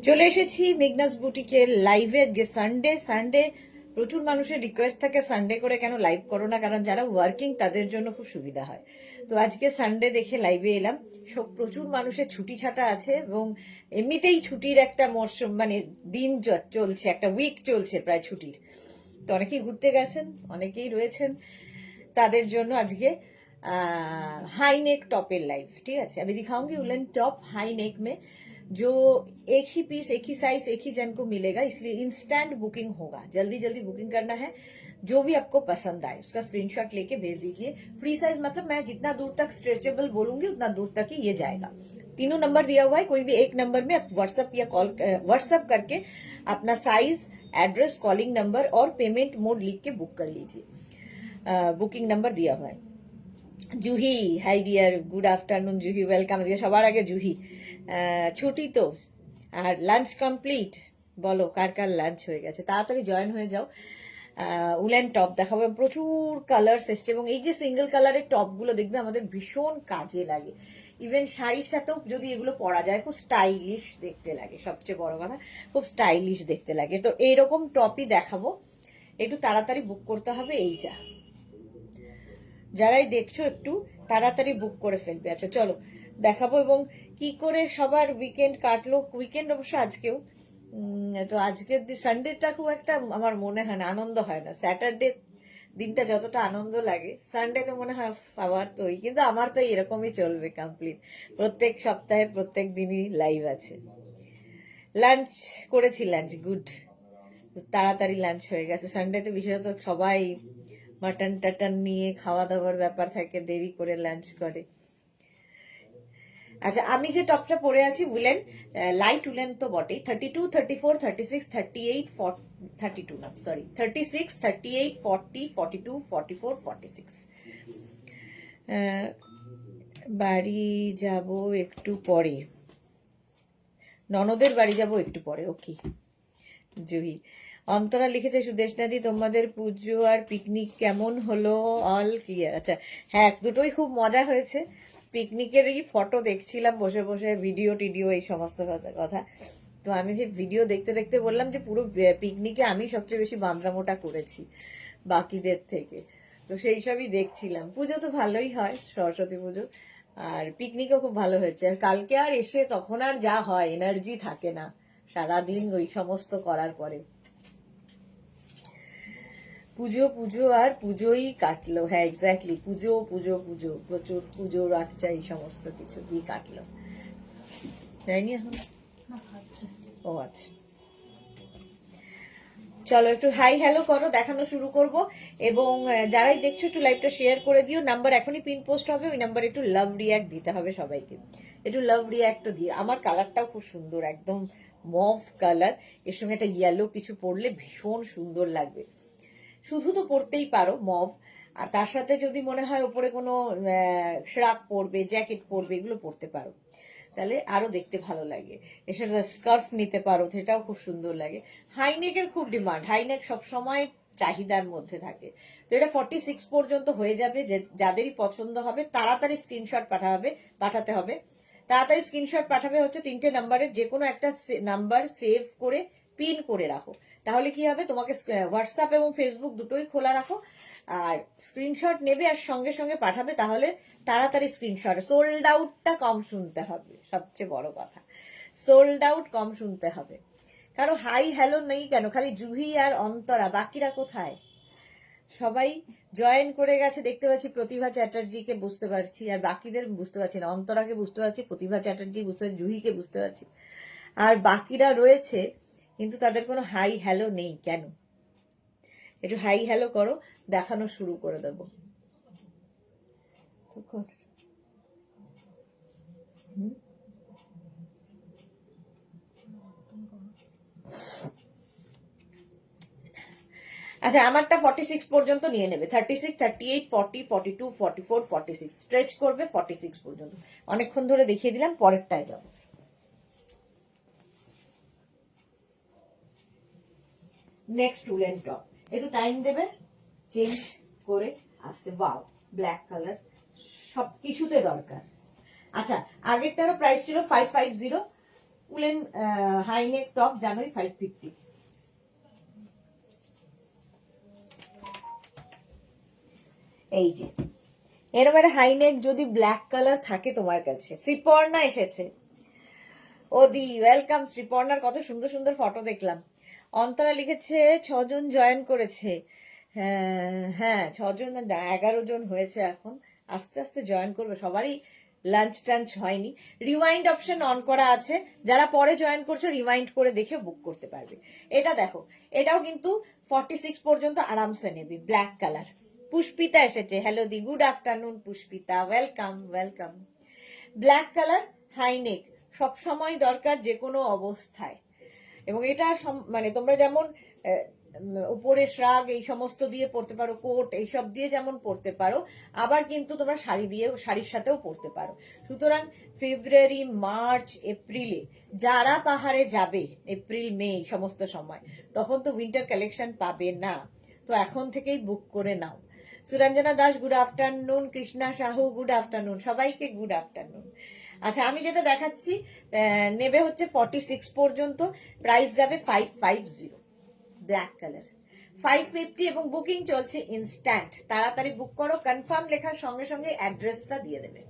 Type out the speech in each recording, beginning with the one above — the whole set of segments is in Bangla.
চলে এসেছি মেঘনাস বুটিকের লাইভে। আজকে সানডে প্রচুর মানুষের রিকোয়েস্ট থাকে সানডে করে কেন লাইভ করো না, কারণ যারা ওয়ার্কিং তাদের জন্য খুব সুবিধা হয়। তো আজকে সানডে দেখে লাইভে এলাম। সব প্রচুর মানুষের ছুটি ছাটা আছে এবং এমনিতেই ছুটির একটা মরশুম, মানে দিন চলছে, একটা উইক চলছে প্রায় ছুটির। তো অনেকেই ঘুরতে গেছেন, অনেকেই রয়েছেন, তাদের জন্য আজকে हाई नेक टॉपर लाइव। ठीक है, अभी दिखाऊंगी उलन टॉप हाई नेक में, जो एक ही पीस एक ही साइज एक ही जन को मिलेगा, इसलिए इंस्टेंट बुकिंग होगा। जल्दी जल्दी बुकिंग करना है। जो भी आपको पसंद आए उसका स्क्रीनशॉट लेके भेज दीजिए। फ्री साइज मतलब मैं जितना दूर तक स्ट्रेचेबल बोलूंगी उतना दूर तक ही ये जाएगा। तीनों नंबर दिया हुआ है, कोई भी एक नंबर में आप व्हाट्सएप या कॉल व्हाट्सएप करके अपना साइज, एड्रेस, कॉलिंग नंबर और पेमेंट मोड लिख के बुक कर लीजिए। बुकिंग नंबर दिया हुआ है। Juhi, high deer, good afternoon Juhi, welcome. আজকে সবার আগে জুহি, ছুটি তো আর লাঞ্চ কমপ্লিট, বলো কার কার লাঞ্চ হয়ে গেছে, তাড়াতাড়ি জয়েন হয়ে যাও। উলেন টপ দেখাবো, প্রচুর কালার্স এসছে এবং এই যে সিঙ্গেল কালারের টপগুলো দেখবে আমাদের ভীষণ কাজে লাগে। ইভেন শাড়ির সাথেও যদি এগুলো পরা যায় খুব স্টাইলিশ দেখতে লাগে, সবচেয়ে বড় কথা খুব স্টাইলিশ দেখতে লাগে। তো এইরকম টপই দেখাবো, একটু তাড়াতাড়ি বুক করতে হবে। এই যা যারাই দেখছো একটু তাড়াতাড়ি বুক করে ফেলবে। আচ্ছা চলো দেখাবো এবং কি করে সবার উইকেন্ড কাটলো। উইকেন্ড অবশ্য আজকেও, তো আজকের সানডেটা খুব একটা আমার মনে হয় না, আনন্দ হয় না। স্যাটারডে দিনটা যতটা আনন্দ লাগে সানডে তো মনে হয় আবার তো, কিন্তু আমার তো এরকমই চলবে কমপ্লিট, প্রত্যেক সপ্তাহে প্রত্যেক দিনই লাইভ আছে। লাঞ্চ করেছি, লাঞ্চ গুড, তাড়াতাড়ি লাঞ্চ হয়ে গেছে। সানডেতে বিশেষত সবাই মাটন টাটন নিয়ে খাওয়া দাওয়ার ব্যাপার থাকে, দেরি করে লাঞ্চ করে। আচ্ছা, আমি যে টপটা পরে আছি উলেন, লাইট উলেন তো বটেই, 32, 34, 36, 38, 32 না সরি 36, 38, 40, 42, 44, 46। বাড়ি যাব একটু পরে, ননদের বাড়ি যাব একটু পরে। ওকে জুহি। অন্তরা লিখেছে, সুদেশনাদি তোমাদের পুজো আর পিকনিক কেমন হলো? All clear. আচ্ছা হ্যাঁ, দুটোই খুব মজা হয়েছে। পিকনিকের এই ফটো দেখছিলাম বসে বসে, ভিডিও টিডিও এই সমস্ত কথা। তো আমি যে ভিডিও দেখতে দেখতে বললাম যে পুরো পিকনিকে আমি সবচেয়ে বেশি বান্দরামোটা করেছি বাকিদের থেকে। তো সেই সবই দেখছিলাম। পুজো তো ভালোই হয়, সরস্বতী পুজো, আর পিকনিকও খুব ভালো হয়েছে। আর কালকে আর এসে তখন আর যা হয়, এনার্জি থাকে না সারাদিন ওই সমস্ত করার পরে। পুজো পুজো আর পুজোই কাটলো। হ্যাঁ এক্স্যাক্টলি, পুজো পুজো পুজো, প্রচুর পুজো আচ্ছা এই সমস্ত কিছু দিয়ে কাটলো, তাইনি? এখন ও আচ্ছা, চলো একটু হাই হ্যালো করো, দেখানো শুরু করব। এবং যারাই দেখছো একটু লাইভটা শেয়ার করে দিও। নাম্বার এখনই পিন পোস্ট হবে, ওই নাম্বারে একটু লাভ রিয়াক্ট দিতে হবে সবাইকে, একটু লাভ রিয়াক্টও দিয়ে। আমার কালারটাও খুব সুন্দর, একদম মভ কালার, এর সঙ্গে একটা ইয়েলো কিছু পরলে ভীষণ সুন্দর লাগবে। শুধু তো পরতেই পারো মভ, আর তার সাথে যদি মনে হয় ওপরে কোনো শ্রাক পরবে, জ্যাকেট পরবে, এগুলো পরতে পারো, তাহলে আরো দেখতে ভালো লাগে। এর সাথে স্কার্ফ নিতে পারো, সেটাও খুব সুন্দর লাগে। হাইনেকের খুব ডিমান্ড, হাইনেক সবসময় চাহিদার মধ্যে থাকে। তো এটা 46 পর্যন্ত হয়ে যাবে। যাদেরই পছন্দ হবে তাড়াতাড়ি স্ক্রিনশট পাঠাতে হবে। তাড়াতাড়ি স্ক্রিনশট পাঠাবে হচ্ছে 3টে নাম্বারের যে কোনো একটা নাম্বার সেভ করে পিন করে রাখো। তাহলে কি হবে, তোমাকে হোয়াটসঅ্যাপ এবং ফেসবুক দুটোই খোলা রাখো, আর স্ক্রিনশট নেবে আর সঙ্গে সঙ্গে পাঠাবে। তাহলে তাড়াতাড়ি স্ক্রিনশট, সোল্ড আউটটা কম শুনতে হবে, সবচেয়ে বড় কথা সোল্ড আউট কম শুনতে হবে। কারো হাই হ্যালো নেই কেন, খালি জুহি আর অন্তরা, বাকিরা কোথায়? সবাই জয়েন করে গেছে দেখতে পাচ্ছি। প্রতিভা চ্যাটার্জিকে বুঝতে পারছি, আর বাকিদের বুঝতে পারছি না। অন্তরাকে বুঝতে পারছি, প্রতিভা চ্যাটার্জি বুঝতে পারছি, জুহিকে বুঝতে পারছি, আর বাকিরা রয়েছে কিন্তু তাদের কোনো হাই হ্যালো নেই কেন? একটু হাই হ্যালো করো, দেখানো শুরু করে দেবো। আচ্ছা, আমারটা 46 পর্যন্ত নিয়ে নেবে, 36, 38, 40, 42, 44, 46 স্ট্রেচ করবে 46 পর্যন্ত। অনেকক্ষণ ধরে দেখিয়ে দিলাম, পরেরটায় যাবো। নেক্সট উলেন টপ, একটু টাইম দেবে চেঞ্জ করে আসতে। ওয়াও, ব্ল্যাক কালার, সব কিছুতে দরকার। আচ্ছা, আগেরটারও প্রাইস ছিল 550, উলেন হাইনেক টপ, জানুয়ারি 550। এই যে এরকম একটা হাইনেক যদি ব্ল্যাক কালার থাকে তোমার কাছে। শ্রীপর্ণা এসেছে, ও দি ওয়েলকাম। শ্রীপর্ণার কত সুন্দর সুন্দর ফটো দেখলাম। অন্তরা লিখেছে 6 জন জয়েন করেছে। হ্যাঁ হ্যাঁ, 6 জন 11 জন হয়েছে এখন, আস্তে আস্তে জয়েন করবে। সবারই লাঞ্চ টাঞ্চ হয়নি। রিওয়াইন্ড অপশন অন করা আছে, যারা পরে জয়েন করছো রিওয়াইন্ড করে দেখে বুক করতে পারবে। এটা দেখো, এটাও কিন্তু 46 পর্যন্ত আরামসে নেবে, ব্ল্যাক কালার। পুষ্পিতা এসেছে, হ্যালো দি, good afternoon Pushpita, welcome welcome. Black colour high neck সব সময় দরকার যে কোনো অবস্থায়। এবং এটা মানে তোমরা যেমন উপরে শ্রাগ এই সমস্ত দিয়ে পরতে পারো, কোট এইসব দিয়ে যেমন পরতে পারো, আবার কিন্তু তোমরা শাড়ির সাথেও পরতে পারো। সুতরাং ফেব্রুয়ারি, মার্চ, এপ্রিলে যারা পাহাড়ে যাবে, এপ্রিল মে এই সমস্ত সময়, তখন তো উইন্টার কালেকশন পাবে না, তো এখন থেকেই বুক করে নাও। Suranjana Das good afternoon, Krishna Sahu good afternoon, সবাইকে গুড আফটারনুন। আচ্ছা, আমি যেটা দেখাচ্ছি নেবে হচ্ছে 46 পর্যন্ত, প্রাইস যাবে 550, ব্ল্যাক কালার 550, এবং বুকিং চলছে ইনস্ট্যান্ট। তাড়াতাড়ি বুক করো, কনফার্ম লেখার সঙ্গে সঙ্গে অ্যাড্রেসটা দিয়ে দেবে।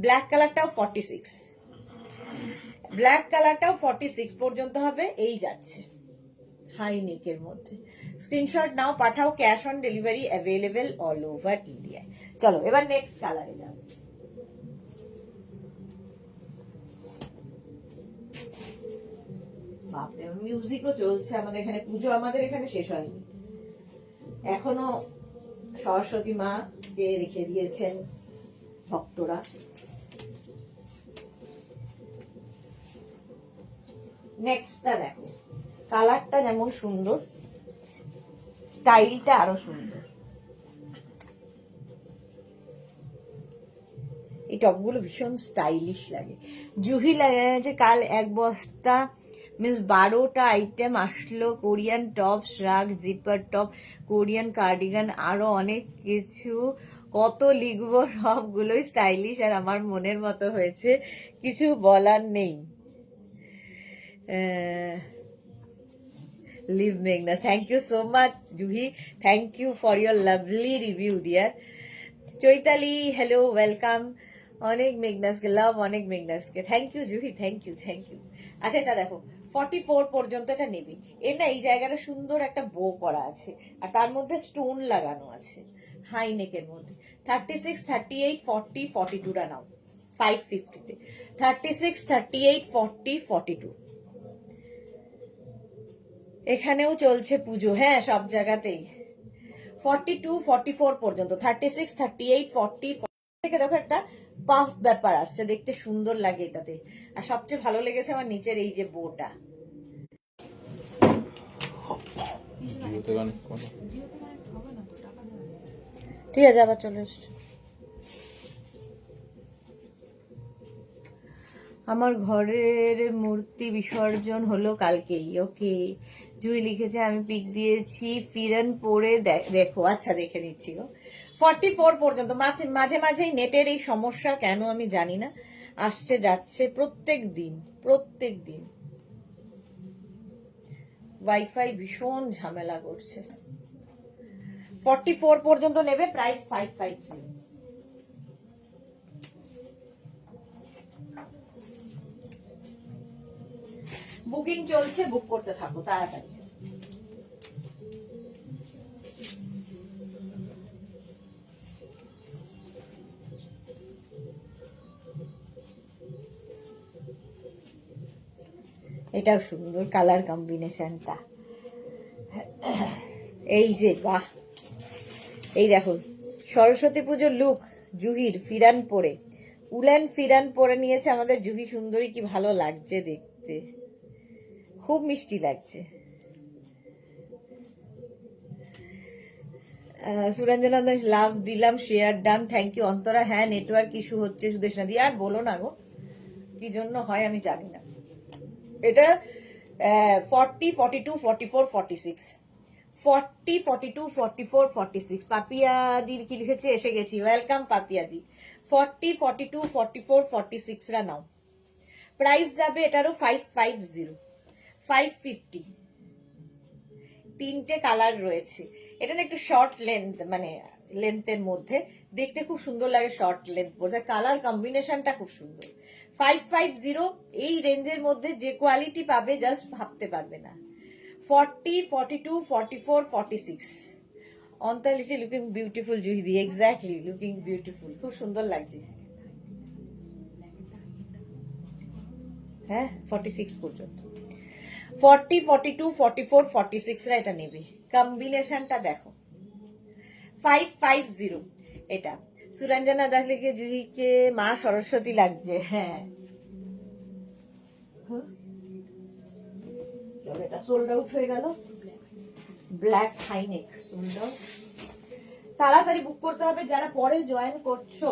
ব্ল্যাক কালারটাও 46, ব্ল্যাক কালারটাও 46 পর্যন্ত হবে। এই যাচ্ছে হাই নেকের মধ্যে। স্ক্রিনশট নাও, পাঠাও, cash on delivery available all over ইন্ডিয়ায়। চলো এবার নেক্সট কালারে যাও। বাপরে, মিউজিকও চলছে আমাদের এখানে, পুজো আমাদের এখানে শেষ হয়নি এখনো। সরস্বতী মা কে রেখে দিয়েছেন ভক্তরা। নেক্সটটা দেখো, কালারটা যেমন সুন্দর, স্টাইলটা আরো সুন্দর। এই টপগুলো ভীষণ স্টাইলিশ লাগে। জুহি যে কাল 1 বস্তা মিন্স 12টা আইটেম আসলো, Korean top, শ্রাগ, zipper top, Korean cardigan, আরো অনেক কিছু। কত লিখবো, সবগুলোই স্টাইলিশ আর আমার মনের মতো হয়েছে, কিছু বলার নেই। লিভ Meghnas, thank you so much Juhi, thank you for your lovely review dear. Chaitali hello, welcome. অনেক মেঘনাসকে লাভ, অনেক মেঘনাসকে thank you Juhi, thank you thank you. আচ্ছা, এটা দেখো 44 পর্যন্ত এটা নেবে। এর না এই জায়গাটা সুন্দর একটা বো করা আছে, আর তার মধ্যে স্টোন লাগানো আছে হাই নেকের মধ্যে। 36, 38, 40, 42টা নাও 550-তে। 36, 38, 40, 42। এখানেও চলছে পুজো, হ্যাঁ সব জায়গাতেই। 42, 44 পর্যন্ত, 36, 38, 40 থেকে দেখো একটা পাফ ব্যাপার আসছে, দেখতে সুন্দর লাগে এটাতে। আর সবচেয়ে ভালো লেগেছে আমার নিচের এই যে বোটা। ঠিক আছে, আবার চলে এসছে। আমার ঘরের মূর্তি বিসর্জন হলো কালকেই। ওকে, জুই লিখেছে, আমি পিক দিয়েছি, ফিরান পরে দেখো। আচ্ছা, দেখে নিচ্ছি গো। 44 পর্যন্ত। মাঝে মাঝেই নেটের এই সমস্যা কেন আমি জানি না, আসছে যাচ্ছে প্রত্যেক দিন প্রত্যেক দিন। ওয়াইফাই ভীষণ ঝামেলা করছে। 44 পর্যন্ত নেবে, প্রাইস 550। বুকিং চলছে, বুক করতে থাকো তাড়াতাড়ি। এটাও সুন্দর কালার কম্বিনেশনটা। এই যে বাহ, এই দেখো সরস্বতী পুজোর লুক জুহির, ফিরান পরে, উলেন ফিরান পরে নিয়েছে আমাদের জুহি সুন্দরী। কি ভালো লাগছে দেখতে, খুব মিষ্টি লাগছে। সুরঞ্জনা দাস লাভ দিলাম, share done, thank you. Antara হ্যাঁ নেটওয়ার্ক ইস্যু হচ্ছে সুদেশনা দি, আর বলো না গো, কি জন্য হয় আমি জানি না। এটা 40, 42, 44, 46, 40, 42, 44, 46। পাপিয়া দি কি লিখেছে, এসে গেছি, ওয়েলকাম পাপিয়া দি। 40, 42, 44, 46রা নাও। প্রাইস যাবে এটারও 550, 550। তিনটে কালার রয়েছে। এটা না একটু শর্ট লেন্থ, মানে লেন্থের মধ্যে দেখতে খুব সুন্দর লাগে, শর্ট লেন্থ বলতে কালার কম্বিনেশনটা খুব সুন্দর। 550 এই রেঞ্জের মধ্যে যে কোয়ালিটি পাবে জাস্ট ভাবতে পারবে না। 40, 42, 44, 46। অন্তর্লিশি লুকিং বিউটিফুল জুহিদি, এক্স্যাক্টলি লুকিং বিউটিফুল, খুব সুন্দর লাগছে। হ্যাঁ 46 পর্যন্ত, 40, 42, 44, 46 রা এটা নেবে। কম্বিনেশনটা দেখো, 550 এটা। সুরঞ্জনা দাস লিখে জুহিকে মা সরস্বতী লাগছে। হ্যাঁ চলো, এটা সোল্ড আউট হয়ে গেল। Black high neck sold out. তাড়াতাড়ি বুক করতে হবে যারা পরে জয়েন করছো,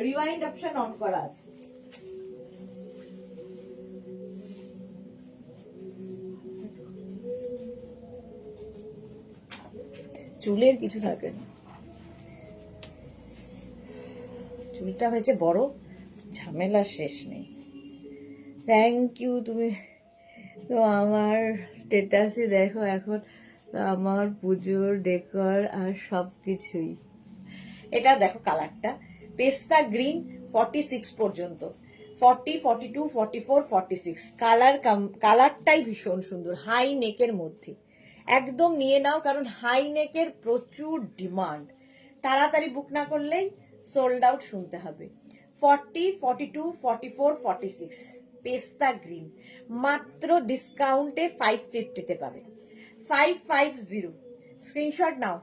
রিওয়াইন্ড অপশন অন করা আছে। চুলের কিছু থাকে না, চুলটা হয়েছে বড়, ঝামেলা শেষ নেই। Thank you. তুমি তো আমার স্টেটাসে দেখো এখন আমার পুজোর ডেকর আর সবকিছুই। এটা দেখো কালারটা পেস্তা গ্রিন, 46 পর্যন্ত, 40, 42, 44, 46 কালারটাই ভীষণ সুন্দর, হাই নেকের মধ্যে। একদম নিয়ে নাও, কারণ হাই নেকের প্রচুর ডিমান্ড। তাড়াতাড়ি বুক না করলেই সোল্ড আউট শুনতে হবে। 40, 42, 44, 46 পেস্তা গ্রিন, মাত্র ডিসকাউন্টে 550-তে পাবে। 550 স্ক্রিনশট নাও।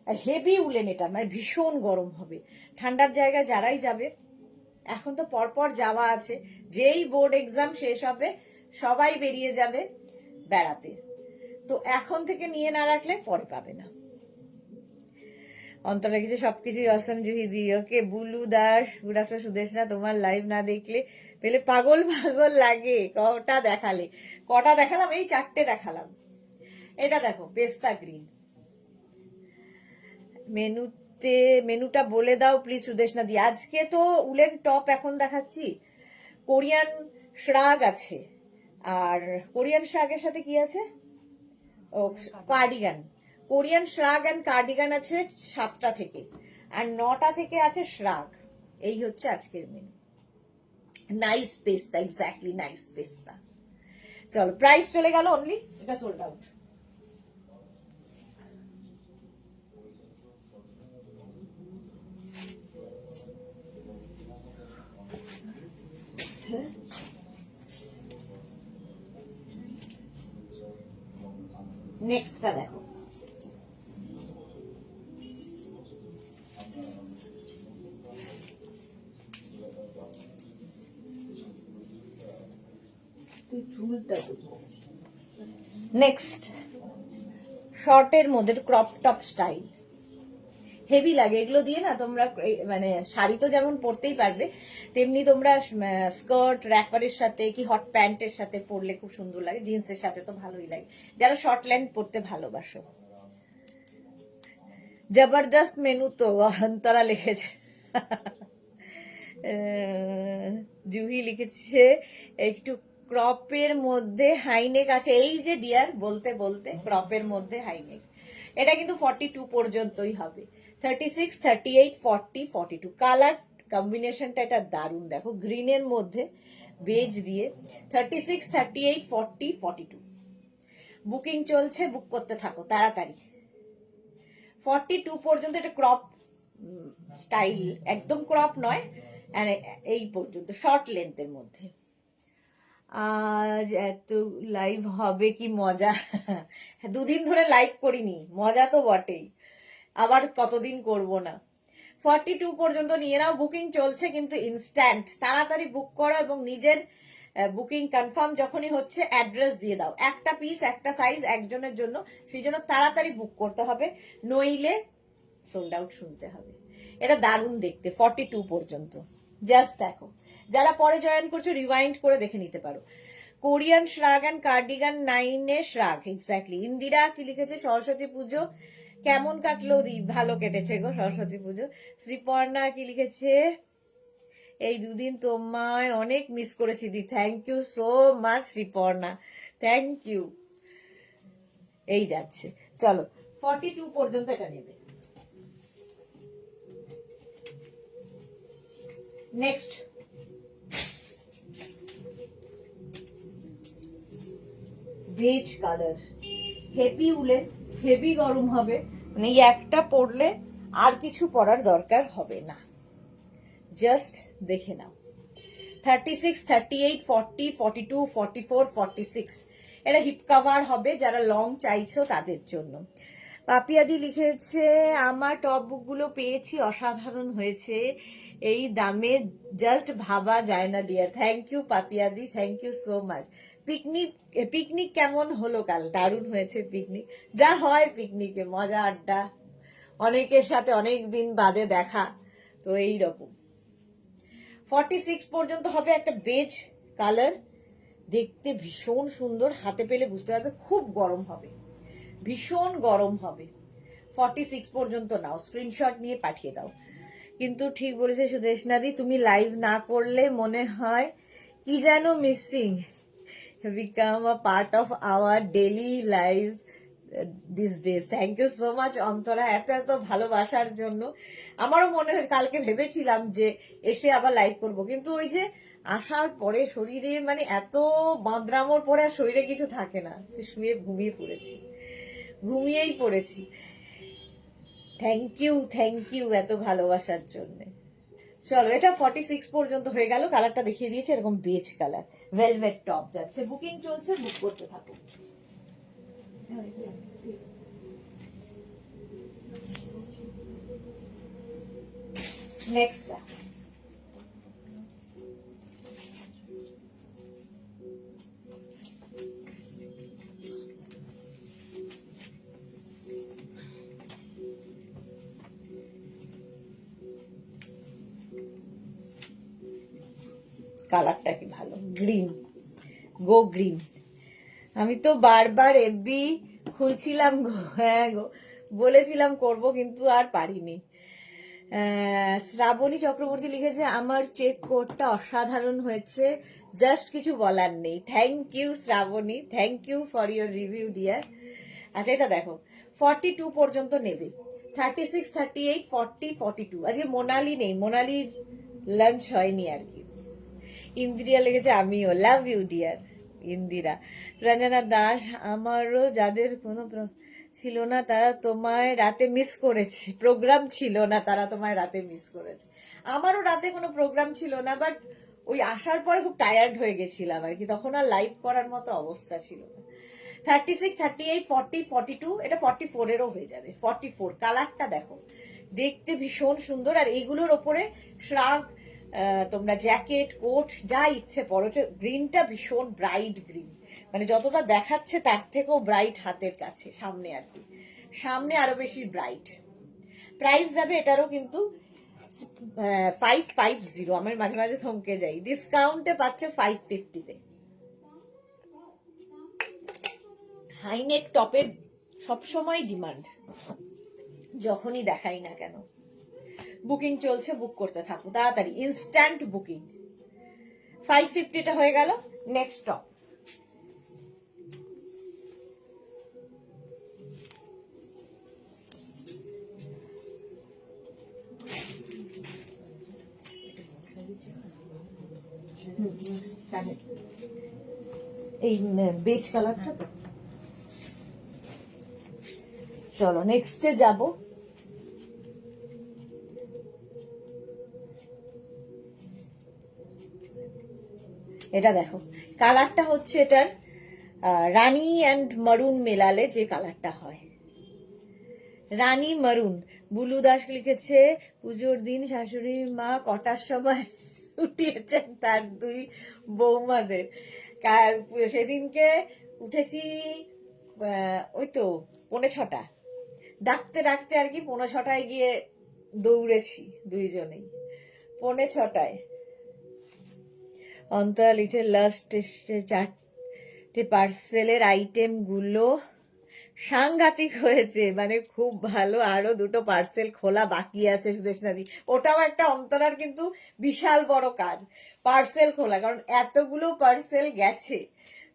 হেভি উলেন, এটা মানে ভীষণ গরম হবে। ঠান্ডার জায়গায় যারাই যাবে, এখন তো পরপর যাওয়া আছে, যেই বোর্ড এক্সাম শেষ হবে সবাই বেরিয়ে যাবে বেড়াতে, তো এখন থেকে নিয়ে না রাখলে পরে পাবে না। অন্তরা কিছু সবকিছুই অসম জুহিদি। Okay Bulu Das, good after Sudeshna, তোমার লাইভ না দেখলে পেলে পাগল পাগল লাগে। কটা দেখালাম, এই 4টে দেখালাম। এটা দেখো পেস্তা গ্রিন। মেনুটা বলে দাও প্লিজ সুদেশনা দি। আজকে তো উলেন টপ এখন দেখাচ্ছি, কোরিয়ান শ্রাগ আছে, আর কোরিয়ান শ্রাগের সাথে কি আছে, ও cardigan. Korean shrug and cardigan আছে 7টা থেকে, আর 9টা থেকে আছে শ্রাগ। এই হচ্ছে আজকের মেনু। নাইস পেস্তা, এক্স্যাক্টলি নাইস পেস্তা। চলো, প্রাইস চলে গেল অনলি, এটা সোল্ড আউট। নেক্সটটা দেখো, নেক্সট শর্টের মধ্যে ক্রপ টপ স্টাইল, হেভি লাগে এগুলো দিয়ে না। তোমরা মানে শাড়ি তো যেমন পরতেই পারবে, তেমনি তোমরা স্কার্ট র্যাপারের সাথে কি হট প্যান্টের সাথে পরলে খুব সুন্দর লাগে, জিন্সের সাথে তো ভালোই লাগে, যারা শর্ট লেন্থ পরতে ভালোবাসো। জবরদস্ত মেনু তো অন্তরা লিখেছে। জুহি লিখেছে একটু ক্রপের মধ্যে হাইনেক আছে। এই যে ডিয়ার বলতে বলতে ক্রপের মধ্যে হাইনেক, এটা কিন্তু 42 পর্যন্তই হবে। 36, 38, 40, 42 কালার কম্বিনেশনটা এটা দারুণ। দেখো গ্রিনের মধ্যে বেজ দিয়ে, 36, 38, 40, 42 বুকিং চলছে, বুক করতে থাকো তাড়াতাড়ি। 42 পর্যন্ত এটা ক্রপ স্টাইল, একদম ক্রপ নয়, এই পর্যন্ত শর্ট লেন্থের মধ্যে। আজ এত লাইভ হবে কি মজা। 2 দিন ধরে লাইভ করিনি, মজা তো বটেই, আবার কতদিন করব না। 42 পর্যন্ত নিয়ে নাও, বুকিং চলছে কিন্তু ইনস্ট্যান্ট। তাড়াতাড়ি বুক করো এবং নিজের বুকিং কনফার্ম যখনই হচ্ছে অ্যাড্রেস দিয়ে দাও। একটা পিস একটা সাইজ একজনের জন্য, সেই জন্য তাড়াতাড়ি বুক করতে হবে, নইলে সোল্ড আউট শুনতে হবে। এটা দারুণ দেখতে, 42 পর্যন্ত। জাস্ট দেখো, যারা পরে জয়েন করছো রিওয়াইন্ড করে দেখে নিতে পারো। কোরিয়ান শ্রাগ অ্যান্ড কার্ডিগান 9-এ শ্রাগ, এক্স্যাক্টলি। ইন্দিরা কি লিখেছে, সরস্বতী পুজো কেমন কাটলো দি? ভালো কেটেছে গো সরস্বতী পুজো। শ্রীপর্ণা কি লিখেছে, এই দুদিন তোমায় অনেক মিস করেছি দি। Thank you so much Riparna, thank you. এই যাচ্ছে, চলো 42 পর্যন্ত এটা নেবে। Next beige colour, heavy woollen, heavy গরম হবে, মানে এই একটা পরলে আর কিছু পরার দরকার হবে না। জাস্ট দেখে নাও। 36, 38, 40, 42, 44, 46 এটা হিপ কাভার হবে, যারা লং চাইছো তাদের জন্য। পাপিয়াদি লিখেছে আমার টপ বুকগুলো পেয়েছি, অসাধারণ হয়েছে, এই দামে জাস্ট ভাবা যায় না ডিয়ার। থ্যাংক ইউ পাপিয়াদি, thank you so much. Picnic picnic কেমন হলো কাল? দারুণ হয়েছে পিকনিক, যা হয় পিকনিকে, মজা আড্ডা, অনেকের সাথে অনেক দিন বাদে দেখা, তো এইরকম। 46 পর্যন্ত হবে একটা বেজ কালার, দেখতে ভীষণ সুন্দর, হাতে পেলে বুঝতে পারবে খুব গরম হবে, ভীষণ গরম হবে। 46 পর্যন্ত নাও, স্ক্রিনশট নিয়ে পাঠিয়ে দাও। কিন্তু ঠিক বলেছে সুদেশনাদি, তুমি লাইভ না করলে মনে হয় কি যেন missing, become a part of our daily life these days. Thank you so much Antara, এত এত ভালোবাসার জন্য। আমারও মনে হয়, কালকে ভেবেছিলাম যে এসে আবার লাইভ করব, কিন্তু ওই যে আসার পরে শরীরে মানে এত বাঁদরামোর পরে আর শরীরে কিছু থাকে না, সে শুয়ে ঘুমিয়ে পড়েছি, ঘুমিয়েই পড়েছি। থ্যাংক ইউ এত ভালোবাসার জন্য। চলো, এটা 46 পর্যন্ত হয়ে গেল। কালারটা দেখিয়ে দিয়েছে, এরকম বেজ কালার, ভেলভেট টপ যাচ্ছে। বুকিং চলছে, বুক করতে থাকো। নেক্সট কালারটা কি ভালো, গ্রিন, গো গ্রিন। আমি তো বারবার এফবি খুলছিলাম গো, হ্যাঁ গো, বলেছিলাম করব কিন্তু আর পারিনি। শ্রাবণী চক্রবর্তী লিখেছে আমার চেক কোডটা অসাধারণ হয়েছে, জাস্ট কিছু বলার নেই। Thank you Shrabani, thank you for your review dear. আচ্ছা, এটা দেখো 42 পর্যন্ত নেবে, 36, 38, 40, 42। আজকে মোনালি নেই, মোনালির লাঞ্চ হয়নি আর কি। ইন্দিরা লেগেছে আমিও, love you dear Indira. Ranjana Das, আমারও যাদের কোনো ছিল না তারা তোমায় রাতে মিস করেছে, প্রোগ্রাম ছিল না তারা তোমায় রাতে মিস করেছে। আমারও রাতে কোনো প্রোগ্রাম ছিল না, বাট ওই আসার পরে খুব টায়ার্ড হয়ে গেছিলাম আর কি, তখন আর লাইভ করার মতো অবস্থা ছিল না। 36, 38, 40, 42, এটা 44 এরও হয়ে যাবে। 44 কালারটা দেখো, দেখতে ভীষণ সুন্দর, আর এইগুলোর ওপরে শ্রাগ তোমরা জ্যাকেট কোট যা ইচ্ছে পরো। গ্রিনটা ভীষণ ব্রাইট গ্রিন, মানে যতটা দেখাচ্ছে তার থেকেও ব্রাইট হাতের কাছে, সামনে আর কি, সামনে আরো বেশি ব্রাইট। প্রাইস যাবে এটারও কিন্তু 550, আমার মাঝে মাঝে থমকে যাই, ডিসকাউন্টে পাচ্ছে 550-তে। হাইনেক টপের সবসময় ডিমান্ড, যখনই দেখাই না কেন। বুকিং চলছে, বুক করতে থাকো তাড়াতাড়ি, ইনস্ট্যান্ট বুকিং। 550টা হয়ে গেল। নেক্সট টপ, এই বেজ কালারটা তো। চলো নেক্সটে যাব। এটা দেখো, কালারটা হচ্ছে এটার রানী অ্যান্ড মারুন মেলালে যে কালারটা হয়, রানী মারুন। বুলু দাস লিখেছে পুজোর দিন শাশুড়ি মা কটার সময় উঠিয়েছেন তার দুই বৌমাদের। সেদিনকে উঠেছি ওই তো 5:45, ডাকতে ডাকতে আর কি 5:45 গিয়ে দৌড়েছি দুইজনেই, 5:45। অন্তরা লিখছে লাস্ট 4টে পার্সেলের আইটেমগুলো সাংঘাতিক হয়েছে, মানে খুব ভালো। আরো দুটো পার্সেল খোলা বাকি আছে সুদেশনাদি, ওটাও একটা অন্তরার কিন্তু বিশাল বড় কাজ, পার্সেল খোলা, কারণ এতগুলো পার্সেল গেছে,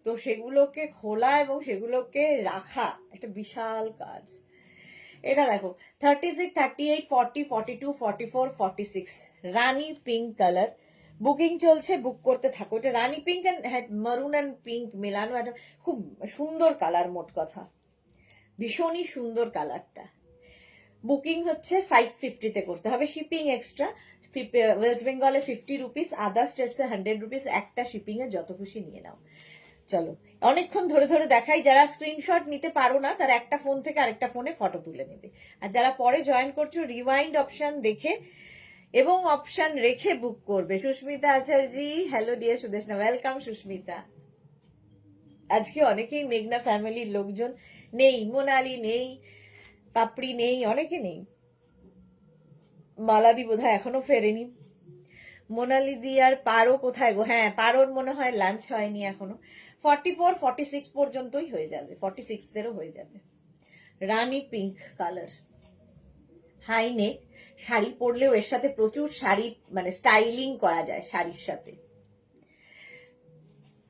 তো সেগুলোকে খোলা এবং সেগুলোকে রাখা একটা বিশাল কাজ। এটা দেখো 36, 38, 40, 42, 44, 46 রানী পিঙ্ক কালার, বুকিং চলছে, বুক করতে থাকো। এটা rani pink and maroon and pink মেলানো একটা খুব সুন্দর কালার, মোট কথা ভীষণই সুন্দর কালারটা। বুকিং হচ্ছে 550-তে করতে হবে, শিপিং এক্সট্রা। ওয়েস্ট বেঙ্গলে 50 রুপিস, আদার স্টেটসে 100 রুপিস, একটা শিপিং এ যত খুশি নিয়ে নাও। চলো অনেকক্ষণ ধরে ধরে দেখাই, যারা স্ক্রিনশট নিতে পারো না তারা একটা ফোন থেকে আরেকটা ফোনে ফটো তুলে নেবে, আর যারা পরে জয়েন করছো রিওয়াইন্ড অপশন দেখে এবং অপশন রেখে বুক করবে। Susmita Acharya, hello dear Sudeshna, welcome Susmita. আজকে অনেকেই মেঘনা ফ্যামিলির লোকজন নেই, মোনালি নেই, পাপড়ি নেই, অনেকে নেই। মালাদি বোধহয় এখনো ফেরেনি। মোনালি দি আর পারো কোথায় গো? হ্যাঁ, পারোর মনে হয় লাঞ্চ হয়নি এখনো। 44, 46 পর্যন্তই হয়ে যাবে, 46-দেরও হয়ে যাবে। Rani pink colour, high neck, sari পরলেও এর সাথে প্রচুর শাড়ি মানে স্টাইলিং করা যায় শাড়ির সাথে।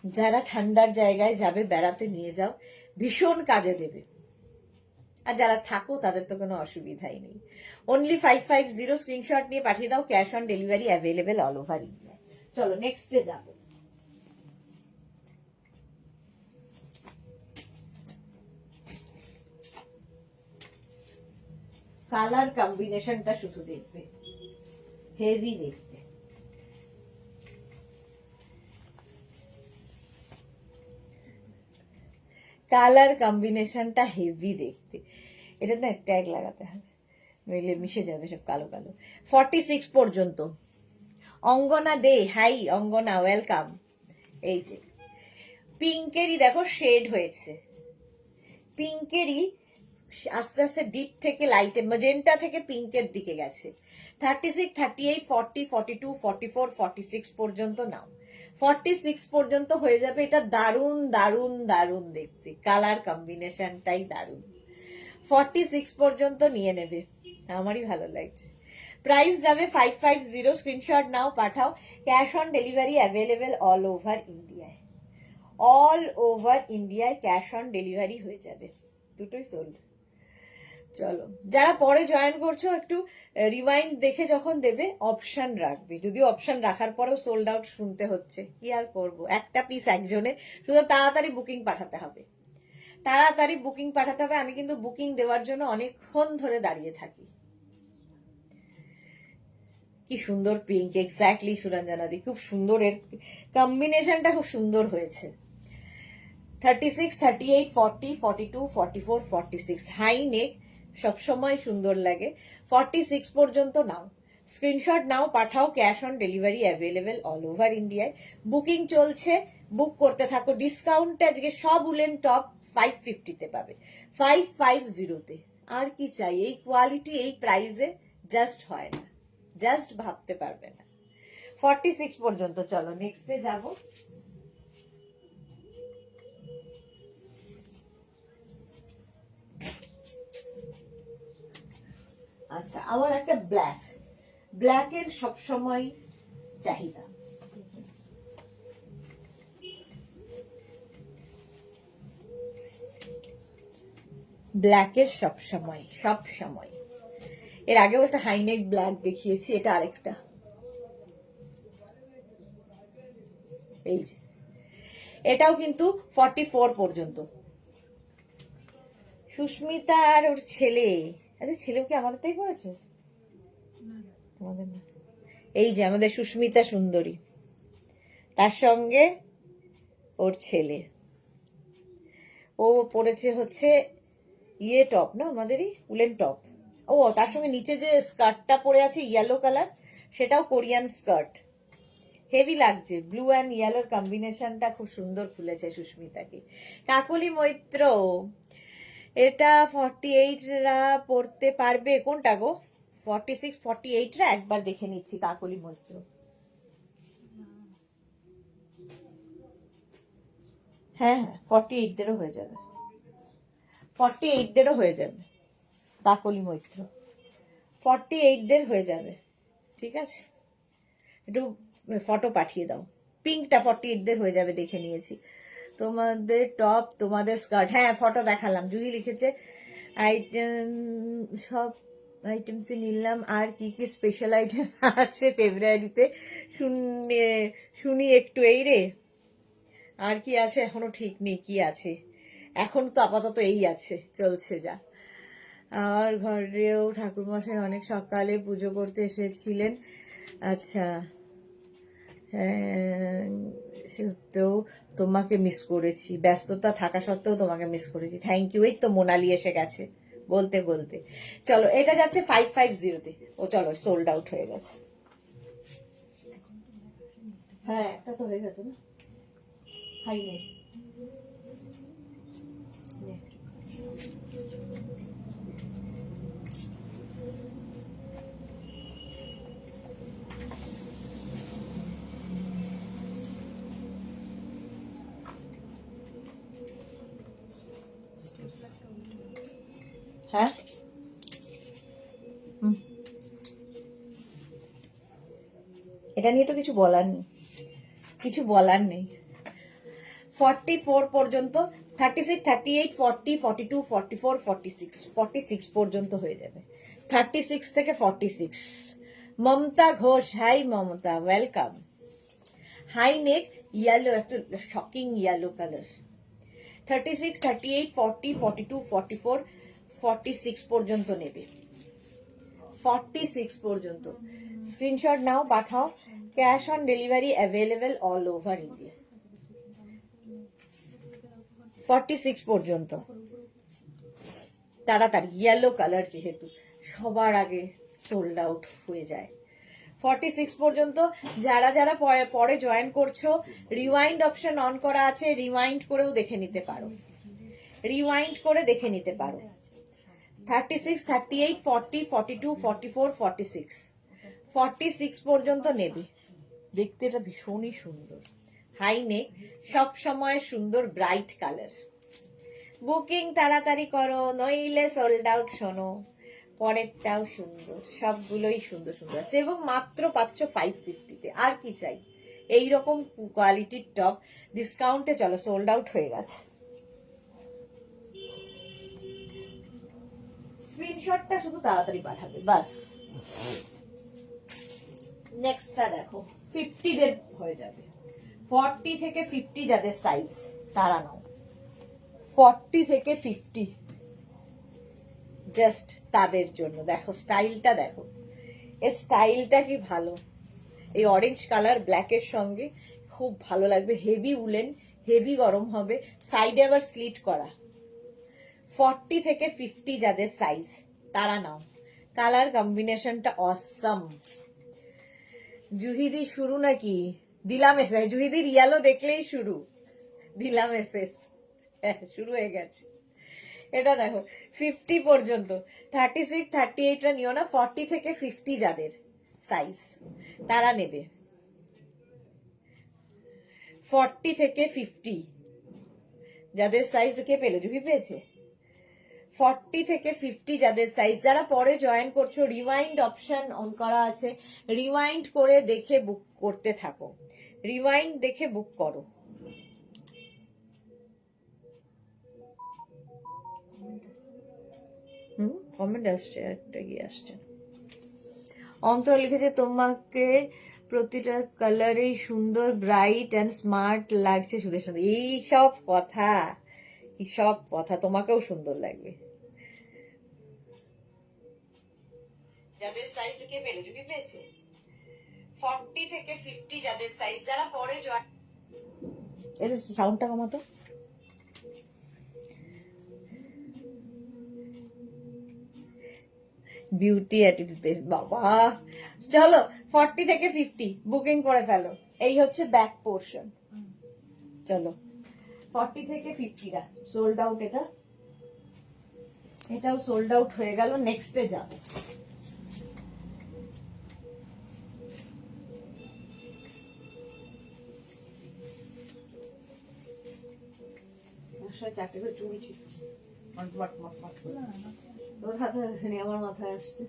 যারা ঠান্ডার জায়গায় যাবে বেড়াতে নিয়ে যাও, ভীষণ কাজে দেবে। আর যারা থাকো তাদের তো কোনো অসুবিধাই নেই। অনলি 550 স্ক্রিনশট নিয়ে পাঠিয়ে দাও, cash on delivery available all over India. চলো নেক্সটে যাব। কালার কম্বিনেশনটা শুধু দেখবে, হেভি দেখবে। কালার কম্বিনেশনটা হেভি দেখতে। এটা না ট্যাগ লাগাতে হবে, নইলে মিশে যাবে সব কালো কালো। 46 পর্যন্ত। অঙ্গনা দে, হাই অঙ্গনা, ওয়েলকাম। এই যে পিঙ্কেরই দেখো শেড হয়েছে, পিঙ্কেরই আস্তে আস্তে ডিপ থেকে লাইটে ম্যাজেন্টা থেকে পিঙ্কের দিকে গেছে। 36, 38, 40, 42, 44, 46 পর্যন্ত নাও। 46 পর্যন্ত হয়ে যাবে। এটা দারুণ দারুণ দারুণ দেখতে, কালার কম্বিনেশনটাই দারুণ। 46 পর্যন্ত নিয়ে নেবে, আমারই ভালো লাগছে। প্রাইস যাবে 550, স্ক্রিনশট নাও পাঠাও, cash on delivery available all over ইন্ডিয়ায়। অল ওভার ইন্ডিয়ায় ক্যাশ অন ডেলিভারি হয়ে যাবে, দুটোই সোল্ড। চলো যারা পরে জয়েন করছো একটু রিমাইন্ড দেখে যখন দেবে অপশন রাখবে, যদিও অপশন রাখার পরেও সোল্ড আউট শুনতে হচ্ছে, কি আর করবো, একটা পিস একজনের, শুধু তাড়াতাড়ি বুকিং পাঠাতে হবে, তাড়াতাড়ি বুকিং পাঠাতে হবে। আমি কিন্তু বুকিং দেওয়ার জন্য অনেকক্ষণ ধরে দাঁড়িয়ে থাকি। কি সুন্দর পিঙ্ক, এক্স্যাক্টলি সুরঞ্জনাদি, খুব সুন্দর, এর কম্বিনেশনটা খুব সুন্দর হয়েছে। 36, 38, 40, 42, 44, 46 হাই নেক, সবসময় সুন্দর লাগে। 46 পর্যন্ত নাও, স্ক্রিনশট নাও পাঠাও, cash on delivery available all over ইন্ডিয়ায়। বুকিং চলছে, বুক করতে থাকো। ডিসকাউন্ট আজকে সব উলেন টপ 550-তে পাবে, 550-তে। আর কি চাই, এই কোয়ালিটি এই প্রাইসে জাস্ট হয় না, জাস্ট ভাবতে পারবে না। 46 পর্যন্ত। চলো নেক্সটে যাব। আচ্ছা, আমার একটা ব্ল্যাকের সবসময় চাহিদা। ব্ল্যাকের সবসময় সবসময়। এর আগেও একটা হাইনেক ব্ল্যাক দেখিয়েছি, এটা আরেকটা। এই যে এটাও কিন্তু 44 পর্যন্ত। সুস্মিতা আর ওর ছেলে, আচ্ছা ছেলেও কি আমাদেরটাই পড়েছে? তোমাদের না। এই যে আমাদের সুস্মিতা সুন্দরী, তার সঙ্গে ওর ছেলে, ও পড়েছে হচ্ছে ইয়ে টপ না, আমাদেরই উলেন টপ। ও তার সঙ্গে নিচে যে স্কার্টটা পরে আছে ইয়েলো কালার, সেটাও কোরিয়ান স্কার্ট, হেভি লাগছে। ব্লু অ্যান্ড ইয়েলোর কম্বিনেশনটা খুব সুন্দর খুলেছে সুস্মিতাকে। কাকলি মৈত্র, এটা 48রা পড়তে পারবে কোনটা গো? 46, 48রা একবার দেখে নিচ্ছি। কাকলি মৈত্র, হ্যাঁ হ্যাঁ 48-দেরও হয়ে যাবে, 48দেরও হয়ে যাবে, কাকলি মৈত্র 48দের হয়ে যাবে, ঠিক আছে? একটু ফটো পাঠিয়ে দাও। পিঙ্কটা 48দের হয়ে যাবে, দেখে নিয়েছি। তোমাদের টপ, তোমাদের স্কার্ট, হ্যাঁ ফটো দেখালাম। জুহি লিখেছে আইটেম, সব আইটেমস নিলাম, আর কি কি স্পেশাল আইটেম আছে ফেব্রুয়ারিতে শুনি একটু। এই রে, আর কি আছে এখনো ঠিক নেই কি আছে, এখন তো আপাতত এই আছে, চলছে যা। আমার ঘরেও ঠাকুরমশাই অনেক সকালে পুজো করতে এসেছিলেন। আচ্ছা, হ্যাঁ সত্ত্বেও তোমাকে মিস করেছি, ব্যস্ততা থাকা সত্ত্বেও তোমাকে মিস করেছি। Thank you. এই তো মোনালি এসে গেছে বলতে বলতে। চলো, এটা যাচ্ছে 550-তে। ও চলো, সোল্ড আউট হয়ে গেছে। হ্যাঁ একটা তো হয়ে গেছে না, হাই নেই। হ্যাঁ এটা নিয়ে তো কিছু বলার নেই, কিছু বলার নেই। 44 পর্যন্ত, 36, 38, 40, 42, 44, 46, 46 পর্যন্ত হয়ে যাবে। 36 থেকে 46। Mamata Ghosh, hi Mamata, welcome. High neck, yellow, একটা শকিং ইয়েলো কালার। 36, 38, 40, 42, 44, 46 পর্যন্ত নেবে। 46 পর্যন্ত স্ক্রিনশট নাও, পাঠাও। Cash on delivery available all over India. 46 পর্যন্ত তাড়াতাড়ি, ইয়েলো কালার যেহেতু সবার আগে সোল্ড আউট হয়ে যায়। 46 পর্যন্ত। যারা যারা পরে জয়েন করছো, রিওয়াইন্ড অপশন অন করা আছে, রিওয়াইন্ড করেও দেখে নিতে পারো, রিওয়াইন্ড করে দেখে নিতে পারো। 36, 38, 40, 42, 44, 46, 46 পর্যন্ত নেবে। দেখতে এটা ভীষণই সুন্দর, হাই নেক, সব সময় সুন্দর ব্রাইট কালার। বুকিং তাড়াতাড়ি করো, নইলে সোল্ড আউট। শোনো, পরেরটাও সুন্দর, সবগুলোই সুন্দর সুন্দর আছে, এবং মাত্র পাচ্ছ 550-তে। আর কি চাই? এইরকম কোয়ালিটির টপ ডিসকাউন্টে। চলো, সোল্ড আউট হয়ে গেছে। স্ক্রিনশটটা শুধু তাড়াতাড়ি পাঠাবে, বাস। নেক্সটটা দেখো, 50-দের হয়ে যাবে। 40 থেকে 50 যাদের সাইজ, তারা নাও। 40 থেকে 50 জাস্ট তাদের জন্য। দেখো স্টাইলটা, দেখো এই স্টাইলটা কি ভালো। এই অরেঞ্জ কালার ব্ল্যাকের সঙ্গে খুব ভালো লাগবে। হেভি উলেন, হেভি গরম হবে, সাইডে আবার স্লিট করা। 40 থেকে 50 যাদের সাইজ, তারা নাও। কালার কম্বিনেশনটা অসাম। জুহিদি শুরু নাকি? দিলাম এসে, জুহিদির ইয়ালো দেখলেই শুরু, দিলাম এসে, শুরু হয়ে গেছে। এটা দেখো 50 পর্যন্ত। 36, 38টা নিও না, 40 থেকে 50 যাদের সাইজ, তারা নেবে। 40 থেকে 50 যাদের সাইজ, কে পেলো? জুহি পেয়েছে। 40 থেকে 50 যাদের সাইজ, যারা পরে জয়েন করছো, রিওয়াইন্ড অপশন অন করা আছে, রিওয়াইন্ড করে দেখে বুক করতে থাকো, রিওয়াইন্ড দেখে বুক করো। কমেন্ট আসছে, একটা গিয়ে আসছে। অন্তর লিখেছে তোমাকে প্রতিটা কালারেই সুন্দর, ব্রাইট অ্যান্ড স্মার্ট লাগছে সুদের সাথে। এই সব কথা, এই সব কথা, তোমাকেও সুন্দর লাগবে। যাদের সাইজ, কে পেলে? যদি পেয়েছে। 40 থেকে 50 যাদের সাইজ, যারা পরে জয়েন, এর সাউন্ডটা কমাতো। বিউটি অ্যাটিটিউড, বাবা। চলো, 40 থেকে 50 বুকিং করে ফেলো। এই হচ্ছে ব্যাক পোর্শন। চলো, 40 থেকে 50টা সোল্ড আউট। এটাও সোল্ড আউট হয়ে গেল। নেক্সটে যাবো। চারটে করে চুল ছিল, তোর হাতে আমার মাথায় আসছে।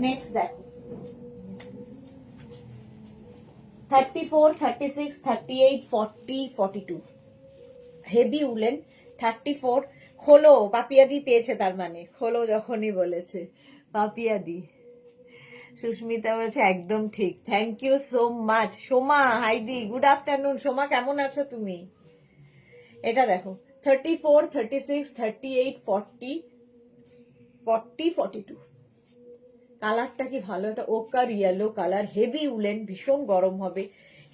নেক্সট দেখো 34, 36, 38, 40, 42 হেভি উলেন। 34 খোলো, পাপিয়াদি পেয়েছে, তার মানে খোলো যখনই বলেছে পাপিয়াদি। সুস্মিতা বলছে একদম ঠিক, thank you so much. Soma হাইদি গুড আফটারনুন। সোমা কেমন আছো তুমি? এটা দেখো 34, 36, 38, 40, 40, 42 কালারটা কি ভালো, এটা ওকার ইয়েলো কালার, হেভি উলেন, ভীষণ গরম হবে,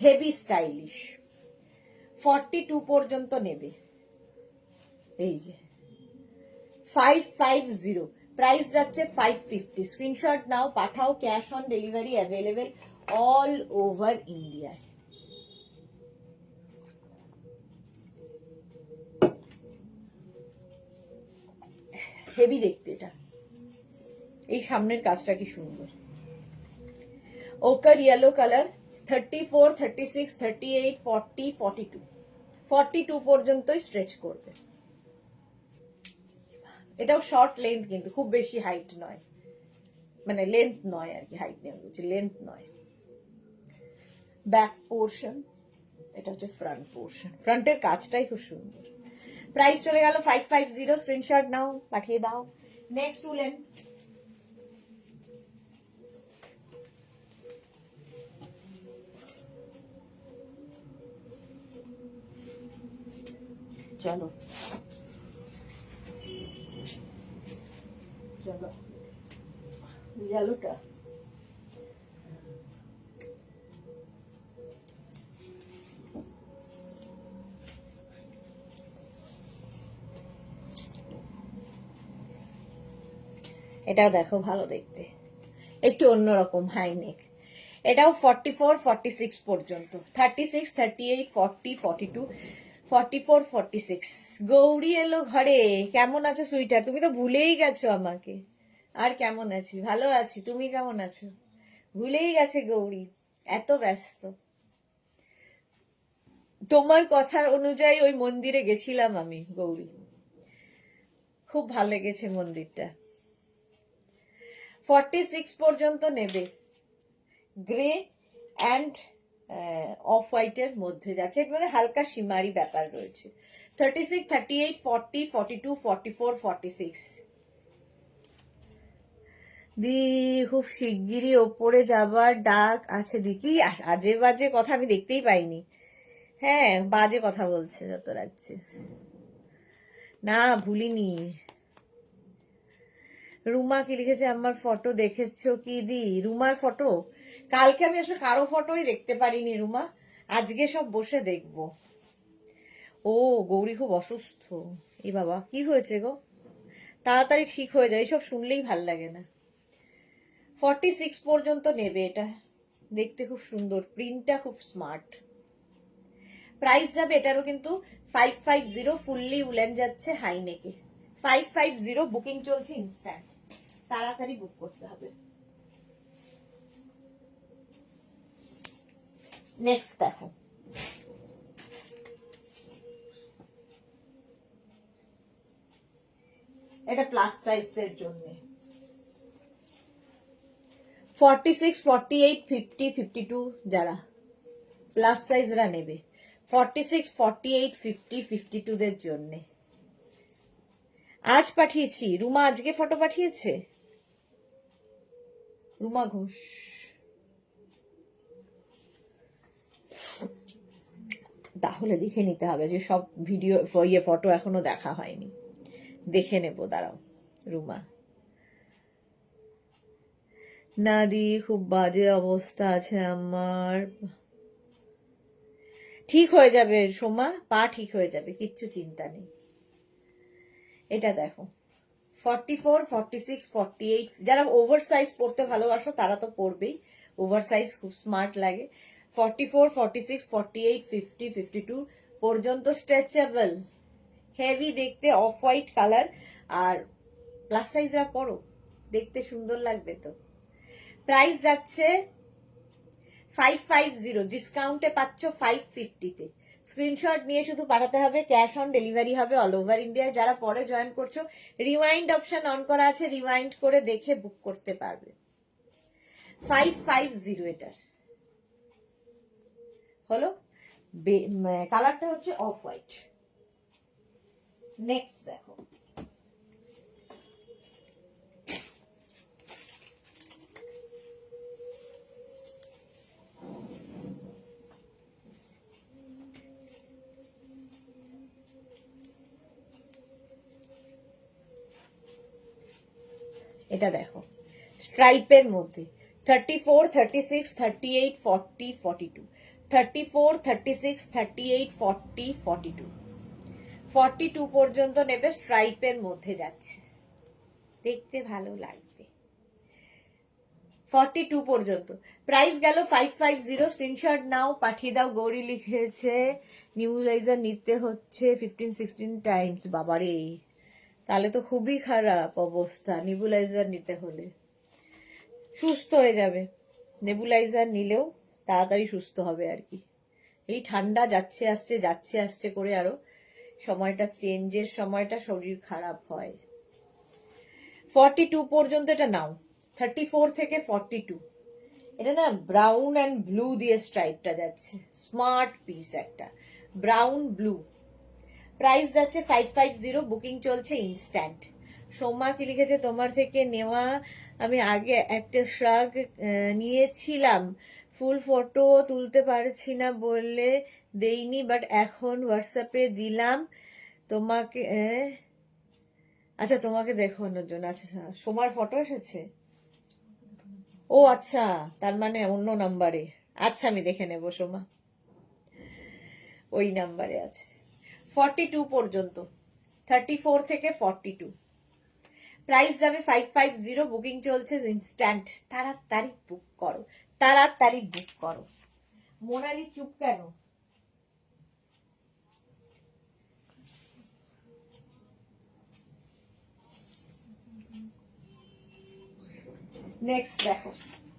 হেভি স্টাইলিশ। 42 পর্যন্ত নেবে। এই যে 550, প্রাইস যাচ্ছে 550। স্ক্রিনশট নাও, পাঠাও, cash on delivery available all over ইন্ডিয়ায়। হেভি দেখতে এটা, এই সামনের কাজটা কি সুন্দর, ওকার ইয়েলো কালার। 34, 36, 38, 40, 42 42 পর্যন্তই স্ট্রেচ করবে। এটাও শর্ট লেন্থ, কিন্তু খুব বেশি হাইট নয়, মানে লেন্থ নয় আর কি, হাইট নেই বলছি, লেন্থ নয়। ব্যাক পোর্শন, এটা হচ্ছে ফ্রন্ট পোর্শন, ফ্রন্টের কাজটাই খুব সুন্দর। প্রাইস চলে গেল 550, স্ক্রিনশট নাও, পাঠিয়ে দাও। নেক্সট উলেন, চলো চলো ইয়েলোটা, এটাও দেখো ভালো দেখতে, একটু অন্যরকম হাই নেক। এটাও 44, 46 পর্যন্ত, 36, 38, 40, 42, 44, 46। গৌরী এলো ঘরে, কেমন আছো সুইটার? তুমি তো ভুলেই গেছো আমাকে। আর কেমন আছি, ভালো আছি, তুমি কেমন আছো? ভুলেই গেছে গৌরী, এত ব্যস্ত। তোমার কথা অনুযায়ী ওই মন্দিরে গেছিলাম আমি গৌরী, খুব ভালো লেগেছে মন্দিরটা। 46 পর্যন্ত নেবে, গ্রে অ্যান্ড অফ হোয়াইটের মধ্যে যাচ্ছে, এর মধ্যে হালকা সীমারি ব্যাপার রয়েছে। 36, 38, 40, 42, 44, 46। দি খুব শিগগিরই ওপরে যাবার ডাক আছে দি, কি আজে বাজে কথা, আমি দেখতেই পাইনি। হ্যাঁ বাজে কথা বলছে যত রাজ্যে, না ভুলিনি। রুমা কি লিখেছে, আমার ফটো দেখেছো কি দি? রুমার ফটো কালকে আমি আসলে কারো ফটোই দেখতে পারিনি রুমা, আজকে সব বসে দেখবো। ও গৌরী খুব অসুস্থ, এই বাবা কি হয়েছে গো? তাড়াতাড়ি ঠিক হয়ে যায়, এইসব শুনলেই ভাল লাগে না। 46 পর্যন্ত নেবে, এটা দেখতে খুব সুন্দর, প্রিন্টটা খুব স্মার্ট। প্রাইস যাবে এটারও কিন্তু 550, ফুললি উলেন যাচ্ছে হাই নেকে। 550 বুকিং চলছে ইনস্ট্যান্ট, তাড়াতাড়ি বুক করতে হবে। নেক্সট দেখো এটা প্লাস সাইজদের জন্য, 46, 48, 50, 52 যারা প্লাস সাইজরা নেবে, 46, 48, 50, 52 দের জন্য আজ পাঠিয়েছি। রুমা আজকে ফটো পাঠিয়েছে, রুমা ঘোষ। তাহলে দেখে নিতে হবে, যে সব ভিডিও ফটো এখনো দেখা হয়নি, দেখে নেবো, দাঁড়াও। রুমা, না দি খুব বাজে অবস্থা আছে আমার, ঠিক হয়ে যাবে সোমা, পা ঠিক হয়ে যাবে, কিচ্ছু চিন্তা নেই। এটা দেখো 44, 46, 48, যারা ওভার সাইজ পরতে ভালোবাসো তারা তো পরবেই, ওভার সাইজ খুব স্মার্ট লাগে। 44, 46, 48, 50, 52 পর্যন্ত স্ট্রেচেবল, হেভি দেখতে, অফ হোয়াইট কালার, আর প্লাস সাইজরা পরো, দেখতে সুন্দর লাগবে তো। প্রাইস যাচ্ছে 550 ডিসকাউন্টে পাচ্ছ 550-তে। স্ক্রিনশট নিয়ে শুধু পাঠাতে হবে, ক্যাশ অন ডেলিভারি হবে অল ওভার ইন্ডিয়ায়। যারা পরে জয়েন করছো, রিওয়াইন্ড অপশন অন করা আছে, রিওয়াইন্ড করে দেখে বুক করতে পারবে। 550 এটার হলো। কালারটা হচ্ছে অফ হোয়াইট। নেক্সট দেখো, এটা দেখো স্ট্রাইপের মধ্যে 34, 36, 38, 40, 42, 34, 36, 38, 40, 42, 42 পর্যন্ত নেবে। স্ট্রাইপের মধ্যে যাচ্ছে, দেখতে ভালো লাগবে। 42 পর্যন্ত প্রাইস গেল 550। স্ক্রিনশট নাও, পাঠিয়ে দাও। গৌরী লিখেছে নিউলাইজার নিতে হচ্ছে 15-16 টাইমস। বাবারে, তাহলে তো খুবই খারাপ অবস্থা। নেবুলাইজার নিতে হলে সুস্থ হয়ে যাবে, নেবুলাইজার নিলেও তাড়াতাড়ি সুস্থ হবে আর কি। এই ঠান্ডা যাচ্ছে আসছে যাচ্ছে আসছে করে আরো সময়টা চেঞ্জের সময়টা শরীর খারাপ হয়। 42 পর্যন্ত এটা নাও। 34 থেকে 42, এটা না ব্রাউন অ্যান্ড ব্লু দিয়ে স্ট্রাইপটা যাচ্ছে, স্মার্ট পিস একটা ব্রাউন ব্লু। প্রাইস যাচ্ছে 550, বুকিং চলছে ইনস্ট্যান্ট। সোমা কি লিখেছে, তোমার থেকে নেওয়া আমি আগে একটা শ্রাগ নিয়েছিলাম, ফুল ফটো তুলতে পারছি না বলে দেইনি, বাট এখন হোয়াটসঅ্যাপে দিলাম তোমাকে। আচ্ছা, তোমাকে দেখানোর জন্য। আচ্ছা, সোমার ফটো এসেছে। ও আচ্ছা, তার মানে অন্য নাম্বারে। আচ্ছা, আমি দেখে নেব সোমা, ওই নাম্বারে আছে। 42 পর্যন্ত, 34 থেকে 42, প্রাইস যাবে 550, বুকিং চলছে ইনস্ট্যান্ট। তাড়াতাড়ি বুক করো, তাড়াতাড়ি বুক করো। মোনালি চুপ কেন? নেক্সট দেখো,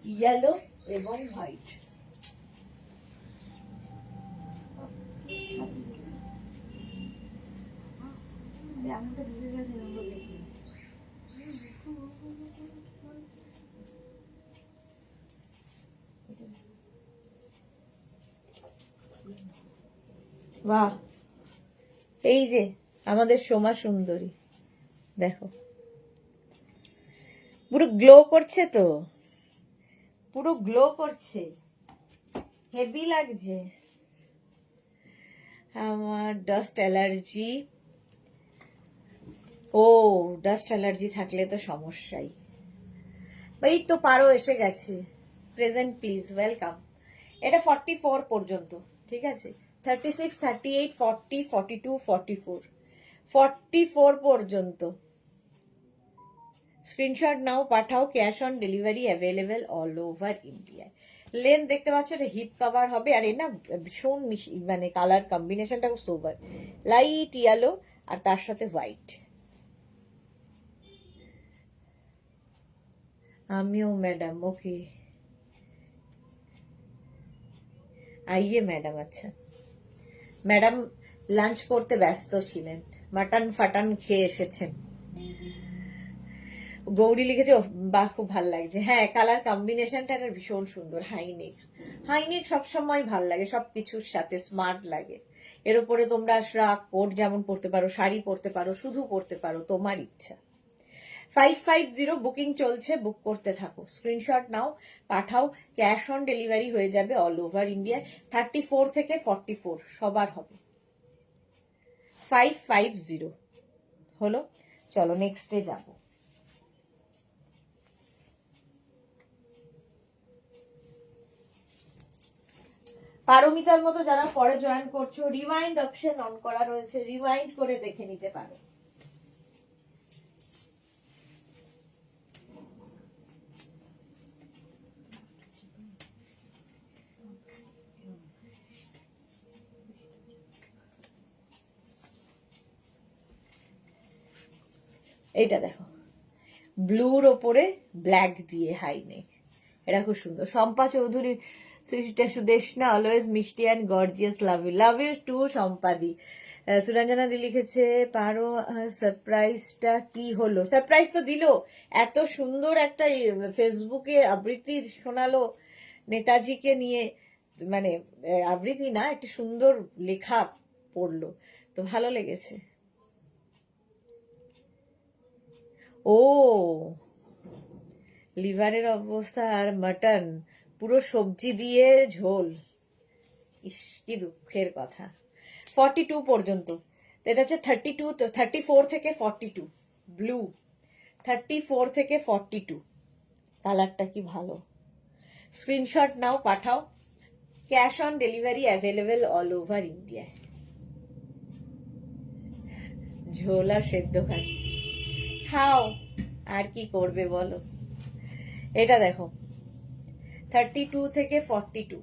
ইয়েলো এবং হোয়াইট। বাহ, এই যে আমাদের সোমা সুন্দরী, দেখো পুরো গ্লো করছে তো, পুরো গ্লো করছে, হেভি লাগছে। আমার ডাস্ট অ্যালার্জি, ও ডাস্ট অ্যালার্জি থাকলে তো সমস্যাই। এই তো পারো এসে গেছে, প্রেজেন্ট প্লিজ, ওয়েলকাম। এটা 44 পর্যন্ত, ঠিক আছে। 36, 38, 40, 42, 44, 44 পর্যন্ত। স্ক্রিনশট নাও, পাঠাও, cash on delivery available all over India. Lane দেখতে পাচ্ছ, এটা হিপ কভার হবে। আর এ না ভীষণ মানে কালার কম্বিনেশনটা খুব সোবার, লাইট ইয়েলো আর তার সাথে হোয়াইট। আমিও ম্যাডাম, ওকে আইয়ে ম্যাডাম। আচ্ছা, ম্যাডাম লাঞ্চ করতে ব্যস্ত ছিলেন, মাটন ফাটান খেয়ে এসেছেন। গৌরী লিখেছে বাহ খুব ভাল লাগছে। হ্যাঁ, কালার কম্বিনেশনটা ভীষণ সুন্দর। হাইনেক, হাইনেক সবসময় ভাল লাগে, সবকিছুর সাথে স্মার্ট লাগে। এর উপরে তোমরা শ্রাক কোট যেমন পরতে পারো, শাড়ি পরতে পারো, শুধু পরতে পারো, তোমার ইচ্ছা। 550 বুকিং চলছে, বুক করতে থাকো। স্ক্রিনশট নাও, পাঠাও, ক্যাশ অন ডেলিভারি হয়ে যাবে অল ওভার ইন্ডিয়ায়। 34 থেকে 44 সবার হবে। 550 হলো। চলো নেক্সটে যাবো। পারমিতার মতো যারা পরে জয়েন করছো, রিওয়াইন্ড অপশন অন করা রয়েছে, রিওয়াইন্ড করে দেখে নিতে পারো। এইটা দেখো, ব্লুর ওপরে ব্ল্যাক দিয়ে হাই নেক, এটা খুব সুন্দর। শম্পা চৌধুরী সুচিতা সুদেশনা অলওয়েজ মিষ্টি and gorgeous, love you too সম্পাদি। সুরঞ্জনা দি লিখেছে পারো সারপ্রাইজটা কি হলো? সারপ্রাইজ তো দিল, এত সুন্দর একটা ফেসবুকে আবৃত্তি শোনালো নেতাজিকে নিয়ে, মানে আবৃত্তি না, একটা সুন্দর লেখা পড়লো, তো ভালো লেগেছে। ও লিভারের অবস্থা আর মাটন পুরো সবজি দিয়ে ঝোল, ইস কি দুঃখের কথা। 42 পর্যন্ত, এটা হচ্ছে 32, 34 থেকে 42 ব্লু, 34 থেকে 42, কালারটা কি ভালো। স্ক্রিনশট নাও, পাঠাও। Cash on delivery available all over ইন্ডিয়ায়। ঝোল আর সেদ্ধ খাচ্ছি, খাও, আর কি করবে বলো। এটা দেখো 32 থেকে 42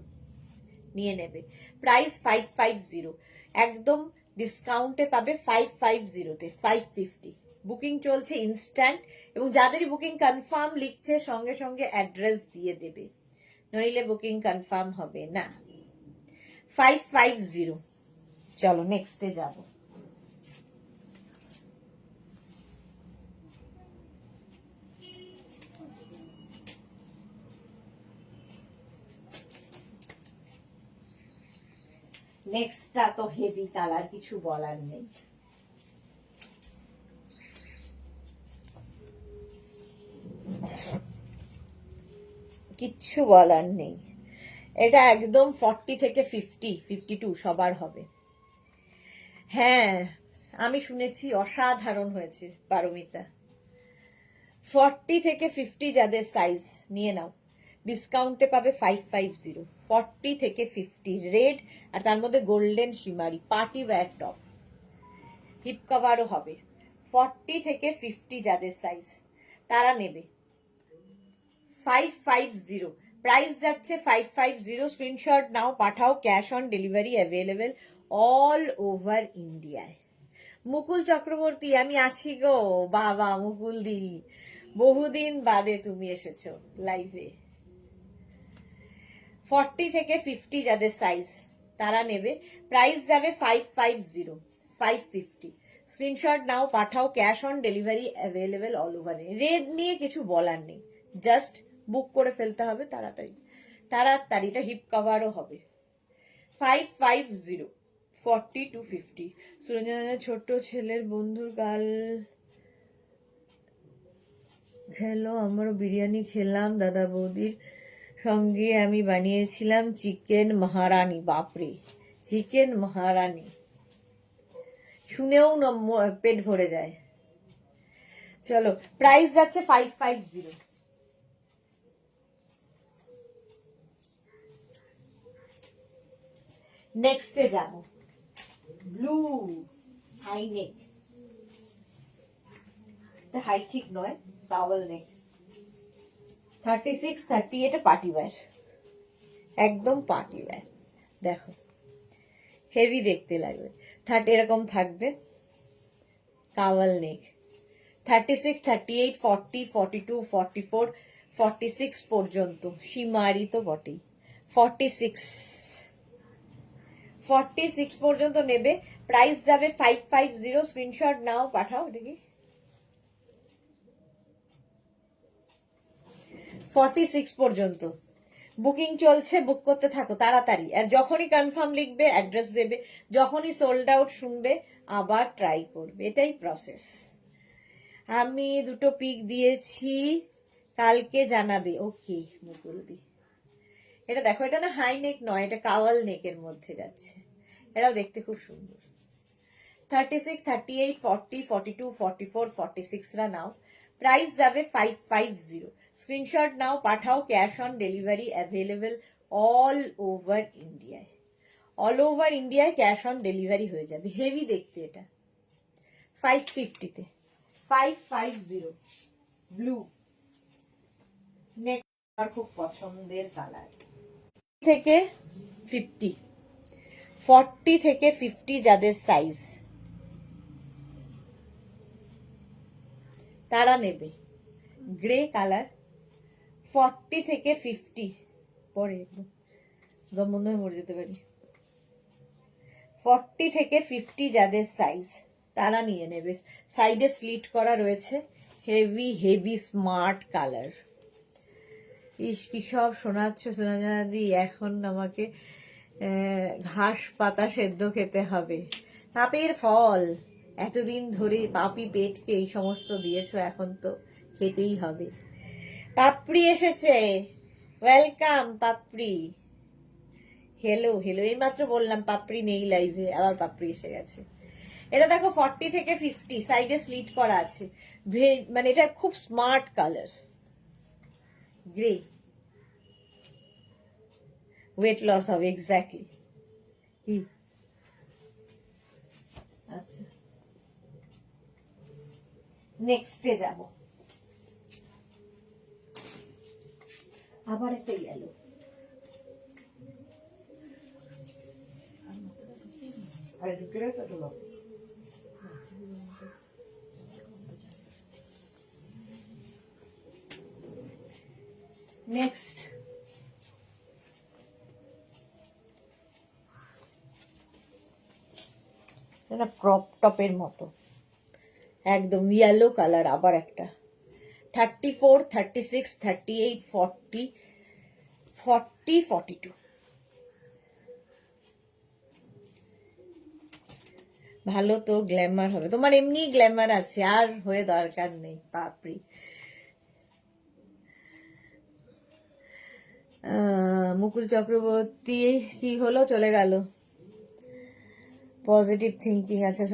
নিয়ে নেবে, প্রাইস 550, একদম ডিসকাউন্টে পাবে 550-তে 550। বুকিং চলছে ইনস্ট্যান্ট, এবং যাদেরই বুকিং কনফার্ম লিখছে সঙ্গে সঙ্গে অ্যাড্রেস দিয়ে দেবে, নইলে বুকিং কনফার্ম হবে না। 550। চলো নেক্সটে যাবো। নেক্সটটা তো হেভি কালার, কিছু বলার নেই। কিচ্ছু বলার নেই, এটা একদম 40 থেকে 50, 52 সবার হবে। হ্যাঁ আমি শুনেছি অসাধারণ হয়েছে পারমিতা। 40 থেকে 50 যাদের সাইজ নিয়ে নাও, ডিসকাউন্টে পাবে 550। 40 থেকে 50 রেড, আর তার মধ্যে golden shimmery party wear top, hip কভারও হবে। 40 থেকে 50 যাদের সাইজ তারা নেবে 550, প্রাইস যাচ্ছে 550। স্ক্রিনশট নাও, পাঠাও। Cash on delivery available all over ইন্ডিয়ায়। মুকুল চক্রবর্তী, আমি আছি গো বাবা। মুকুল দি, বহুদিন বাদে তুমি এসেছো লাইভে। 40 থেকে 50 যাদের সাইজ তারা নেবে, প্রাইস যাবে 550, 550। স্ক্রিনশট নাও, পাঠাও। Cash on delivery available all over. Red নিয়ে কিছু বলার নেই, জাস্ট বুক করে ফেলতে হবে তাড়াতাড়ি তাড়াতাড়ি। এটা হিপ কভারও হবে। 550, 40 to 50। সুরঞ্জনা ছোট ছেলের বন্ধুর কাল খেলো, আমারও বিরিয়ানি খেলাম, দাদা বৌদির সঙ্গে আমি বানিয়েছিলাম চিকেন মহারানি। বাপরে, চিকেন মহারানি শুনেও পেট ভরে যায়। চলো, প্রাইস যাচ্ছে 550। নেক্সটে যাব, ব্লু হাই নেক, হাই ঠিক নয়, টাওয়েল নেক, 36, 38 পার্টি ওয়্যার, একদম পার্টি ওয়্যার। দেখো হেভি দেখতে লাগবে। 30 এরকম থাকবে, কাওয়াল নেক। 36, 38, 40, 42, 44, 46 পর্যন্ত, সীমারি তো বটেই। 46 পর্যন্ত নেবে, প্রাইস যাবে 550। স্ক্রিনশট নাও, পাঠাও। এটা কি 46 পর্যন্ত বুকিং চলছে, বুক করতে থাকো তাড়াতাড়ি। আর যখনই কনফার্ম লিখবে অ্যাড্রেস দেবে, যখনই সোল্ড আউট শুনবে আবার ট্রাই করবে, এটাই প্রসেস। আমি দুটো পিক দিয়েছি, কালকে জানাবে। ওকে মুকুলদি, এটা দেখো, এটা না হাই নেক নয়, এটা কাওয়াল নেকের মধ্যে যাচ্ছে, এটাও দেখতে খুব সুন্দর। 36, 38, 40, 42, 44, 46 রা নাও, প্রাইস যাবে 550। স্ক্রিনশট নাও, পাঠাও। Cash on delivery available all over ইন্ডিয়ায়। অল ওভার ইন্ডিয়ায় ক্যাশ অন ডেলিভারি হয়ে যাবে। হেভি দেখতে এটা। 550-তে 550 ব্লু নেক, আমার খুব পছন্দের কালার। থেকে 50, 40 থেকে 50 যাদের সাইজ তারা নেবে, গ্রে কালার। 40 থেকে 50 পরে দম বন্ধ হয়ে মরে যেতে পারি। 40 থেকে 50 যাদের সাইজ তারা নিয়ে নেবে। সাইডে স্লিট করা রয়েছে, হেভি হেভি স্মার্ট কালার। ইস কি সব শোনাচ্ছ সোনাজানা দি, এখন আমাকে ঘাস পাতা সেদ্ধ খেতে হবে। পাপের ফল, এতদিন ধরে পাপি পেটকে এই সমস্ত দিয়েছো, এখন তো খেতেই হবে। পাপড়ি এসেছে, ওয়েলকাম পাপড়ি। হেলো হেলো, এইমাত্র বললাম পাপড়ি নেই লাইভে, আবার পাপড়ি এসে গেছে। এটা দেখো 40 থেকে 50, সাইডে স্লিট করা আছে, মানে এটা খুব smart colour, grey. Weight loss হবে এক্স্যাক্টলি। আচ্ছা, নেক্সটে যাব। আবার একটা ইয়েলো, নেক্সট ক্রপ টপের মতো একদম ইয়েলো কালার। আবার একটা 34, 36, 38, 40, 40, 42। ভালো তো গ্ল্যামার হবে তোমার, এমনি গ্ল্যামার আছে, আর হয়ে দরকার নেই। বাপরি, মুকুল চক্রবর্তী কি হলো, চলে গেল। Positive thinking. আচ্ছা,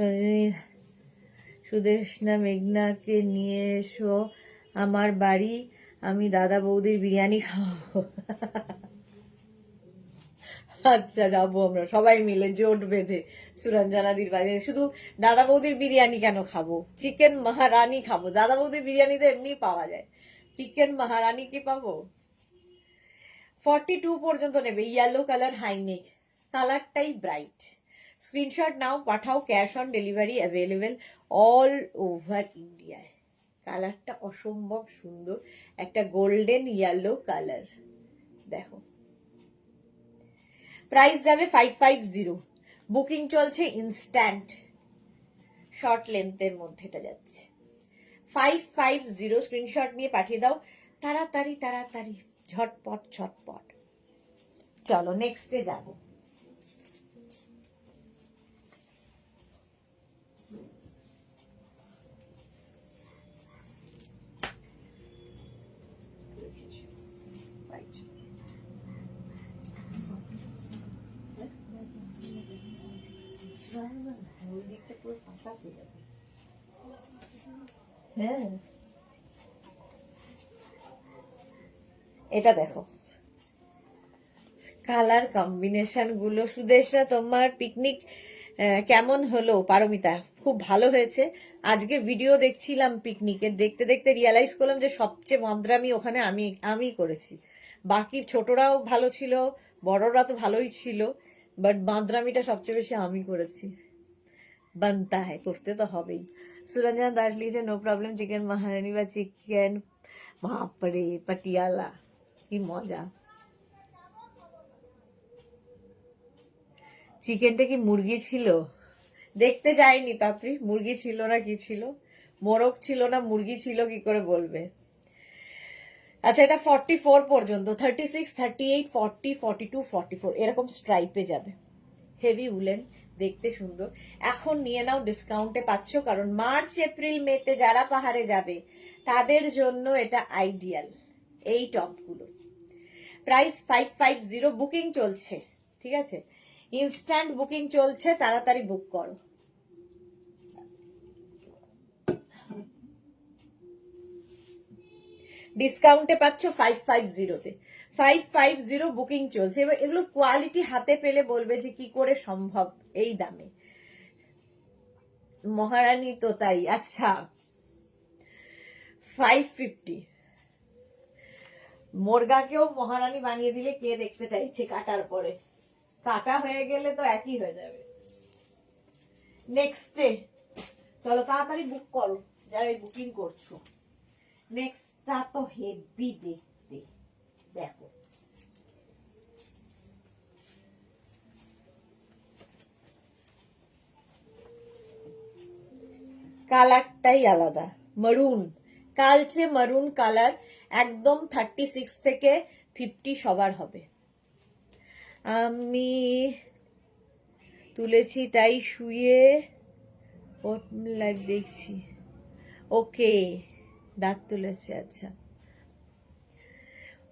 সুদেশনা মেঘনাকে নিয়ে এসো আমার বাড়ি, আমি দাদা বৌদির বিরিয়ানি খাওয়াবো। আচ্ছা, যাবো আমরা সবাই মিলে জোট বেঁধে সুরঞ্জনাদির বাড়ি। শুধু দাদা বৌদির বিরিয়ানি কেন খাবো, চিকেন মহারানি খাবো। দাদা বৌদির বিরিয়ানি তো এমনি পাওয়া যায়, চিকেন মহারানি কি পাবো? 42 পর্যন্ত নেবে। ইয়েলো কালার হাইনেক, কালারটাই ব্রাইট। স্ক্রিনশট নাও, পাঠাও, cash on delivery available all over ইন্ডিয়ায়। কালারটা অসম্ভব সুন্দর, একটা গোল্ডেন ইয়েলো কালার। দেখো, প্রাইস যাবে 550। বুকিং চলছে ইনস্ট্যান্ট, শর্ট লেন্থের মধ্যে এটা যাচ্ছে 550। স্ক্রিনশট নিয়ে পাঠিয়ে দাও তাড়াতাড়ি তাড়াতাড়ি, ঝটপট ঝটপট। চলো নেক্সটে যাব। হ্যাঁ, এটা দেখো কালার কম্বিনেশন গুলো। সুদেশরা, তোমার পিকনিক কেমন হলো? পারমিতা, খুব ভালো হয়েছে। আজকে ভিডিও দেখছিলাম পিকনিকের, দেখতে দেখতে রিয়ালাইজ করলাম যে সবচেয়ে মাদ্রামি ওখানে আমি করেছি। বাকি ছোটরাও ভালো ছিল, বড়রা তো ভালোই ছিল, বাট মাদ্রামিটা সবচেয়ে বেশি আমি করেছি। বানতা হ্যাঁ, করতে তো হবেই। সুরঞ্জনা দাস লিখেছে নো প্রবলেম, চিকেন মাহারানি বা চিকেন বাপরে পাটিয়ালা, কি মজা। চিকেনটা কি মুরগি ছিল? দেখতে যায়নি পাপড়ি, মুরগি ছিল না কি ছিল, মোরগ ছিল না মুরগি ছিল, কি করে বলবে? আচ্ছা, এটা 44 পর্যন্ত, 36, 38, 40, 42, 44 এরকম স্ট্রাইপে যাবে। হেভি উলেন, দেখতে সুন্দর। এখন নিয়ে নাও, ডিসকাউন্টে পাচ্ছ, কারণ মার্চ এপ্রিল মেতে যারা পাহাড়ে যাবে তাদের জন্য এটা আইডিয়াল এই টপগুলো। প্রাইস 550, বুকিং চলছে, ঠিক আছে? ইনস্ট্যান্ট বুকিং চলছে, তাড়াতাড়ি বুক করো। ডিসকাউন্টে পাচ্ছ 550-তে। 550 বুকিং চলছে। এবার এগুলো কোয়ালিটি হাতে পেলে বলবে যে কি করে সম্ভব এই দামে। মহারানী তো তাই। আচ্ছা, 550। মোরগাকেও মহারানী বানিয়ে দিলে কে দেখতে চাইছে কাটার পরে? কাটা হয়ে গেলে তো একই হয়ে যাবে। নেক্সটে চলো, তাড়াতাড়ি বুক করো যারা বুকিং করছো। নেক্সটটা তো হেভি দেখতে, দেখো কালারটাই আলাদা, মারুন, কালচে মারুন কালার, একদম 36 থেকে 50 সবার হবে। আমি তুলেছি তাই শুয়ে লাইভ দেখছি। ওকে, দাঁত তুলেছে, আচ্ছা।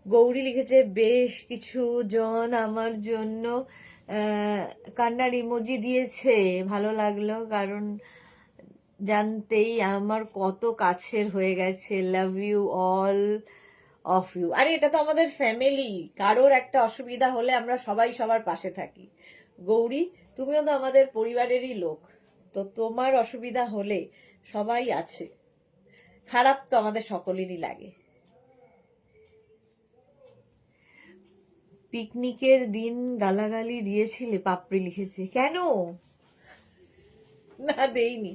গৌরী লিখেছে বেশ কিছু জন আমার জন্য কান্নার ইমোজি দিয়েছে, ভালো লাগলো, কারণ জানতেই আমার কত কাছের হয়ে গেছে। Love you all of you. আরে এটা তো আমাদের ফ্যামিলি, কারোর একটা অসুবিধা হলে আমরা সবাই সবার পাশে থাকি। গৌরী, তুমিও তো আমাদের পরিবারেরই লোক, তো তোমার অসুবিধা হলে সবাই আছে, খারাপ তো আমাদের সকলেরই লাগে। পিকনিকের দিন গালাগালি দিয়েছিলে, পাপড়ি লিখেছে। কেন? না, দেইনি।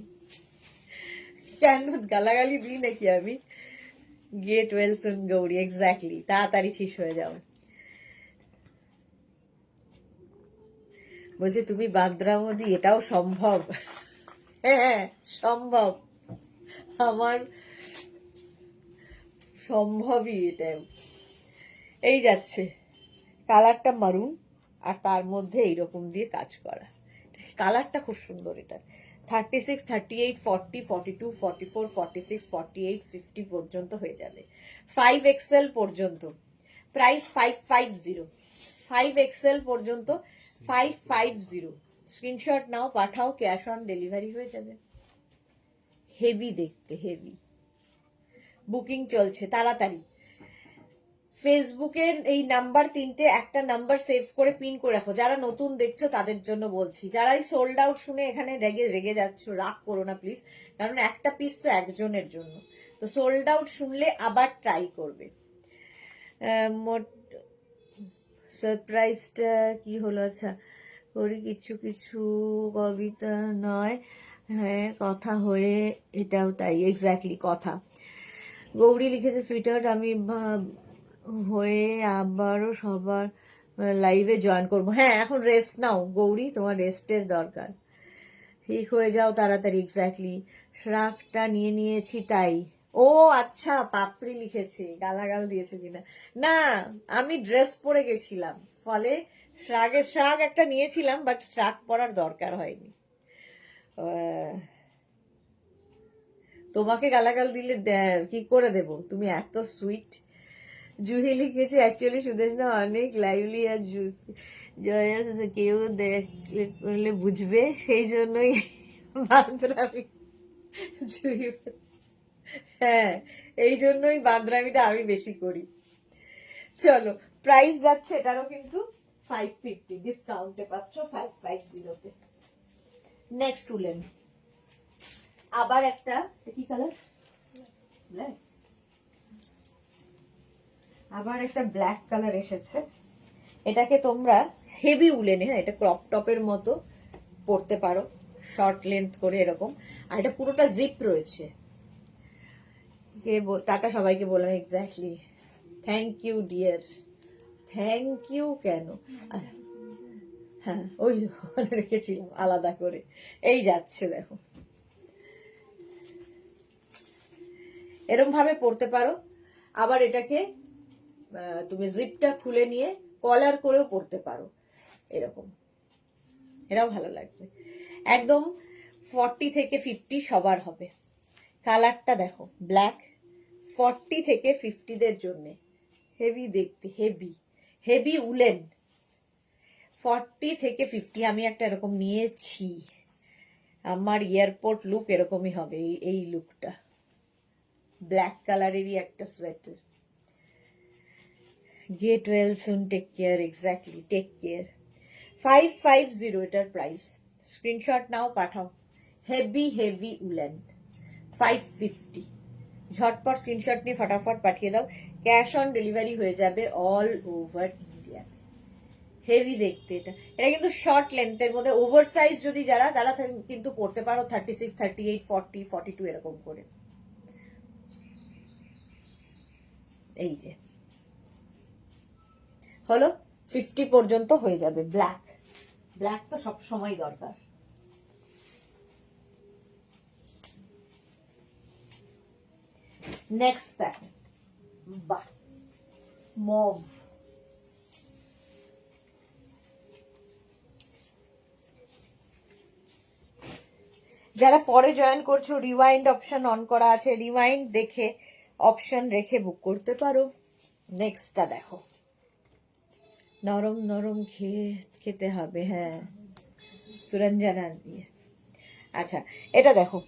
কেন গালাগালি দিই নাকি আমি? Get well soon Gauri, exactly, তাড়াতাড়ি শেষ হয়ে যাও। বলছে তুমি বাদ্রামদি, এটাও সম্ভব? হ্যাঁ সম্ভব, আমার সম্ভবই এটাও। এই যাচ্ছে, কালারটা মারুন আর তার মধ্যে এইরকম দিয়ে কাজ করা, কালারটা খুব সুন্দর। এটা 36, 38, 40, 42, 44, 46, 48, 50 পর্যন্ত হয়ে যাবে, 5XL পর্যন্ত। প্রাইস 550, 5XL পর্যন্ত 550। স্ক্রিনশট নাও, পাঠাও, ক্যাশ অন ডেলিভারি হয়ে যাবে। হেভি দেখতে, হেভি। বুকিং চলছে, তাড়াতাড়ি। ফেসবুকের এই নাম্বার 3টে, একটা নাম্বার সেভ করে পিন করে রাখো। যারা নতুন দেখছো তাদের জন্য বলছি, যারাই সোল্ড আউট শুনে এখানে রেগে যাচ্ছ, রাগ করো না প্লিজ, কারণ একটা পিস তো একজনের জন্য। তো সোল্ড আউট শুনলে আবার ট্রাই করবে। সারপ্রাইজটা কি হলো? আচ্ছা, করি কিছু কিছু কবিতা নয়, হ্যাঁ কথা হয়ে, এটাও তাই, এক্স্যাক্টলি কথা। গৌরী লিখেছে সুইটহার্ট, আমি হয়ে আবারও সবার লাইভে জয়েন করবো। হ্যাঁ, এখন রেস্ট নাও গৌরী, তোমার রেস্টের দরকার, ঠিক হয়ে যাও তাড়াতাড়ি, এক্স্যাক্টলি। শ্রাগটা নিয়ে নিয়েছি তাই। ও আচ্ছা, পাপড়ি লিখেছে, গালাগাল দিয়েছো কিনা। না, আমি ড্রেস পরে গেছিলাম, ফলে শ্রাগ একটা নিয়েছিলাম, বাট শ্রাগ পরার দরকার হয়নি। তোমাকে গালাগাল দিলে কি করে দেব, তুমি এত সুইট। জুহি লিখেছে অ্যাকচুয়ালি সুদেশ না অনেক লাইভলি আর জয়াস কেউ দেখলে বুঝবে, সেই জন্যই বান্দরামি। জুহি, হ্যাঁ, এই জন্যই বান্দরামিটা আমি বেশি করি। চলো, প্রাইস যাচ্ছে এটারও কিন্তু 550, ডিসকাউন্টে পাচ্ছ 550-তে। নেক্সট উলেন, আবার একটা, কি কালার? ব্ল্যাক। আবার একটা ব্ল্যাক কালার এসেছে। এটাকে তোমরা হেভি উলেনে, হ্যাঁ, এটা ক্রপ টপের মতো পরতে পারো, শর্ট লেন্থ করে এরকম। আর এটা পুরোটা জিপ রয়েছে। টাটা সবাইকে বললাম, exactly. Thank you dear, thank you. কেন? হ্যাঁ, ওই রেখেছিলাম আলাদা করে। এই যাচ্ছে, দেখো, এরম ভাবে পরতে পারো। আবার এটাকে তুমি জিপটা খুলে নিয়ে কলার করেও পরতে পারো, এরকম, এরাও ভালো লাগবে। একদম 40 থেকে 50 সবার হবে। কালারটা দেখো, ব্ল্যাক, 40 থেকে 50-দের জন্য হেভি দেখতে, হেভি হেভি উলেন। 40 থেকে 50, আমি একটা এরকম নিয়েছি, আমার এয়ারপোর্ট লুক এরকমই হবে, এই লুকটা, ব্ল্যাক কালারেরই একটা sweater. Get well soon, take care, exactly, take care. 550 এটার প্রাইস। স্ক্রিনশট নাও, পাঠাও। Heavy heavy woollen, 550। ঝটপট স্ক্রিনশট নিয়ে ফটাফট পাঠিয়ে দাও, ক্যাশ অন ডেলিভারি হয়ে যাবে অল ওভার ইন্ডিয়াতে। হেভি দেখতে এটা, এটা কিন্তু শর্ট লেন্থের মধ্যে, ওভার সাইজ যদি যারা, তারা কিন্তু পড়তে পারো 36, 38, 40, 42 এরকম করে। এই যে হলো, 50 পর্যন্ত হয়ে যাবে। ব্ল্যাক, ব্ল্যাক তো সব সময় দরকার। নেক্সট দেখো, বাহ, মভ, যারা পরে জয়েন করছো রিওয়াইন্ড অপশন অন করা আছে, রিওয়াইন্ড দেখে অপশন রেখে বুক করতে পারো। নেক্সটটা দেখো, নরম নরম খেতে হবে, হ্যাঁ, সুরঞ্জনা দিয়ে। আচ্ছা, এটা দেখো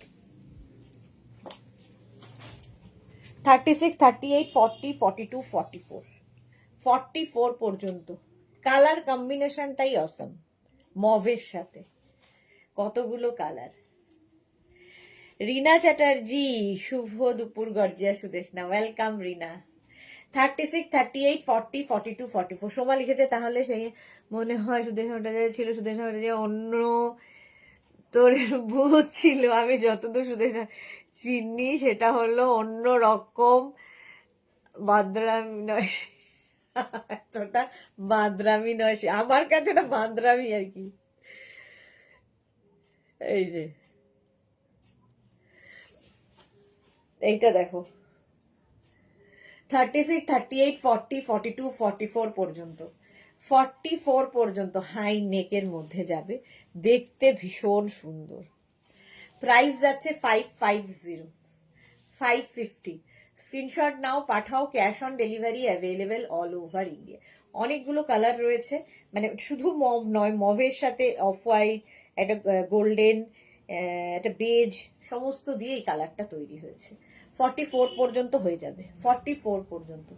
36, 38, 40, 42, 44, 44 পর্যন্ত। কালার কম্বিনেশনটাই অসম, মভের সাথে কতগুলো কালার। রিনা চ্যাটার্জি, শুভ দুপুর গর্জিয়া সুদেশনা, ওয়েলকাম রিনা। 36, 38, 40, 42, 44। সোমা লিখেছে তাহলে সেই মনে হয় সুদেশনা ছিল, সুদেশনা অন্য তোর ভূত ছিল। আমি যতদূর সুদেশনা চিনি সেটা হলো অন্য রকম বাদরামি নয়, এতটা বাদরামি নয়, আমার কাছে ওটা বাদরামি আর কি। এই যে এইটা দেখো 36, 38, 40, 42, 44 পর্যন্ত। 44 পর্যন্ত হাই নেকের মধ্যে যাবে, দেখতে ভীষণ সুন্দর। প্রাইস যাচ্ছে 550, 550। স্ক্রিনশট নাও, পাঠাও, cash on delivery available all over India. অনেকগুলো কালার রয়েছে, মানে শুধু মভ নয়, মভের সাথে অফ হোয়াইট, একটা গোল্ডেন, একটা বেজ, সমস্ত দিয়ে এই কালারটা তৈরি হয়েছে। 44 পর্যন্ত হয়ে যাবে, 44 পর্যন্ত,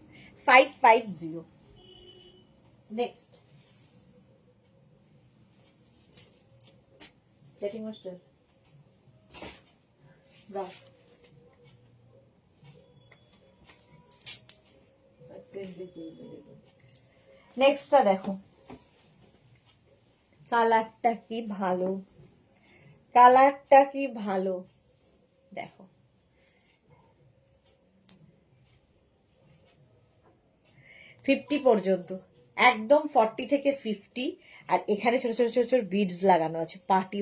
550। নেক্সট গেটিং মাস্টার, বাহ, নেক্সটটা দেখো, কালারটা কি ভালো, কালারটা কি ভালো দেখো। ফিফটি পর্যন্ত, একদম 40 থেকে 50। আর এখানে ছোট ছোট ছোট ছোট বিডস লাগানো আছে, পার্টি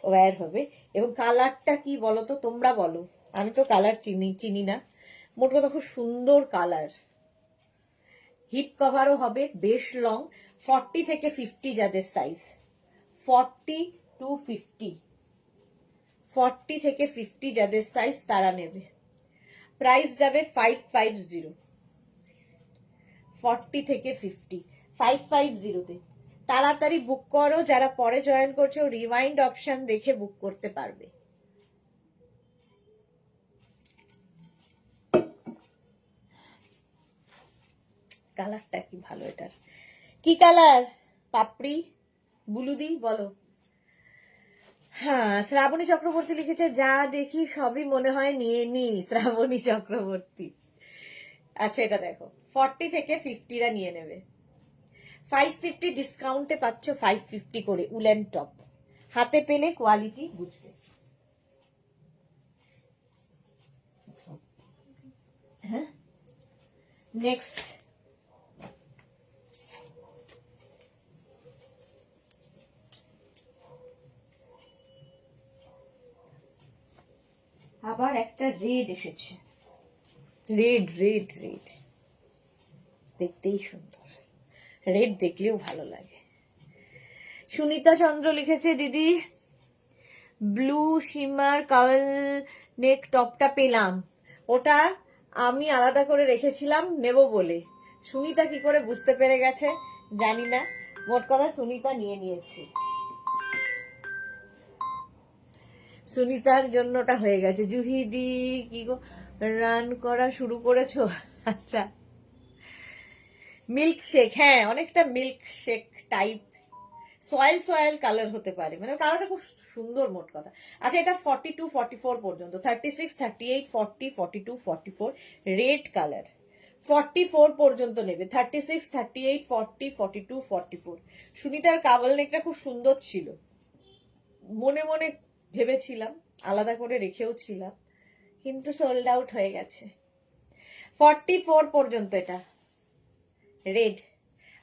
ওয়্যার হবে। এবং কালারটা কি বলো তো, তোমরা বলো, আমি তো কালার চিনি না। মোট কথা খুব সুন্দর কালার। হিপ কভারও হবে, বেশ লং। 40 থেকে 50 যাদের সাইজ, 40 to 50, 40 থেকে 50 যাদের সাইজ তারা নেবে। প্রাইস যাবে 550, 40 থেকে 50, 550-তে। তাড়াতাড়ি বুক করো, যারা পরে জয়েন করছো রিওয়াইন্ড অপশন দেখে বুক করতে পারবে। কালারটা কি ভালো, এটার কি কালার, পাপড়ি বুলুদি বলো। হ্যাঁ, শ্রাবণী চক্রবর্তী লিখেছে, যা দেখি সবই মনে হয় নিয়ে নি, শ্রাবণী চক্রবর্তী। আচ্ছা, এটা দেখো 40 থেকে 50রা নিয়ে নেবে। 550 ডিসকাউন্টে পাচ্ছ, 550 করে উলেন টপ। হাতে পেলে কোয়ালিটি বুঝবে। হ্যাঁ, নেক্সট আবার একটা রেড এসেছে, রেড রেড রেড, দেখতেই সুন্দর, রেড দেখলেও ভালো লাগে। সুনিতা চন্দ্র লিখেছে, দিদি ব্লু শিমার কার্ল নেক টপটা পেলাম, ওটা আমি আলাদা করে রেখেছিলাম নেব বলে। সুনিতা কি করে বুঝতে পেরে গেছে জানি না, মোট কথা সুনিতা নিয়ে নিয়েছে। সুনিতার জন্য ওটা হয়ে গেছে। জুহিদি কি গো, রান করা শুরু করেছো? আচ্ছা, মিল্ক শেক, হ্যাঁ অনেকটা milk shake type, soil colour হতে পারে, মানে কালারটা খুব সুন্দর মোট কথা। আচ্ছা, এটা 42, 44 পর্যন্ত, 36, 38, 40, 42, 44 রেড কালার। 44 পর্যন্ত নেবে, 36, 38, 40, 42, 44। সুনিতার কাবল নেকটা খুব সুন্দর ছিল, মনে মনে ভেবেছিলাম, আলাদা করে রেখেও ছিলাম, কিন্তু সোল্ড আউট হয়ে গেছে। 44 পর্যন্ত এটা রেড।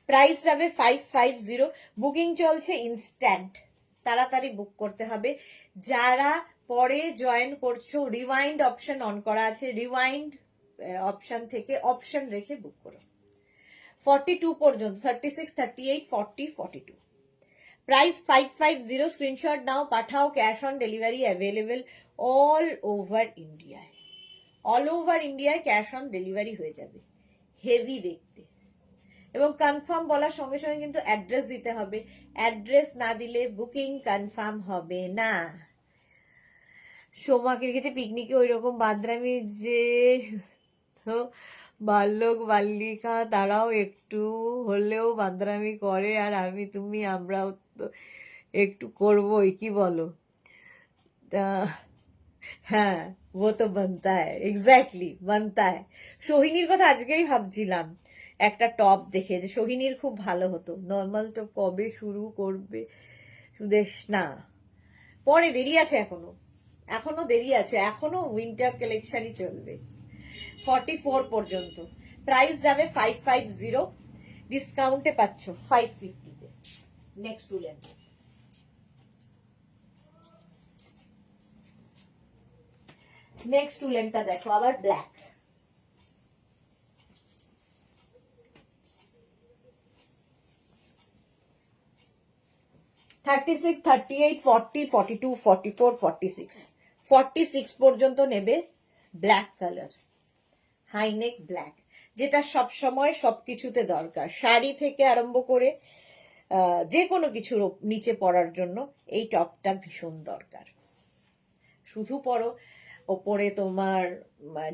প্রাইস যাবে 550, বুকিং চলছে ইনস্ট্যান্ট, তাড়াতাড়ি বুক করতে হবে। যারা পরে জয়েন করছো, রিওয়াইন্ড অপশন অন করা আছে, রিওয়াইন্ড অপশন থেকে অপশন রেখে বুক করো। 42 পর্যন্ত, 36, 38, 40, 42। প্রাইস 550, স্ক্রিনশট নাও, পাঠাও, cash on delivery available all over ইন্ডিয়ায়। অল ওভার ইন্ডিয়ায় ক্যাশ অন ডেলিভারি হয়ে যাবে। হেভি দেখতে, এবং কনফার্ম বলার সঙ্গে সঙ্গে কিন্তু অ্যাড্রেস দিতে হবে। অ্যাড্রেস না দিলে বুকিং কনফার্ম হবে না। সোমাকে গেছে পিকনিকে ওই রকম বাদরামি যে, তো বাল্যক বাল্যিকা তারাও একটু হলেও বাদরামি করে, আর আমি তুমি আমরাও তো একটু করবোই, কি বলো? তা হ্যাঁ, ও তো বানতা হ্যায়, এক্স্যাক্টলি বানতা হ্যায়। সোহিনীর কথা আজকেই ভাবছিলাম একটা টপ দেখে, যে সোহিনীর খুব ভালো হতো। নর্মাল টপ কবে শুরু করবে সুদেশ? না, পরে দেরি আছে, এখনো দেরি আছে, এখনো উইন্টার কালেকশনই চলবে। 44 পর্যন্ত প্রাইস যাবে 550, ডিসকাউন্টে পাচ্ছ 550-তে। নেক্সট উলেন, নেক্সট উলেনটা দেখো, আবার ব্ল্যাক। $36, $38, $40, $42, $44, $46, $46 পর্যন্ত নেবে। ব্ল্যাক কালার, হাইনেক ব্ল্যাক, যেটা সব সময় সবকিছুতে দরকার, শাড়ি থেকে আরম্ভ করে যে কোনো কিছুর নিচে পরার জন্য এই টপটা ভীষণ দরকার। শুধু পরো, ওপরে তোমার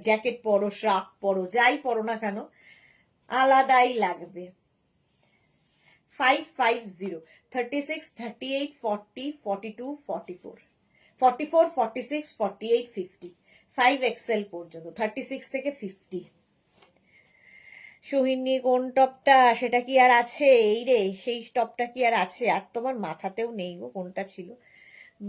জ্যাকেট পরো, শ্রাক পরো, যাই পরো না কেন আলাদাই লাগবে। 550, 36, 38, 40, 42, 44, 44, 46, 48, 50, 5XL পর্যন্ত, 36 থেকে 50। সোহিনী কোন টপটা, সেটা কি আর আছে? এই রে, সেই টপটা কি আর আছে? আর তোমার মাথাতেও নেই গো, কোনটা ছিল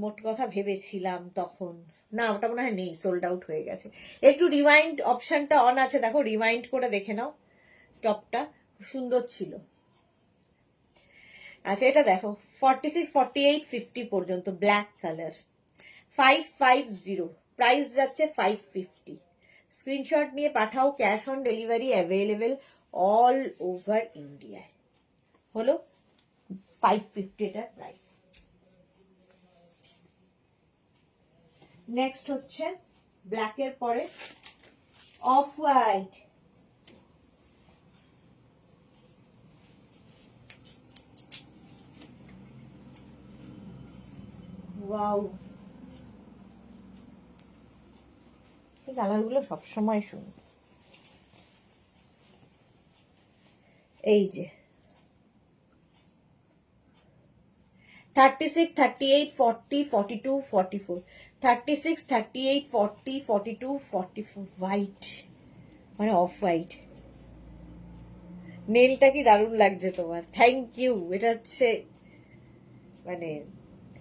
মোট কথা ভেবেছিলাম তখন। না, ওটা মনে হয় নেই, সোল্ড আউট হয়ে গেছে। একটু রিওয়াইন্ড অপশনটা অন আছে, দেখো, রিওয়াইন্ড করে দেখে নাও। টপটা সুন্দর ছিল। আচ্ছা, এটা দেখো, 46, 48, 50 পর্যন্ত, ব্ল্যাক কালার, 550, প্রাইস যাচ্ছে 550। স্ক্রিনশট নিয়ে পাঠাও, cash on delivery available all over ইন্ডিয়ায়। হলো 550 এটার প্রাইস। নেক্সট হচ্ছে ব্ল্যাকের পরে অফ হোয়াইট। ওয়াও, এই কালারগুলো সবসময় শুনি। এই যে 36, 38, 40, 42, 44, 36, 38, 40, 42, 44, হোয়াইট, মানে অফ হোয়াইট। নেলটা কি দারুণ লাগছে তোমার, থ্যাংক ইউ। এটা হচ্ছে মানে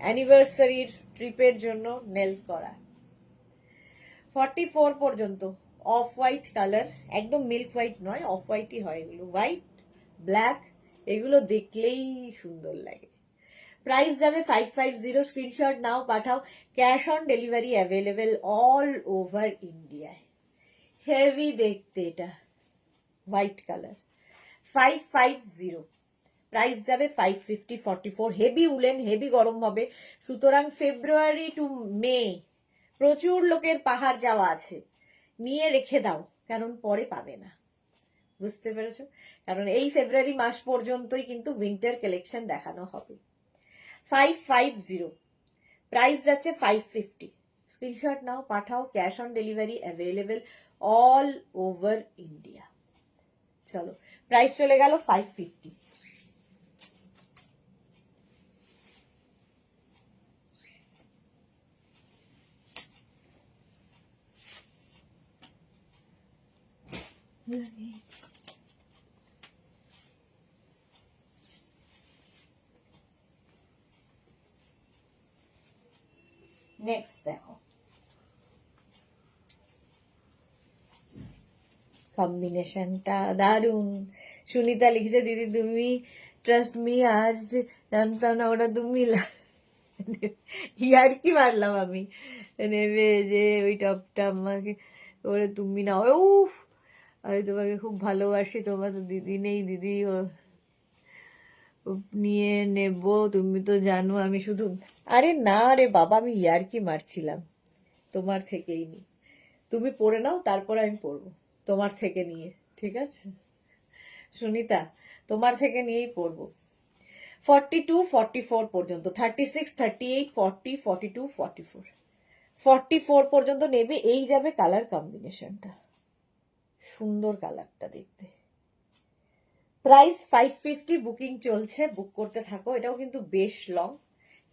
অ্যানিভার্সারির ট্রিপের জন্য নেলস করা। 44 পর্যন্ত অফ হোয়াইট কালার, একদম মিল্ক হোয়াইট নয়, অফ হোয়াইটই হয় এগুলো, হোয়াইট ব্ল্যাক, এগুলো দেখলেই সুন্দর লাগে। প্রাইস যাবে 550, স্ক্রিনশট নাও, পাঠাও, cash on delivery available all over ইন্ডিয়ায়। হেভি দেখতে এটা, হোয়াইট কালার, 550, প্রাইস যাবে 550, 44। হেভি উলেন, হেভি গরম হবে, সুতরাং ফেব্রুয়ারি টু মে প্রচুর লোকের পাহাড় যাওয়া আছে, নিয়ে রেখে দাও, কারণ পরে পাবে না। বুঝতে পেরেছো? কারণ এই ফেব্রুয়ারি মাস পর্যন্তই কিন্তু উইন্টার কালেকশন দেখানো হবে। 550, প্রাইস যাচ্ছে 550। স্ক্রিনশট নাও, পাঠাও, cash on delivery available all over India. চলো, প্রাইস চলে গেল 550। নেক্সট দেখো, কম্বিনেশনটা দারুণ। সুনিতা লিখেছে, দিদি তুমি ট্রাস্ট মি, আজ জানতাম না ওরা তুমি ইয়ার কি মারলাম আমি, নেবে যে ওই টপটা আমাকে ওরে তুমি না, ও আমি তোমাকে খুব ভালোবাসি, তোমার তো দিদি নেই, দিদি নিয়ে নেব, তুমি তো জানো আমি শুধু, আরে না রে বাবা, আমি ইয়ার কি মারছিলাম, তোমার থেকেই নি, তুমি পড়ে নাও তারপর আমি পড়বো তোমার থেকে নিয়ে, ঠিক আছে সুনিতা, তোমার থেকে নিয়েই পড়বো। 42, 44 পর্যন্ত, 36, 38, 40, 42, 44, 44 পর্যন্ত নেবে। এই যাবে কালার কম্বিনেশনটা, সুন্দর কালারটা দেখতে। প্রাইস 550, বুকিং চলছে, বুক করতে থাকো। এটাও কিন্তু বেশ লং,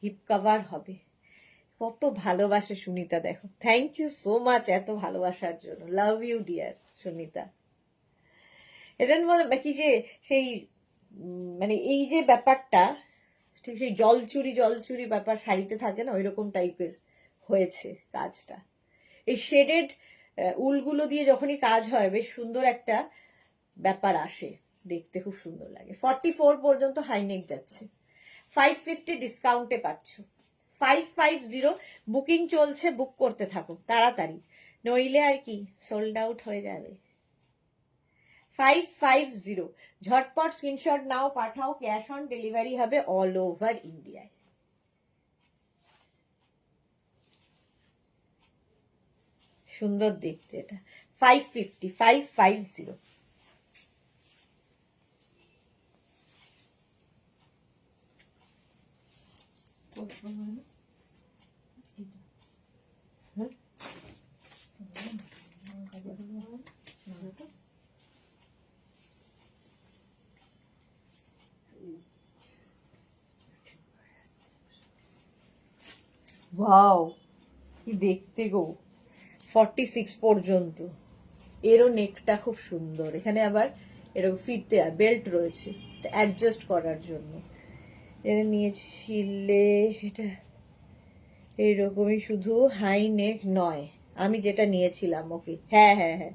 হিপ কভার হবে। কত ভালোবাসে সুনিতা, দেখো, থ্যাংক ইউ সো মাচ এত ভালোবাসার জন্য, লাভ ইউ ডিয়ার সুনিতা। এটার মধ্যে কি যে সেই মানে এই যে ব্যাপারটা, ঠিক সেই জলচুরি ব্যাপার শাড়িতে থাকে না, ওইরকম টাইপের হয়েছে কাজটা। এই শেডেড উলগুলো দিয়ে যখনই কাজ হয় বেশ সুন্দর একটা ব্যাপার আসে, দেখতে খুব সুন্দর লাগে। 44 পর্যন্ত হাইনেক যাচ্ছে, 550 ডিসকাউন্টে পাচ্ছ। 550 বুকিং চলছে, বুক করতে থাকো তাড়াতাড়ি, নইলে আর কি সোল্ড আউট হয়ে যাবে। 550 ঝটপট স্ক্রিনশট নাও, পাঠাও, ক্যাশ অন ডেলিভারি হবে অল ওভার ইন্ডিয়ায়। সুন্দর দেখতে এটা, 550, 550। ওয়াও কি দেখতে গো, 46 পর্যন্ত। এরও নেকটা খুব সুন্দর, এখানে আবার এরকম ফিতে বেল্ট রয়েছে অ্যাডজাস্ট করার জন্য। এটা নিয়েছিলে সেটা এইরকমই, শুধু হাই নেক নয়, আমি যেটা নিয়েছিলাম। ওকে, হ্যাঁ হ্যাঁ হ্যাঁ,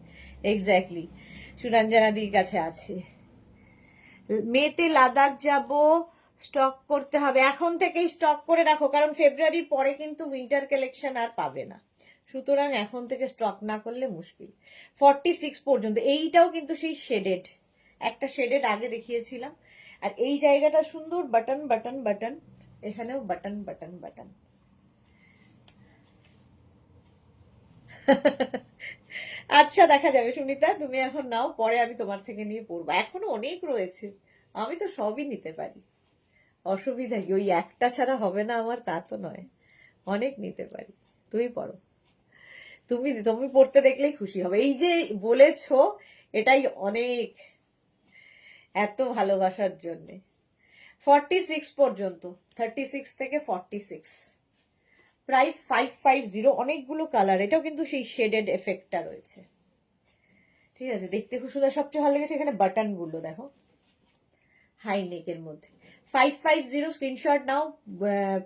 এক্স্যাক্টলি, সুরঞ্জনাদির কাছে আছে। মেতে লাদাখ যাব, স্টক করতে হবে, এখন থেকেই স্টক করে রাখো, কারণ ফেব্রুয়ারির পরে কিন্তু উইন্টার কালেকশন আর পাবে না, সুতরাং এখন থেকে স্টক না করলে মুশকিল। 46 পর্যন্ত, এইটাও কিন্তু সেই শেডেড, একটা শেডেড আগে দেখিয়েছিলাম, আর এই জায়গাটা সুন্দর বাটন বাটন বাটন, এখানেও বাটন বাটন বাটন। আচ্ছা দেখা যাবে সুনিতা, তুমি এখন নাও, পরে আমি তোমার থেকে নিয়ে পড়বো, এখনো অনেক রয়েছে, আমি তো সবই নিতে পারি, অসুবিধা কি, ওই একটা ছাড়া হবে না আমার তা তো নয়, অনেক নিতে পারি। তুমি পড়ো, তুমি তুমি পড়তে দেখলেই খুশি হবে, এই যে বলেছো এটাই অনেক, এত ভালোবাসার জন্যে। 46 পর্যন্ত, 36 থেকে 46, প্রাইস 550, অনেকগুলো কালার, এটাও কিন্তু সেই শেডেড এফেক্টটা রয়েছে, ঠিক আছে, দেখতে খুব সুন্দর। সবচেয়ে ভালো লেগেছে এখানে বাটন গুলো দেখো, হাই নেকের মধ্যে। 550 স্ক্রিনশট নাও,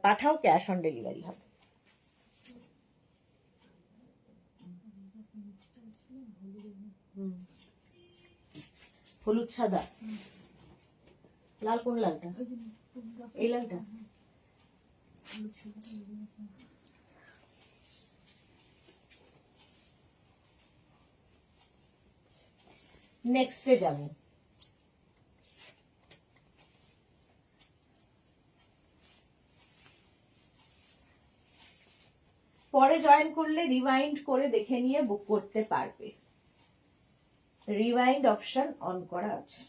পাঠাও, ক্যাশ অন ডেলিভারি হবে। হলুদ সাদা, লাল কোন লালটা, এই লালটা, নেক্সটে যাব। পরে জয়েন করলে রিওয়াইন্ড করে দেখে নিয়ে বুক করতে পারবে, রিওয়াইন্ড অপশন অন করা আছে।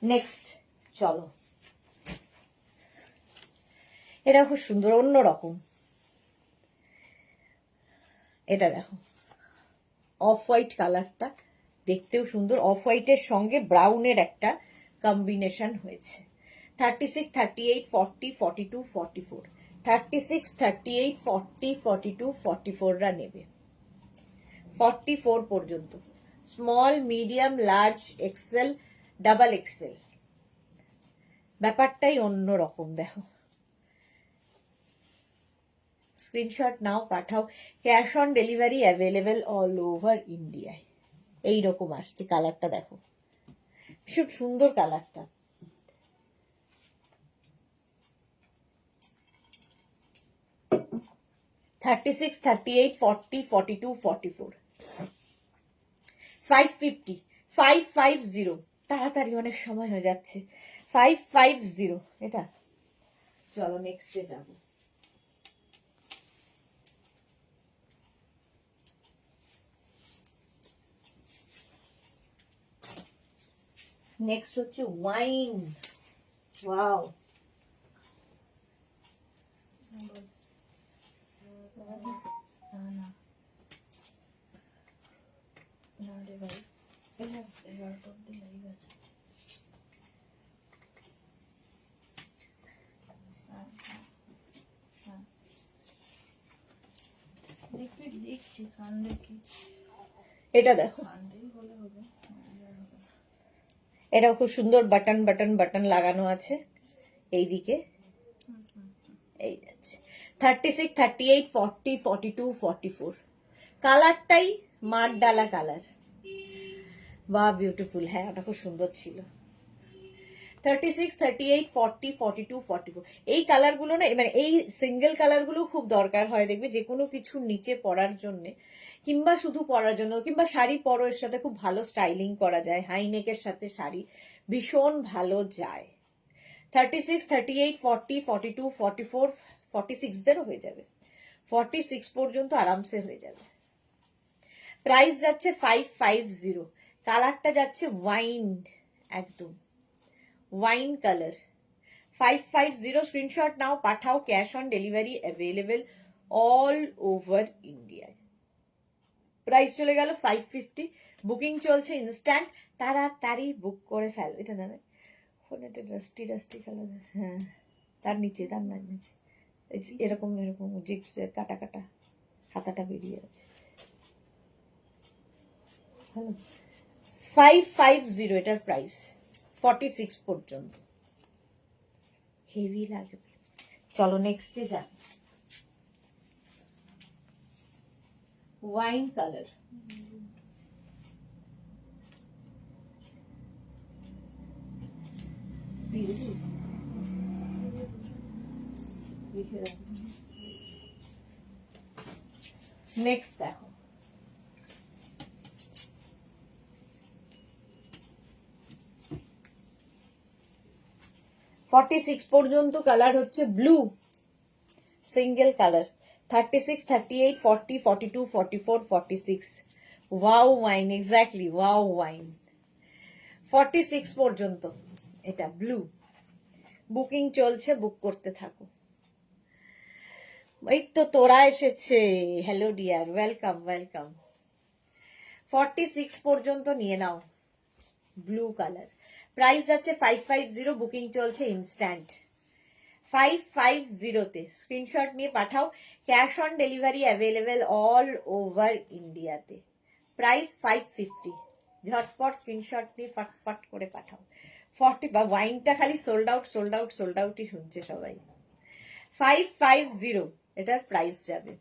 নেক্সট চলো, এটা খুব সুন্দর, অন্যরকম, এটা দেখো, অফ হোয়াইট কালারটা দেখতেও সুন্দর, অফ হোয়াইটের সঙ্গে ব্রাউনের একটা কম্বিনেশন হয়েছে। 36, 38, 40, 42, 44, 36, 38, 40, 42, 44 রা নেবে। 44 পর্যন্ত, small, medium, large, XL, double XL, ব্যাপারটাই অন্যরকম দেখো। স্ক্রিনশট নাও, পাঠাও, cash on delivery available all over ইন্ডিয়ায়। এইরকম আসছে কালারটা, দেখো ভীষণ সুন্দর কালারটা। 36, 38, 40, 42, 44, 550, 550, তাড়াতাড়ি অনেক সময় হয়ে যাচ্ছে, 550 এটা। চলো নেক্সটে যাবো। নেক্সট হচ্ছে ওয়াইন। ওয়াও, এটা দেখো, এটা খুব সুন্দর বাটন বাটন বাটন লাগানো আছে এইদিকে, এই যাচ্ছে 36, 38, 40, 42, 44, কালারটাই মাঠ ডালা কালার, বা বিউটিফুল। হ্যাঁ, ওটা খুব সুন্দর ছিল। 36, 38, 40, 42, 44, এই কালারগুলো না, মানে এই সিঙ্গেল কালারগুলো খুব দরকার হয়, দেখবে যে কোনো কিছুর নিচে পরার জন্য, কিংবা শুধু পরার জন্য, কিংবা শাড়ি পরো, এর সাথে খুব ভালো স্টাইলিং করা যায়, হাইনেকের সাথে শাড়ি ভীষণ ভালো যায়। 36, 38, 40, 42, 44, 46 দেরও হয়ে যাবে, 46 পর্যন্ত আরামসে হয়ে যাবে। প্রাইস যাচ্ছে 550, কালারটা যাচ্ছে ওয়াইন, একদম ওয়াইন কালার। 550, স্ক্রিনশট নাও, পাঠাও, cash on delivery available all over ইন্ডিয়ায়। প্রাইস চলে গেল 550, বুকিং চলছে ইনস্ট্যান্ট, তাড়াতাড়ি বুক করে ফেল। এটা না ফোনে ডাস্টি ডাস্টি কালার, হ্যাঁ তার নিচে, তার নিচে এরকম এরকম জিপস কাটা কাটা হাতাটা বেরিয়ে আছে। 550 এটার প্রাইস, 46 পর্যন্ত, হেভি লাগবে। চলো নেক্সটে যান। ওয়াইন কালার, নেক্সট দেখো, ফর্টি সিক্স পর্যন্ত কালার হচ্ছে blue, single colour. 36, 38, 40, 42, 44, 46, wow wine, exactly wow wine. 46 পর্যন্ত এটা ব্লু, বুকিং চলছে, বুক করতে থাকো। এই তো তোরা এসেছে, হ্যালো ডিয়ার, ওয়েলকাম ওয়েলকাম। 46 পর্যন্ত নিয়ে নাও, ব্লু কালার। প্রাইস যাচ্ছে 550, বুকিং চলছে ইনস্ট্যান্ট। 550-তে স্ক্রিনশট নিয়ে পাঠাও, cash on delivery available all over ইন্ডিয়াতে। প্রাইস 550, ঝটপট স্ক্রিনশট নিয়ে ফটফট করে পাঠাও। 40, বা ওয়াইনটা খালি sold out sold out sold আউটই শুনছে সবাই। 550 এটার প্রাইস যাবে।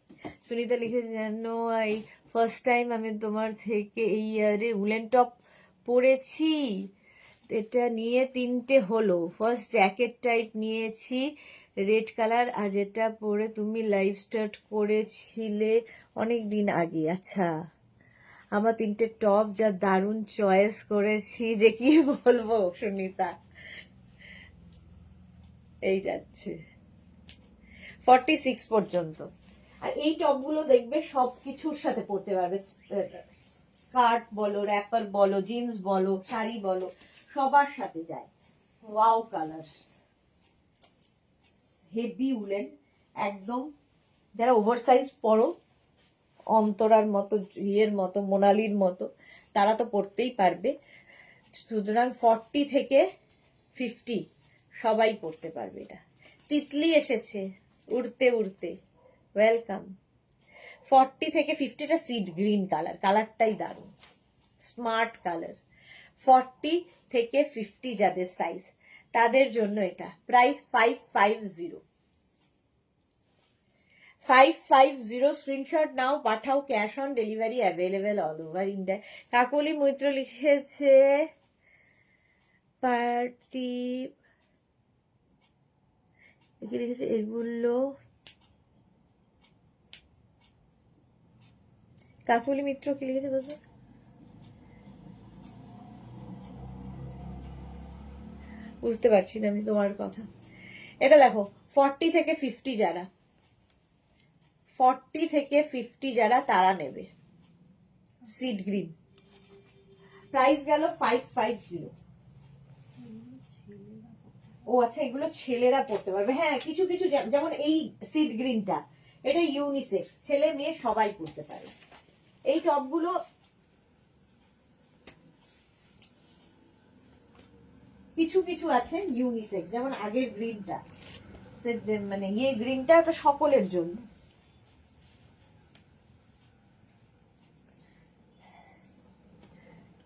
সুনিতা লিখেছে, জানো এই ফার্স্ট টাইম আমি তোমার থেকে এই ইয়ারে উলেন টপ পরেছি, এটা নিয়ে 3টে হলো। ফার্স্ট জ্যাকেট টাইপ নিয়েছি রেড কালার, আর যেটা পরে তুমি লাইভ স্টার্ট করেছিলে অনেক দিন আগে। আচ্ছা, আমার 3টে টপ, যা দারুণ চয়েস করেছি যে কি বলবো সুনিতা, এই যাচ্ছে 46 পর্যন্ত। আর এই টপগুলো দেখবে সব কিছুর সাথে পরতে পারবে, স্কার্ট বলো, র্যাপার বলো, জিন্স বলো, শাড়ি বলো, সবার সাথে যায়। ওয়াও কালার, হেভি উলেন, একদম যারা ওভার সাইজ পরো, অন্তরার মতো, ইয়ের মতো, মোনালির মতো, তারা তো পরতেই পারবে। সুতরাং 40 থেকে 50 সবাই পরতে পারবে এটা। তিতলি এসেছে উড়তে উড়তে, ওয়েলকাম। 40 থেকে 50টা সিড গ্রিন কালার, কালারটাই দারুণ, স্মার্ট কালার। 40 থেকে 50 যাদের সাইজ, তাদের জন্য এটা। প্রাইস 550, 550, স্ক্রিনশট নাও, পাঠাও, cash on delivery available all over India. Kakali Maitra লিখেছে পার্টি, লিখেছে এগুলো কাকুলি মিত্র কি লিখেছে বলছো? বুঝতে পারছি না আমি তোমার কথা। এটা দেখো 40 থেকে 50 যারা, 40 থেকে 50 যারা তারা নেবে সিড গ্রিন। প্রাইস গেল 550। ও আচ্ছা, এগুলো ছেলেরা পড়তে পারবে। হ্যাঁ, কিছু কিছু যেমন এই সিড গ্রিনটা, এটা ইউনিসেক্স, ছেলে মেয়ে সবাই পড়তে পারে। এই টপগুলো কিছু কিছু আছে ইউনিসেক্স, যেমন আগের গ্রিনটা, মানে ইয়ে গ্রিনটা ওটা সকলের জন্য।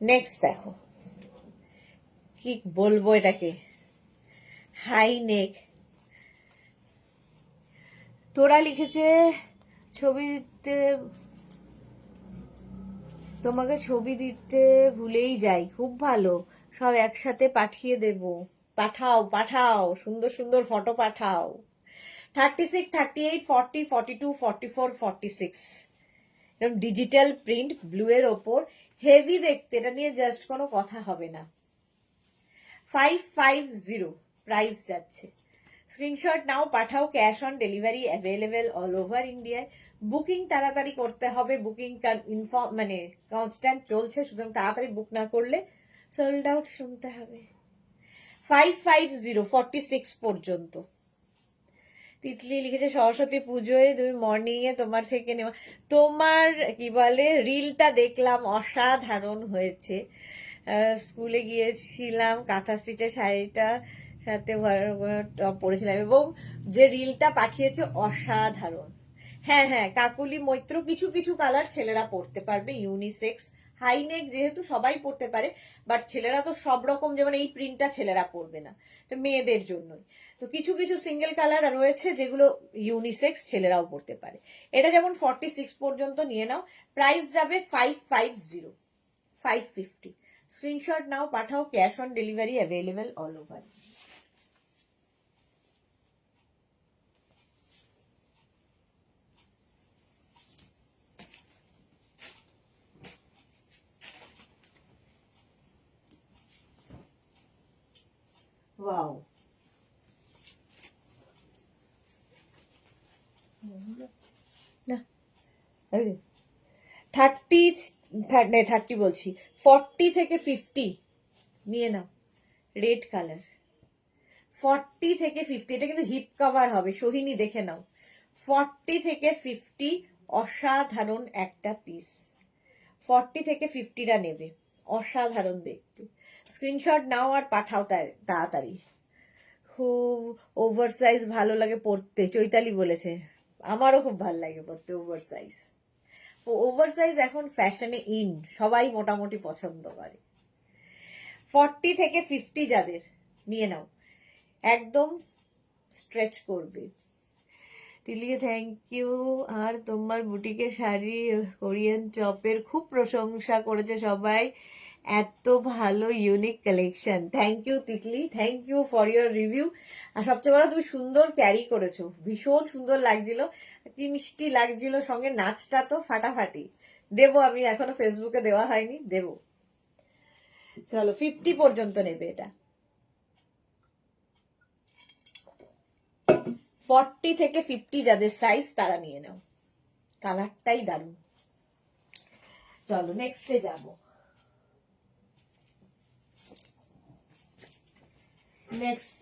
নেক্সট দেখো, কি বলবো এটাকে, হাই নেক। তোরা লিখেছে ছবিতে, তোমাকে ছবি দিতে ভুলেই যাই, খুব ভালো, সব একসাথে পাঠিয়ে দেব। পাঠাও পাঠাও, সুন্দর সুন্দর ফটো পাঠাও। 36, 38, 40, 42, 44, 46 এরকম ডিজিটাল প্রিন্ট ব্লু এর ওপর, হেভি দেখতে, এটা নিয়ে জাস্ট কোনো কথা হবে না। 550 প্রাইস যাচ্ছে। স্ক্রিনশট নাও, পাঠাও, cash on delivery available all over ইন্ডিয়ায়। বুকিং তাড়াতাড়ি করতে হবে, বুকিং ইনফর্ম মানে কনস্ট্যান্ট চলছে, সুতরাং তাড়াতাড়ি বুক না করলে সোল্ড আউট শুনতে হবে। 550 46 পর্যন্ত। তিতলি লিখেছে সরস্বতী পুজোয় তুমি মর্নিং এ তোমার থেকে নেওয়া, তোমার কি বলে রিলটা দেখলাম, অসাধারণ হয়েছে। স্কুলে গিয়েছিলাম, কাঁথা স্টিচের শাড়িটা সাথে টপ পরেছিলাম, এবং যে রিলটা পাঠিয়েছে অসাধারণ। হ্যাঁ হ্যাঁ, কাকুলি মৈত্র, কিছু কিছু কালার ছেলেরা পরতে পারবে, ইউনিসেক্স, হাইনেক যেহেতু সবাই পরতে পারে, বাট ছেলেরা তো সব রকম, যেমন এই প্রিন্টটা ছেলেরা পরবে না, মেয়েদের জন্যই। তো কিছু কিছু সিঙ্গেল কালার রয়েছে যেগুলো ইউনিসেক্স, ছেলেরাও পরতে পারে। এটা যেমন 46 পর্যন্ত নিয়ে নাও, প্রাইস যাবে 550, 550। স্ক্রিনশট নাও, পাঠাও, cash on delivery available all over. Wow, না 30 বলছি, 40 থেকে 50 নিয়ে নাও, রেড কালার। 40 থেকে 50, এটা কিন্তু হিপ কভার হবে, সোহিনী দেখে নাও। 40 থেকে 50 অসাধারণ একটা পিস। 40 থেকে 50টা নেবে, অসাধারণ দেখতে। স্ক্রিনশট নাও আর পাঠাও তাড়াতাড়ি। খুব ওভার সাইজ ভালো লাগে পরতে, চৈতালি বলেছে। আমারও খুব ভালো লাগে পরতে ওভার সাইজ। ওভার সাইজ এখন ফ্যাশনে ইন, সবাই মোটামুটি পছন্দ করে। 40 থেকে 50 যাদের, নিয়ে নাও, একদম স্ট্রেচ করবে। তিলিয়ে থ্যাংক ইউ। আর তোমার বুটিকের শাড়ি, কোরিয়ান চপের খুব প্রশংসা করেছে সবাই, এত ভালো unique collection. Thank you Titli, thank you for your review. আর সবচেয়ে বড়, তুমি সুন্দর ক্যারি করেছো, ভীষণ সুন্দর লাগছিল, কি মিষ্টি লাগছিল, সঙ্গে নাচটা তো ফাটাফাটি। দেবো আমি, এখনো ফেসবুকে দেওয়া হয়নি, দেবো। চলো 50 পর্যন্ত নেবে এটা। 40 থেকে 50 যাদের সাইজ তারা নিয়ে নাও, কালারটাই দারুণ। চলো নেক্সটে যাব। নেক্সট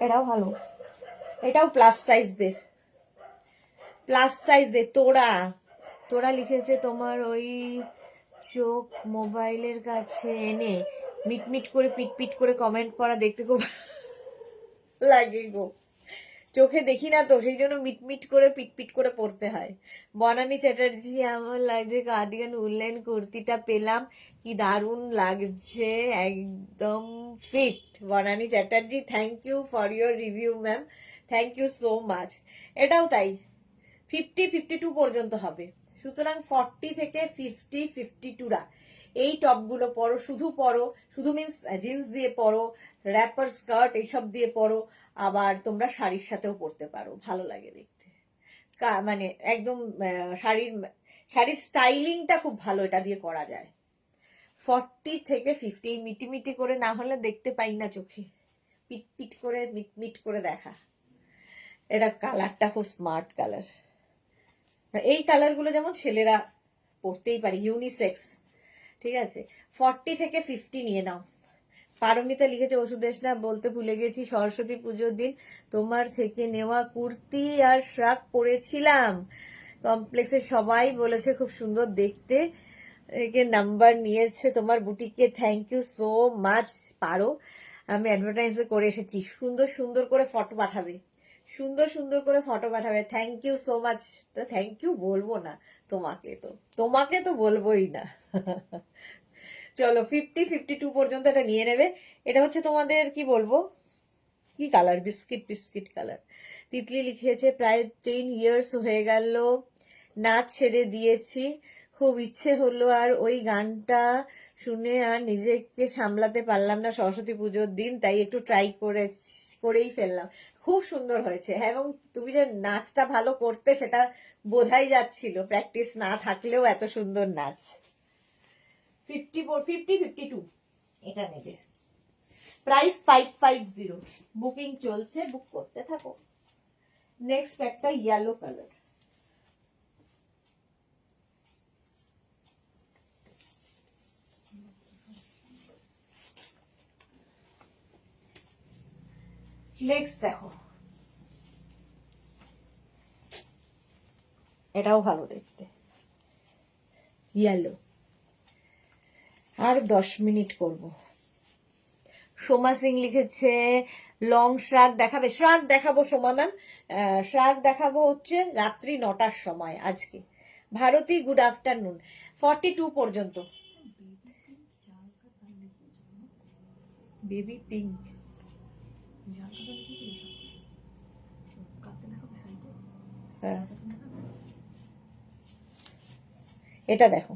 এটাও ভালো, এটাও প্লাস সাইজদের, প্লাস সাইজদের। তোরা তোরা লিখেছে তোমার ওই চোখ মোবাইলের কাছে এনে মিটমিট করে পিটপিট করে কমেন্ট করা দেখতে খুব লাগে গো, চোখে দেখি না তো, সেই জন্য মিটমিট করে পিটপিট করে পড়তে হয়। বনানী চ্যাটার্জি, আমার লাগছে কার্ডিগান উলেন কুর্তিটা পেলাম, কি দারুণ লাগছে, একদম ফিট। Banani Chatterjee, thank you for your review ma'am, thank you so much. এটাও তাই, 50, 52 পর্যন্ত হবে, সুতরাং 40 থেকে 50, 52রা এই টপগুলো পরো, শুধু মিন্স জিন্স দিয়ে পরো, র্যাপার স্কার্ট এইসব দিয়ে পরো, আবার তোমরা শাড়ির সাথেও পরতে পারো, ভালো লাগে দেখতে। মানে একদম শাড়ির স্টাইলিংটা খুব ভালো এটা দিয়ে করা যায়। 40 থেকে 50 মিটি করে না হলে দেখতে পাই না চোখে, পিট পিট করে মিট করে দেখা। এটা কালারটা খুব স্মার্ট কালার। এই কালারগুলো যেমন ছেলেরা পরতেই পারে, ইউনিসেক্স, ঠিক আছে। 40 থেকে 50 নিয়ে নাও। পারমিতা লিখেছে, ওষুধেশ না বলতে ভুলে গেছি, সরস্বতী পুজোর দিন তোমার থেকে নেওয়া কুর্তি আর শ্রাক পরেছিলাম, কমপ্লেক্সে সবাই বলেছে খুব সুন্দর দেখতে, একে নাম্বার নিয়েছে তোমার বুটিকে, থ্যাংক ইউ সো মাচ। পারো, আমি অ্যাডভার্টাইজে করে এসেছি, সুন্দর সুন্দর করে ফটো পাঠাবে, সুন্দর সুন্দর করে ফটো পাঠাবে। Thank you so much. Thank you বলবো না তোমাকে তো বলবোই না। চলো 50-52 পর্যন্ত এটা নিয়ে নেবে। এটা হচ্ছে তোমাদের কি বলবো, কি কালার, বিস্কিট কালার। তিতলি লিখেছে, প্রায় 10 ইয়ার্স হয়ে গেল নাচ ছেড়ে দিয়েছি, খুব ইচ্ছে হলো আর ওই গানটা শুনে আর নিজেকে সামলাতে পারলাম না সরস্বতী পুজোর দিন, তাই একটু ট্রাই করেই ফেললাম। খুব সুন্দর হয়েছে, হ্যাঁ, এবং তুমি যে নাচটা ভালো করতে সেটা বোঝাই যাচ্ছিল, প্র্যাকটিস না থাকলেও এত সুন্দর নাচ। 50-52 এটা নেবে, প্রাইস 550, বুকিং চলছে, বুক করতে থাকো। নেক্সট একটা ইয়েলো কালার, নেক্সট দেখো, এটাও ভালো দেখতে, ইয়েলো। আর 10 মিনিট করব। সোমা সিং লিখেছে, লং শ্রাগ দেখাবে, শ্রাগ দেখাবো সোমা ম্যাম, শ্রাগ দেখাবো হচ্ছে রাত্রি 9টার সময় আজকে। ভারতী গুড আফটারনুন, 42 পর্যন্ত। বেবি পিঙ্ক, হ্যাঁ এটা দেখো,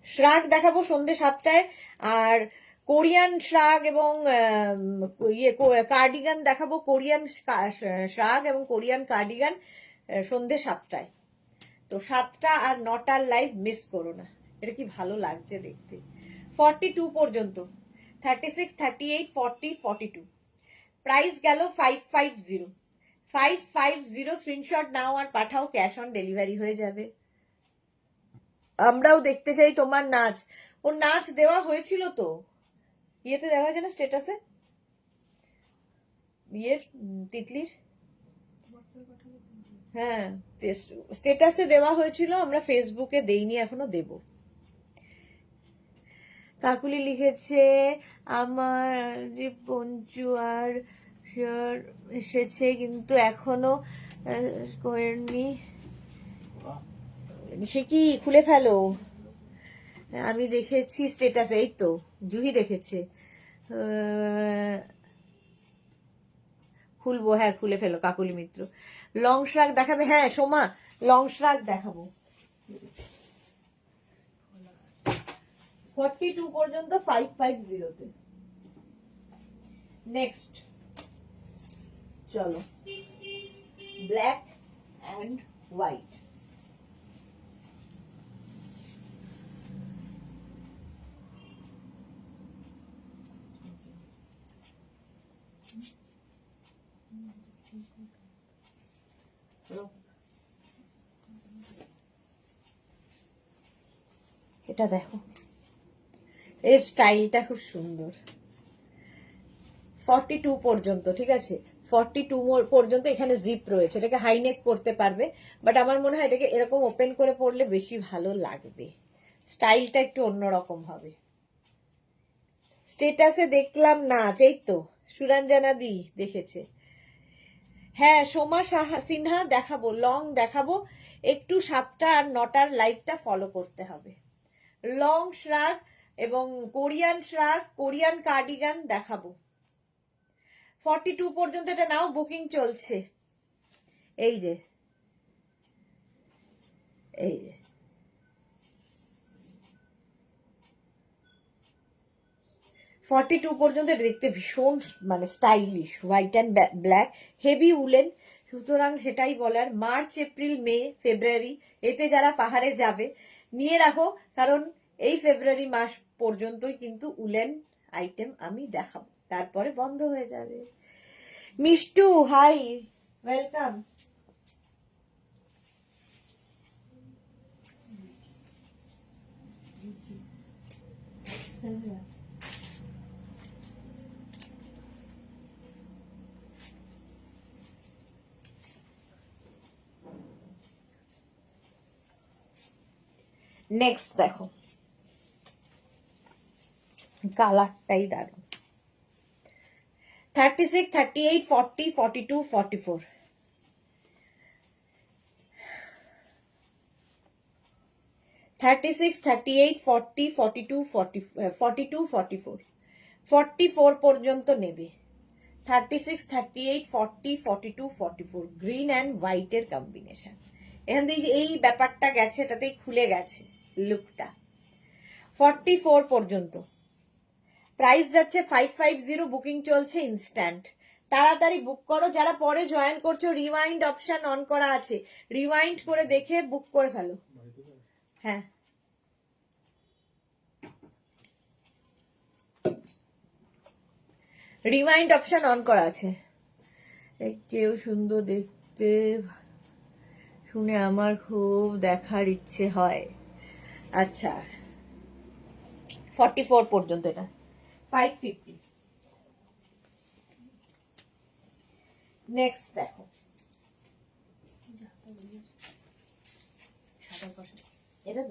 শ্রাগ দেখাবো সন্ধ্যে 7টায়, আর কোরিয়ান শ্রাগ এবং কার্ডিগান দেখাবো, কোরিয়ান শ্রাগ এবং কোরিয়ান কার্ডিগান সন্ধ্যে 7টায়। তো 7টা আর 9টার লাইভ মিস করো না, এটা কি ভালো লাগছে দেখতে। 42 পর্যন্ত, 36, 38, 40, 42, প্রাইস গেল 550। 550 স্ক্রিনশট নাও আর পাঠাও, ক্যাশ অন ডেলিভারি হয়ে যাবে। আমরাও দেখতে চাই তোমার নাচ। ওর নাচ দেওয়া হয়েছিল তো, ইয়েতে দেওয়া হয়েছে না স্টেটাসে, ইয়ের তিতলির, হ্যাঁ স্টেটাসে দেওয়া হয়েছিল, আমরা ফেসবুকে দেইনি, এখনো দেব। কাকুলি লিখেছে, আমার পঞ্চু আর এসেছে কিন্তু এখনো করেননি, সে কি খুলে ফেলো, আমি দেখেছি স্টেটাস, এই তো জুহি দেখেছে, খুলবো, হ্যাঁ খুলে ফেলো কাকুলি মিত্র। লং শ্রাগ দেখাবে, হ্যাঁ সোমা লং শ্রাগ দেখাবো, 42 পর্যন্ত 550-তে। নেক্সট চলো, ব্ল্যাক অ্যান্ড হোয়াইট, এটা দেখো, এর স্টাইলটা খুব সুন্দর। 42 পর্যন্ত, ঠিক আছে, 42 পর্যন্ত এখানে জিপ রয়েছে, এটাকে হাইনেক করতে পারবে, বাট আমার মনে হয় এটাকে এরকম ওপেন করে পরলে বেশি ভালো লাগবে, স্টাইলটা একটু অন্যরকম হবে। স্টেটাসে দেখলাম নাচ, এই তো সুরঞ্জনা দি দেখেছে, হ্যাঁ সোমা সিনহা দেখাবো, লং দেখাবো, একটু 7টা আর 9টার লাইভটা ফলো করতে হবে। লং শ্রাগ এবং কোরিয়ান শ্রাগ, কোরিয়ান কার্ডিগান দেখাবো। 42 পর্যন্ত এটা নাও, বুকিং চলছে। এই যে এই যে 42 পর্যন্ত দেখতে ভীষণ মানে stylish, white and black, heavy woollen. সুতরাং সেটাই বলার, মার্চ এপ্রিল মে ফেব্রুয়ারি এতে যারা পাহাড়ে যাবে নিয়ে রাখো, কারণ এই ফেব্রুয়ারি মাস পর্যন্তই কিন্তু উলেন আইটেম আমি দেখাবো, তারপরে বন্ধ হয়ে যাবে। Mishtu high, welcome. নেক্সট দেখো, কালারটাই দারুণ। 36, 38, 40, 42, 44, 36, 38, 40, 42, 42, 44, 44 পর্যন্ত নেবে। 36, 38, 40, 42, 44 গ্রিন অ্যান্ড হোয়াইটের কম্বিনেশন। এখান থেকে এই ব্যাপারটা গেছে, এটাতেই খুলে গেছে লুকটা। 44 পর্যন্ত প্রাইস যাচ্ছে 550, বুকিং চলছে ইনস্ট্যান্ট। তাড়াতাড়ি বুক করো, যারা পরে জয়েন করছো রিওয়াইন্ড অপশন অন করা আছে, রিওয়াইন্ড করে দেখে বুক করে ফেলো। হ্যাঁ, রিওয়াইন্ড অপশন অন করা আছে। কেউ সুন্দর দেখতে শুনে আমার খুব দেখার ইচ্ছে হয়। আচ্ছা, 44 পর্যন্ত এটা 550। নেক্সট দেখো, এটা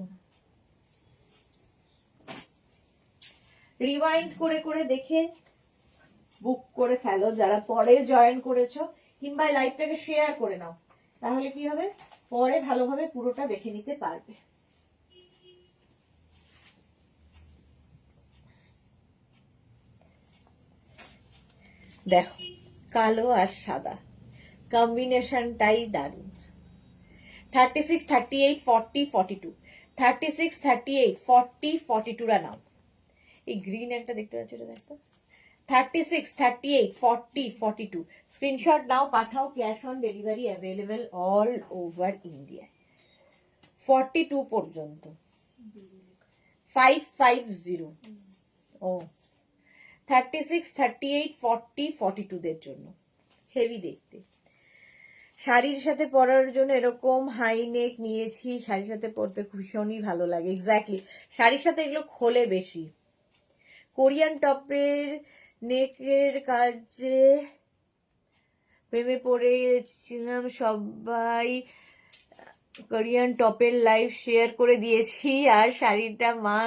রিওয়াইন্ড করে করে দেখে বুক করে ফেলো, যারা পরে জয়েন করেছো, কিংবা লাইভটাকে শেয়ার করে নাও, তাহলে কি হবে, পরে ভালোভাবে পুরোটা দেখে নিতে পারবে। দেখো, কালো আর সাদা কম্বিনেশনটাই দারুণ। 36, 38, 40, 42, 36, 38, 40, 42 রা নাও। এই গ্রিন একটা দেখতে পাচ্ছ, এটা দেখো। 36, 38, 40, 42 স্ক্রিনশট নাও, পাঠাও, cash on delivery available all over India. 42 পর্যন্ত 550। ও 36, 38, 40, 42 দের জন্য হেভি দেখতে। শাড়ির সাথে পরার জন্য এরকম হাই নেক নিয়েছি, শাড়ির সাথে পরতে ভীষণই ভালো লাগে। এক্স্যাক্টলি, শাড়ির সাথে এগুলো খোলে বেশি। কোরিয়ান টপের নেকের কাজে প্রেমে পড়েছিলাম, সবাই কোরিয়ান টপের লাইভ শেয়ার করে দিয়েছি, আর শাড়িটা মা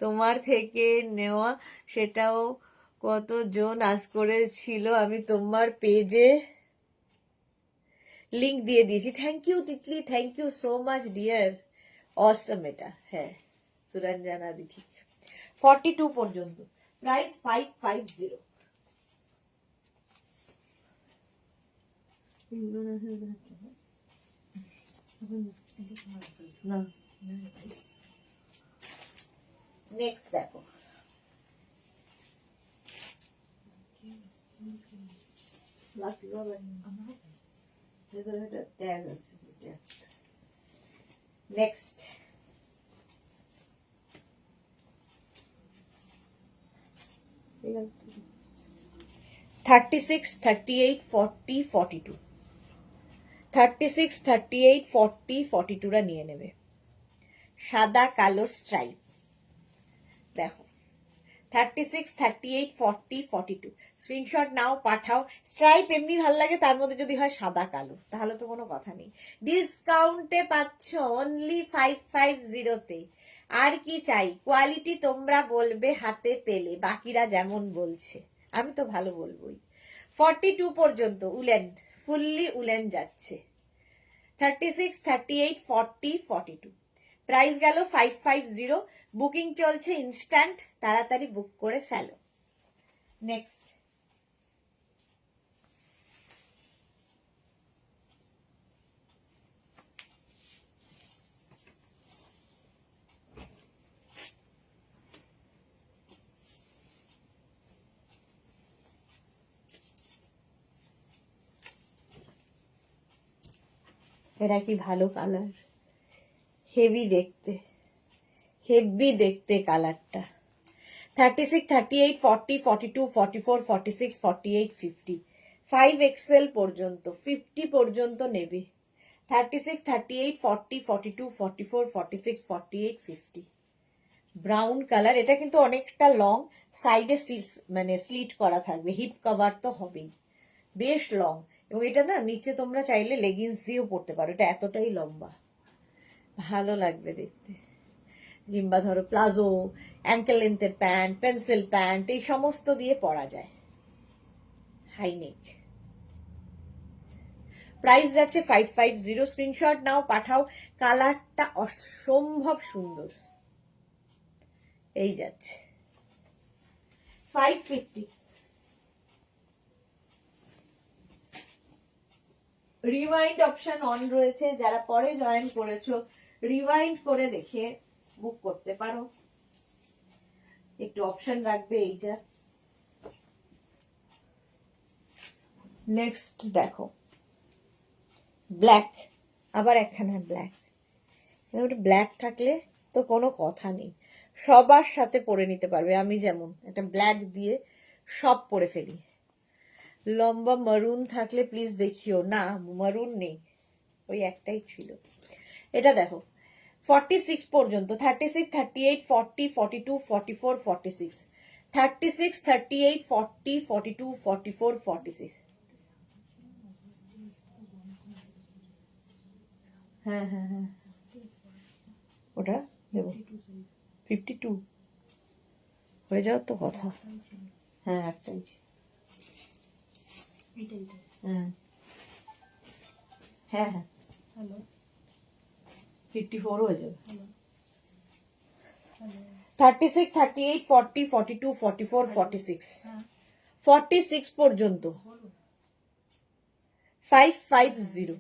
তোমার থেকে নেওয়া, সেটাও কতজন আজ করেছিল, আমি তোমার পেজে লিংক দিয়ে দিয়েছি। Thank you Titli, thank you so much dear, awesome এটা। হ্যাঁ, সুরঞ্জনা দি ঠিক। 42 পর্যন্ত প্রাইস 550। নেক্সট দেখো, নেক্সট 36, 38, 40, 42, 36, 38, 40, 42 রা নিয়ে নেবে। সাদা কালো স্ট্রাইপ দেখো, 36, 38, 40, 42 স্ক্রিনশট নাও, পাঠাও। স্ট্রাইপ এমনি ভালো লাগে, তার মধ্যে যদি হয় সাদা কালো, তাহলে তো কোনো কথা নেই। ডিসকাউন্টে পাচ্ছ অনলি 550-তে। আর কি চাই, কোয়ালিটি তোমরা বলবে হাতে পেলে, বাকিরা যেমন বলছে, আমি তো ভালো বলবোই। 42 পর্যন্ত উলেন, ফুললি উলেন যাচ্ছে। 36, 38, 40, 42 প্রাইস গেল 550, বুকিং চলছে ইনস্ট্যান্ট, তাড়াতাড়ি বুক করে ফেলো। নেক্সট এটা কি ভালো কালার, হেভি দেখতে, হেভি দেখতে কালারটা। 36, 38, 40, 42, 44, 46, 48, 50, 5XL পর্যন্ত, 50 পর্যন্ত নেবে। 36, 38, 40, 42, 44, 46, 48, 50, ব্রাউন কালার। এটা কিন্তু অনেকটা লং, সাইডে মানে স্লিট করা থাকবে, হিপ কভার তো হবেই, বেশ লং। এবং এটা না নিচে তোমরা চাইলে লেগিংস দিয়েও পরতে পারো, এটা এতটাই লম্বা, ভালো লাগবে দেখতে। কিংবা ধরো প্লাজো, অ্যাঙ্কেল লেন্থের প্যান্ট, পেন্সিল প্যান্ট, এই সমস্ত দিয়ে পরা যায়। হাইনেক, প্রাইস যাচ্ছে 550। স্ক্রিনশট নাও, পাঠাও। কালারটা অসম্ভব সুন্দর, এই যাচ্ছে 550। রিওয়াইন্ড অপশন অন রয়েছে, যারা পরে জয়েন করেছো রিওয়াইন্ড করে দেখে বুক করতে পারো, একটু অপশন রাখবে এইটা। নেক্সট দেখো ব্ল্যাক, আবার একখানা ব্ল্যাক। ব্ল্যাক থাকলে তো কোনো কথা নেই, সবার সাথে পরে নিতে পারবে। আমি যেমন একটা ব্ল্যাক দিয়ে সব পরে ফেলি। লম্বা মারুন থাকলে প্লিজ দেখিও। না, মারুন নেই, ওই একটাই ছিল। এটা দেখো 46 পর্যন্ত, 36, 38, 40, 42, 44, 46, 36, 38, 40, 42, 44, 46। হ্যাঁ হ্যাঁ হ্যাঁ, ওটা দেবো 52 হয়ে যাওয়ার তো কথা। হ্যাঁ একটাই, হ্যাঁ হ্যাঁ হ্যাঁ, 54 হয়ে যাবে। 36, 38, 40, 42, 44, 46, 46 পর্যন্ত 550।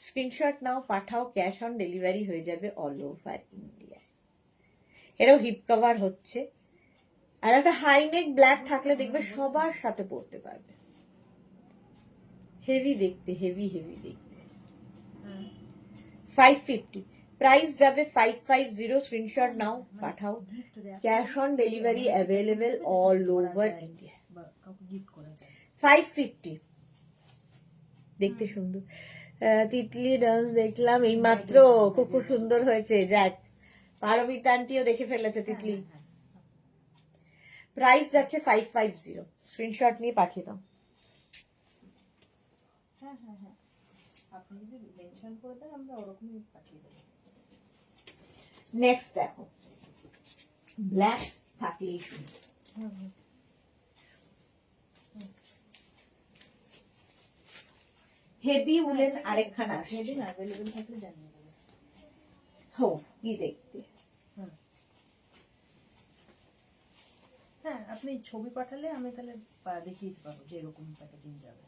স্ক্রিনশট নাও, পাঠাও, ক্যাশ অন ডেলিভারি হয়ে যাবে অল ওভার ইন্ডিয়া। এরও হিপ কভার হচ্ছে, আর একটা হাইনেক ব্ল্যাক থাকলে দেখবে সবার সাথে পরতে পারবে, হেভি দেখতে, হেভি হেভি দেখতে। 550 প্রাইস যাবে 550। স্ক্রিনশট নাও, পাঠাও, cash on delivery available all over India. 550 দেখতে সুন্দর। তিতলি ডান্স দেখলাম এই মাত্র, খুব খুব সুন্দর হয়েছে। যাক, পারমিতা আন্টিও দেখে ফেলেছে তিতলি। প্রাইস যাচ্ছে 550। স্ক্রিনশট নিয়ে পাঠিয়ে দাও। হ্যাঁ হ্যাঁ হ্যাঁ, আপনি যদি মেনশন করে দেন আমরা ওরকমই পাঠিয়ে দেবো। নেক্সট দেখো ব্ল্যাক থাকলেই সুন্দর। হেভি উলেন আরেকখানা হেভি না, অ্যাভেলেবেল থাকলে জানিয়ে দেবো। হো কি দেখতে। হ্যাঁ, আপনি ছবি পাঠালে আমি তাহলে দেখিয়ে দিতে পারবো যে এরকম প্যাকেজিং যাবে।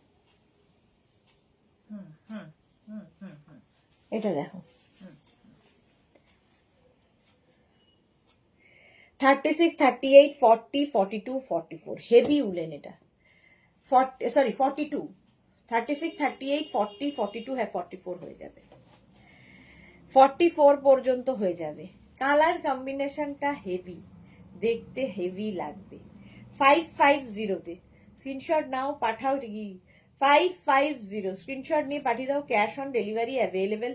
হুম হুম হুম হুম হুম, এটা দেখো 36, 38, 40, 42, 44 হেভি উলেন। এটা 42, 36, 38, 40, 42, হ্যাঁ 44 হয়ে যাবে, 44 পর্যন্ত হয়ে যাবে। কালার কম্বিনেশনটা হেভি দেখতে, হেভি লাগবে। 550 স্ক্রিনশট নাও, পাঠাও। 550 স্ক্রিনশট নিয়ে পাঠিয়ে দাও। Cash on delivery available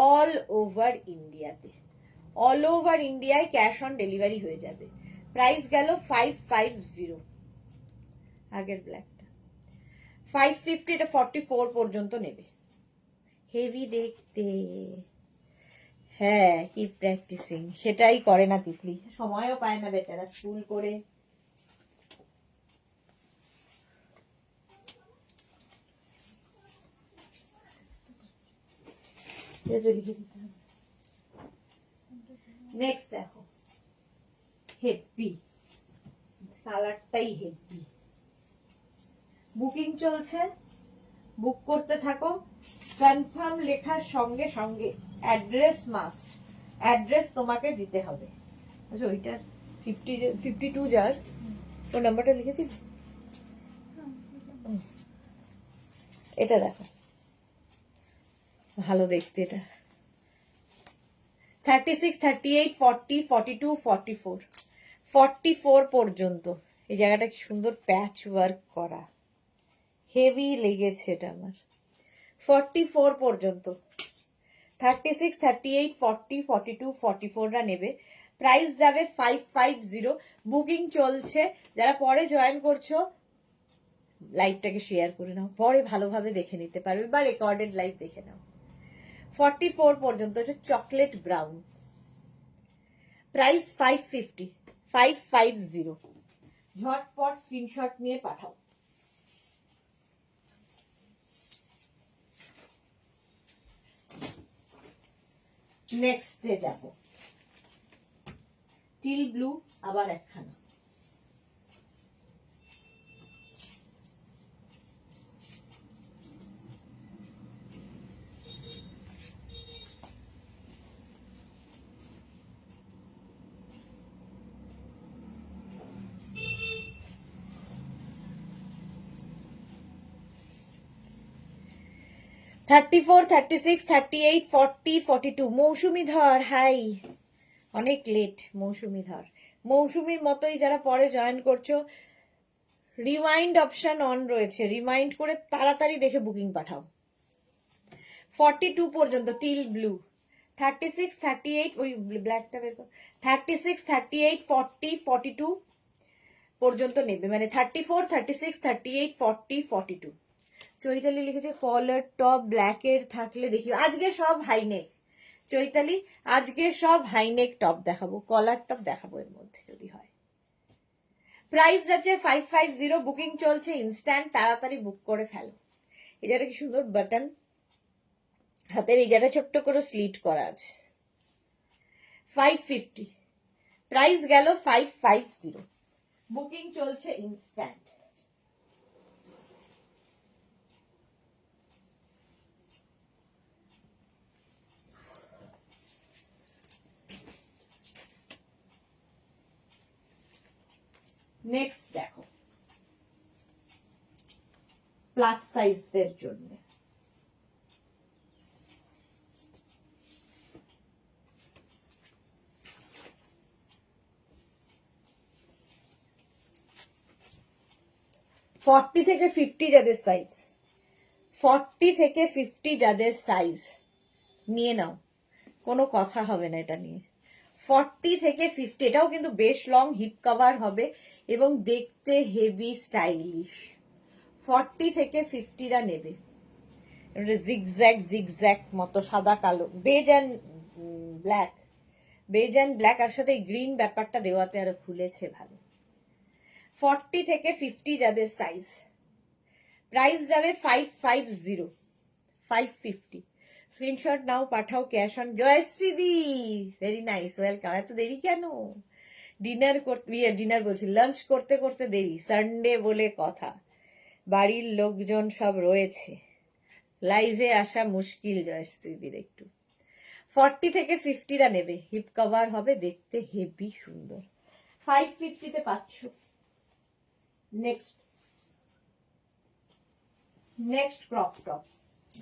all over ইন্ডিয়াতে, অল ওভার ইন্ডিয়ায় ক্যাশ অন ডেলিভারি হয়ে যাবে। প্রাইস গেল 550। আগের ব্ল্যাকটা 550, এটা 44 পর্যন্ত নেবে, হেভি দেখতে। হ্যাঁ, কি প্র্যাকটিসিং, সেটাই করে না তিতলি, সময়ও পায় না বেচারা স্কুল করে। নেক্সট দেখো হেভি, কালারটাই হেভি। বুকিং চলছে, বুক করতে থাকো। কনফার্ম লেখার সঙ্গে সঙ্গে অ্যাড্রেস মাস্ট, অ্যাড্রেস তোমাকে দিতে হবে। আচ্ছা ওইটার 52 যার ও নাম্বারটা লিখেছি। এটা দেখো ভালো দেখতে এটা। 36, 38, 40, 42, 44, 44 পর্যন্ত। এই জায়গাটা কি সুন্দর প্যাচ ওয়ার্ক করা, হেভি লেগেছে এটা আমার। 44 পর্যন্ত, 36, 38, 40, 42, 44রা নেবে। প্রাইস যাবে 550। বুকিং চলছে। যারা পরে জয়েন করছো লাইভটাকে শেয়ার করে নাও, পরে ভালোভাবে দেখে নিতে পারবে বা রেকর্ডেড লাইভ দেখে নাও। 44 পর্যন্ত। এটা চকলেট ব্রাউন, প্রাইস 550, 550। ঝটপট স্ক্রিনশট নিয়ে পাঠাও। নেক্সটে যাব, টিল ব্লু, আবার একখানা। Thirty four, 36, 38, 40, 42। মৌসুমি ধর, হাই। অনেক লেট মৌসুমি ধর। মৌসুমির মতোই যারা পরে জয়েন করছো, রিমাইন্ড অপশন অন রয়েছে, রিমাইন্ড করে তাড়াতাড়ি দেখে বুকিং পাঠাও। 42 পর্যন্ত টিল ব্লু। 36, 38, ওই ব্ল্যাকটা বের কর। 36, 38, 40, 42 পর্যন্ত নেবে, মানে 34, 36, 38, 40, 42। চৈতালি লিখেছে কলার টপ ব্ল্যাকের থাকলে দেখি। আজকে সব হাইনেক চৈতালি, আজকে সব হাইনেক টপ দেখাবো, কলার টপ দেখাবো এর মধ্যে যদি হয়। প্রাইস যাচ্ছে 550। বুকিং চলছে ইনস্ট্যান্ট, তাড়াতাড়ি বুক করে ফেলো। এটা কি সুন্দর বাটন, হাতের এই জায়গাটা ছোট্ট করে স্লিট করা আছে। 550, প্রাইস গেল 550। বুকিং চলছে ইনস্ট্যান্ট। নেক্সট দেখো, প্লাস সাইজদের জন্য। ফর্টি থেকে 50 যাদের সাইজ, 40 থেকে 50 যাদের সাইজ নিয়ে নাও, কোনো কথা হবে না এটা নিয়ে। 40 থেকে 50, এটাও কিন্তু বেশ লং, হিপ কভার হবে এবং দেখতে হেভি স্টাইলিশ। 40 থেকে 50রা নেবে। জিগজ্যাগ জিগজ্যাগ মতো সাদা কালো, beige and black, beige and black, আর সাথে গ্রিন ব্যাপারটা দেওয়াতে আরো খুলেছে ভালো। 40 থেকে 50 যাদের সাইজ, প্রাইস যাবে 550, 550। স্ক্রিনশট নাও, পাঠাও, ক্যাশ অন। জয়শ্রীদি, ভেরি নাইস, ওয়েলকাম। এত দেরি কেন? ডিনার করতে, ডিনার বলছি, লাঞ্চ করতে করতে দেরি, সানডে বলে কথা, বাড়ির লোকজন সব রয়েছে, লাইভে আসা মুশকিল জয়শ্রীদির একটু। 40 থেকে 50রা নেবে, হিপ কভার হবে, দেখতে হেভি সুন্দর। 550-তে পাচ্ছ। নেক্সট, নেক্সট ক্রপ টপ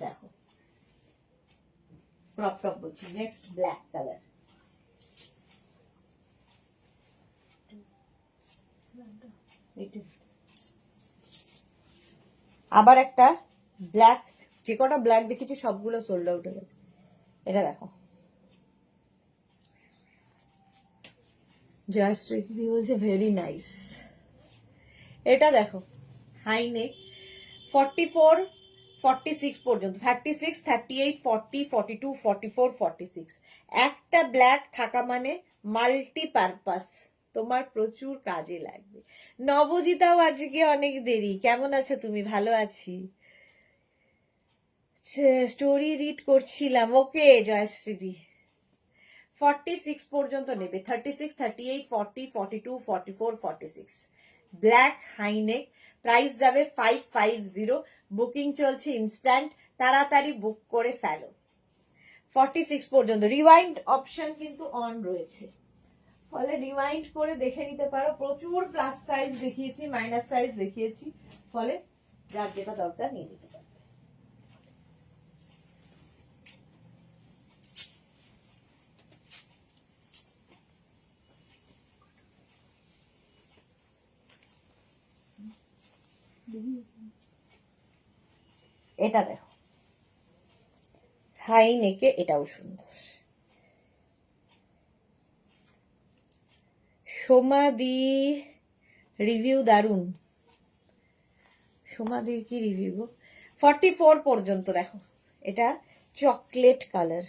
দেখো, ক্রপ টপ বলছি, নেক্সট ব্ল্যাক কালার। আবার একটা ব্ল্যাক, যে কটা ব্ল্যাক দেখেছি সবগুলো সোল্ড আউট হয়ে গেছে। এটা দেখো, জয়শ্রী বলছে ভেরি নাইস। এটা দেখো, হাই নেক, 44, 46 পর্যন্ত, 36, 38, 40, 42, 44, 46। একটা ব্ল্যাক থাকা মানে মাল্টি পারপাস, তোমার প্রচুর কাজে লাগবে। নবজিতাও আজকে অনেক দেরি, কেমন আছো তুমি? ভালো আছি, স্টোরি রিড করছিলাম। ওকে জয়শ্রীদি, 46 পর্যন্ত নেবে, 36, 38, 40, 42, 44, 46। ব্ল্যাক হাইনেক, প্রাইস যাবে 550। বুকিং চলছে ইনস্ট্যান্ট, তাড়াতাড়ি বুক করে ফেলো। 46 পর্যন্ত। রিওয়াইন্ড অপশন কিন্তু অন রয়েছে, ফলে রিওয়াইন্ড করে দেখে নিতে পারো। প্রচুর প্লাস সাইজ দেখিয়েছি, মাইনাস সাইজ দেখিয়েছি, ফলে যার যেটা দরকার নিয়ে নিতে পারবে। এটা দেখো, হাই নেকে, এটাও সুন্দর। সোমাদি রিভিউ দারুন। সোমাদির কি রিভিউ? 44 পর্যন্ত দেখো, এটা চকলেট কালার,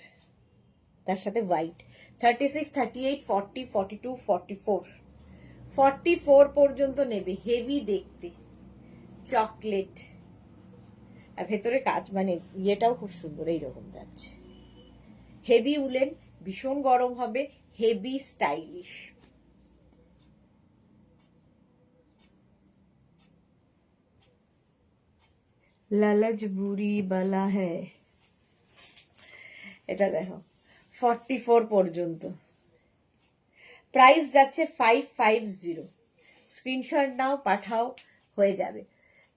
তার সাথে হোয়াইট। 36, 38, 40, 42, 44, 44 পর্যন্ত নেবে। হেভি দেখতে, চকলেট, আর ভেতরে কাজ, মানে ইয়েটাও খুব সুন্দর, এইরকম যাচ্ছে। হেভি উলেন, ভীষণ গরম হবে, হেভি স্টাইলিশ। লালচ বুড়ি বালা হ্যায়। এটা দেখো 44 পর্যন্ত, প্রাইস যাচ্ছে 550। স্ক্রিনশট নাও, পাঠাও, হয়ে যাবে।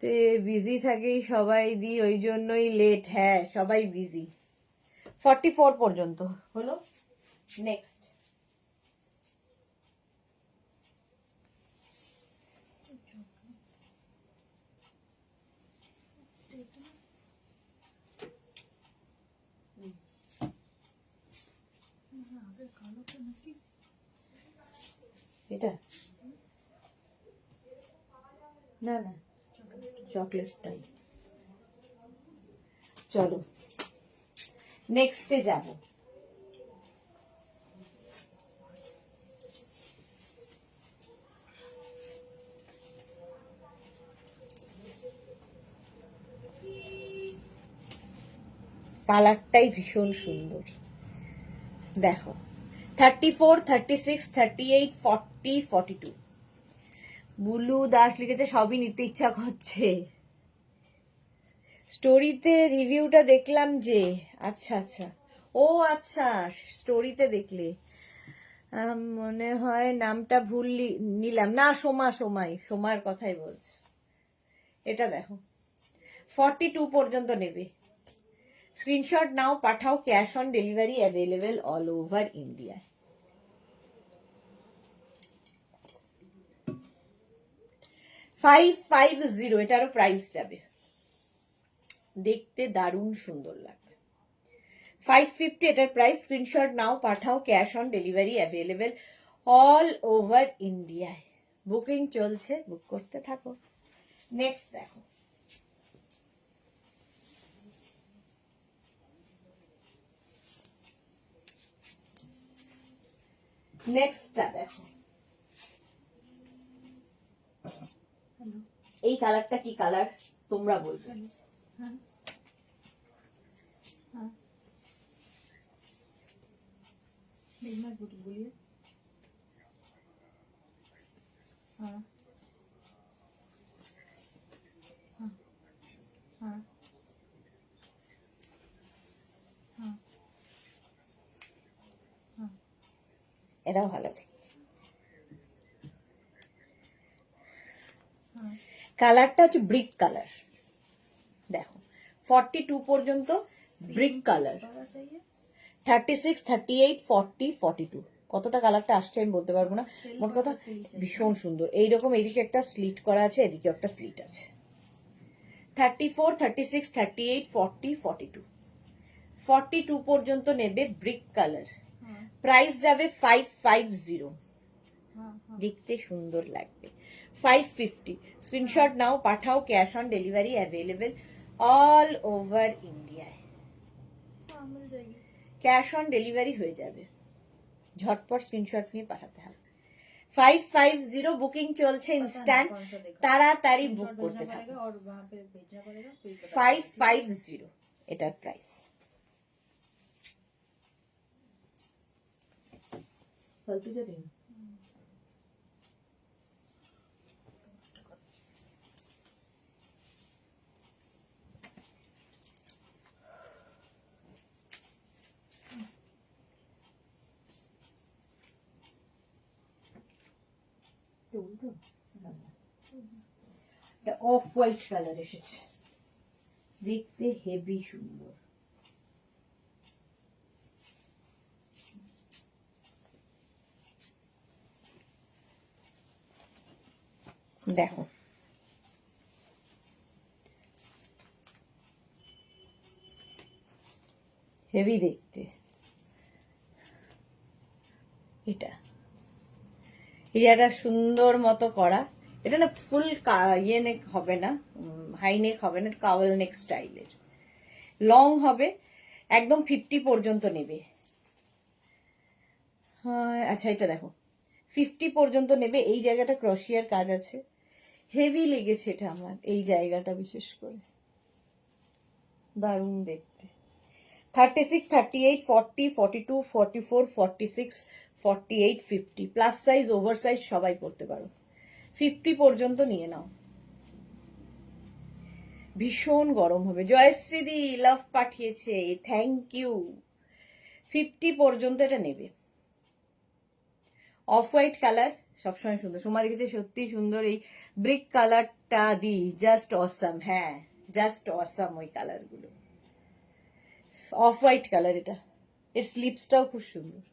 তো বিজি থাকেই সবাই, দি ওই জন্যই লেট। হ্যাঁ, সবাই বিজি। 44 পর্যন্ত হলো। নেক্সট, এটা না না, চকলেটটাই। চলো নেক্সটে যাব। কালারটাই ভীষণ সুন্দর, দেখো 34, 36, 38, 40, 42। বুলু দাস লিখেছে সবই নিতে ইচ্ছা করছে। স্টোরিতে রিভিউটা দেখলাম যে, আচ্ছা আচ্ছা, ও আচ্ছা, স্টোরিতে দেখলে, মনে হয় নামটা ভুল নিলাম না। সোমার কথাই বলছে। এটা দেখো 42 পর্যন্ত নেবে। স্ক্রিনশট নাও, পাঠাও, cash on delivery available all over India. 550, এটারও প্রাইস যাবে, দেখতে দারুণ সুন্দর লাগবে। 550 এটার প্রাইস। স্ক্রিনশট নাও, পাঠাও, cash on delivery available all over ইন্ডিয়ায়। বুকিং চলছে, বুক করতে থাকো। নেক্সট দেখো, নেক্সটটা দেখো। এই কালারটা কি কালার তোমরা বলবে? बोलिए। हाँ हाँ हाँ हाँ हाँ, এটাও ভালো থাকে। কালারটা হচ্ছে ব্রিক কালার, দেখো 42 পর্যন্ত ব্রিক কালার। 36, 38, 40, 42। কতটা কালারটা আসছে আমি বলতে পারবো না, মোট কথা ভীষণ সুন্দর। এইরকম এদিকে একটা স্লিট করা আছে, এদিকে একটা স্লিট আছে। 34, 36, 38, 40, 42, 42 পর্যন্ত নেবে, ব্রিক কালার। প্রাইস যাবে 550। দেখতে সুন্দর লাগবে। 550। স্ক্রিনশট নাও, পাঠাও, cash on delivery available all over ইন্ডিয়ায়। ক্যাশ অন ডেলিভারি হয়ে যাবে, ঝটপট স্ক্রিনশট নিয়ে পাঠাতে হবে। 550 বুকিং চলছে, ইনস্ট্যান্ট, তাড়াতাড়ি বুক করতে থাকো। 550 এটার প্রাইস। ফালতু যাবে না। অফ হোয়াইট কালার এসেছে, দেখতে হেভি সুন্দর। দেখো হেভি দেখতে। এটা ইয়াটা সুন্দর মতো করা, এটা না ফুল ইয়ে নেক হবে না, হাই নেক হবে না, কাওয়াল নেক স্টাইলের, লং হবে, একদম 50 পর্যন্ত নেবে। আচ্ছা এটা দেখো 50 পর্যন্ত নেবে। এই জায়গাটা ক্রোশিয়ার কাজ আছে, হেভি লেগেছে এটা আমার, এই জায়গাটা বিশেষ করে দারুণ দেখতে। 36, 38, 40, 42, 44, 46, 48, 50 প্লাস সাইজ ওভার সাইজ সবাই পড়তে পারো। 50 পর্যন্ত নিয়ে নাও, ভীষণ গরম হবে। জয়শ্রীদি লাভ পাঠিয়েছে, থ্যাংক ইউ। 50 পর্যন্ত এটা নেবে। অফ হোয়াইট কালার সবসময় সুন্দর, সোমা লিখেছে সত্যি সুন্দর, এই ব্রিক কালারটা দি জাস্ট অসাম। হ্যাঁ জাস্ট অসাম ওই কালারগুলো, অফ হোয়াইট কালার এটা। এর স্লিপসটাও খুব সুন্দর,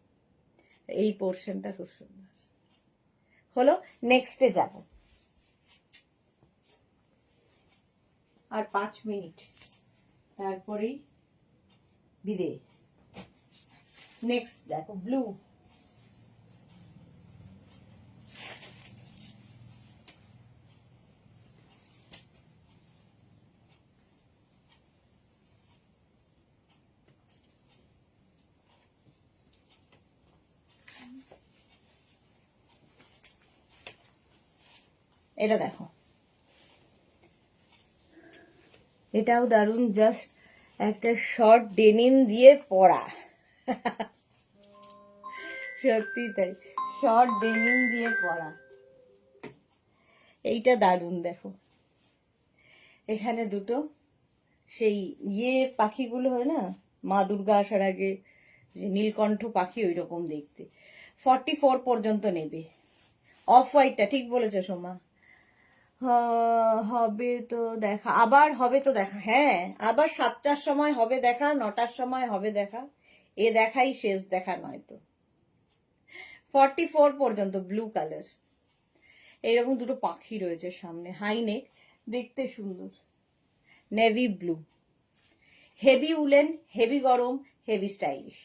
এই পোর্শনটা খুব সুন্দর। হলো, নেক্সটে যাব। আর 5 মিনিট তারপরেই বিদে। নেক্সট দেখো ব্লু। এটা দেখো, এটাও দারুণ, জাস্ট একটা শর্ট ডেনিম দিয়ে পরা, সত্যি তাই, শর্ট ডেনিম দিয়ে পরা। এইটা দারুণ দেখো, এখানে দুটো সেই ইয়ে পাখিগুলো হয় না, মা দুর্গা আসার আগে যে নীলকণ্ঠ পাখি, ওই রকম দেখতে। 44 পর্যন্ত নেবে। অফ হোয়াইটটা ঠিক বলেছো সোমা। হবে তো দেখা, আবার হবে তো দেখা, হ্যাঁ আবার 7টার সময় হবে দেখা, 9টার সময় হবে দেখা, এ দেখাই শেষ দেখা নয় তো। 44 পর্যন্ত ব্লু কালার, এইরকম দুটো পাখি রয়েছে সামনে, হাই নেক, দেখতে সুন্দর, navy blue, heavy woollen, heavy গরম, হেভি স্টাইলিশ,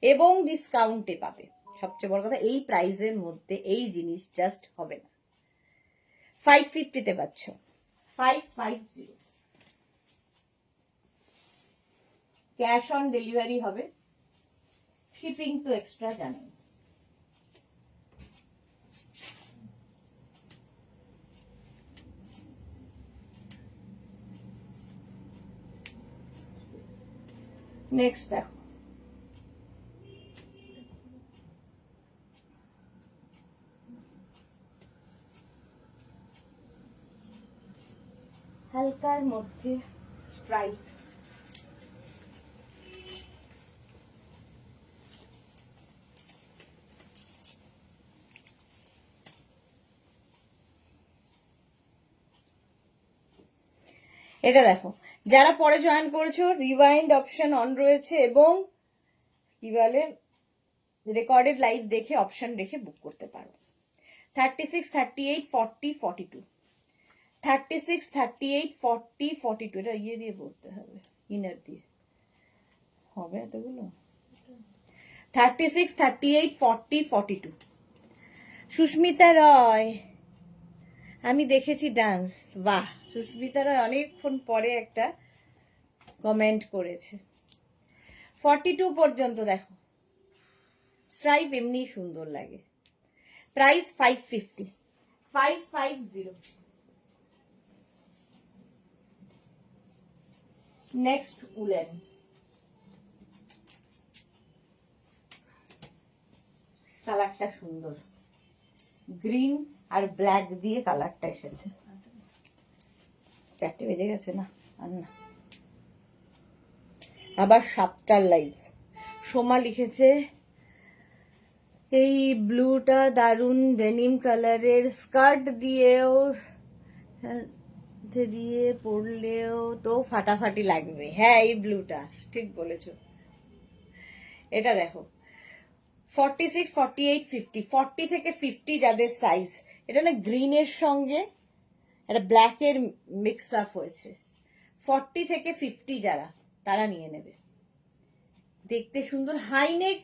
এবং ডিসকাউন্টে পাবে। সবচেয়ে বড় কথা, এই প্রাইসের মধ্যে এই জিনিস জাস্ট হবে না। 550-তে পাচ্ছ, 550। ক্যাশ অন ডেলিভারি হবে, শিপিং তো এক্সট্রা জানেন। নেক্সট দেখো, হালকার মধ্যে স্ট্রাইপ, এটা দেখো, যারা পরে জয়েন করেছো রিওয়াইন্ড অপশন অন রয়েছে, এবং কি বলে রেকর্ডেড লাইভ দেখে অপশন রেখে বুক করতে পারো। 36, 38, 40, 42, 36, 38, 40, 42, এটা ইয়ে দিয়ে পড়তে হবে, ইনার দিয়ে হবে এতগুলো। 36, 38, 40, 42। সুস্মিতা রয়, আমি দেখেছি ডান্স, বাহ। সুস্মিতা রয় অনেকক্ষণ পরে একটা কমেন্ট করেছে। 42 পর্যন্ত দেখো, স্ট্রাইপ এমনি সুন্দর লাগে। প্রাইস 550, 550। নেক্সট উলেন, কালারটা সুন্দর, গ্রিন আর ব্ল্যাক দিয়ে কালারটা এসেছে। 4টে বেজে গেছে না, আর না, আবার 7টার লাইভ। সোমা লিখেছে এই ব্লুটা দারুন, ডেনিম কালারের, স্কার্ট দিয়েও দিয়ে পরলেও তো ফাটাফাটি লাগবে। হ্যাঁ এই ব্লুটা ঠিক বলেছো। এটা দেখো 46, 48, 50, 40 থেকে 50 যাদের সাইজ, এটা না গ্রিনের সঙ্গে একটা ব্ল্যাকের মিক্স আপ হয়েছে। 40 থেকে 50 যারা, তারা নিয়ে নেবে। দেখতে সুন্দর, হাইনেক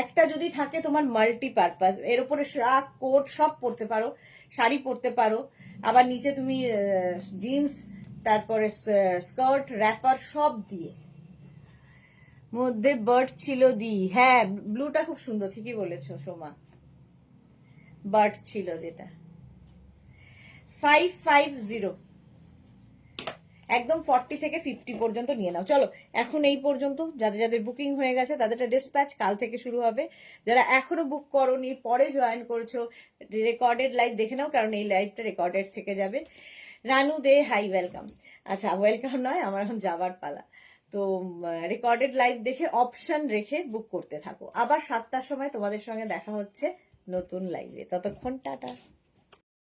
একটা যদি থাকে তোমার মাল্টিপারপাস, এর উপরে শ্রাক কোট সব পরতে পারো, শাড়ি পরতে পারো, আবার নিচে তুমি জিন্স, তারপরে স্কার্ট, র্যাপার সব দিয়ে। মধ্যে বার্ড ছিল হ্যাঁ ব্লুটা খুব সুন্দর, ঠিকই বলেছো সোমা, বার্ড ছিল যেটা। 550, একদম 40 থেকে 50 পর্যন্ত নিয়ে নাও। চলো এখন এই পর্যন্ত, যাদের যাদের বুকিং হয়ে গেছে তাদেরটা ডিসপ্যাচ কাল থেকে শুরু হবে। যারা এখনো বুক করোনি, পরে জয়েন করেছো, রেকর্ডেড লাইভ দেখে নাও, কারণ এই লাইভটা রেকর্ডেড থেকে যাবে। রানু দে হাই ওয়েলকাম। আচ্ছা ওয়েলকাম নয়, আমার এখন যাবার পালা। তো রেকর্ডেড লাইভ দেখে অপশন রেখে বুক করতে থাকো। আবার 7টার সময় তোমাদের সঙ্গে দেখা হচ্ছে নতুন লাইভে, ততক্ষণ টাটা।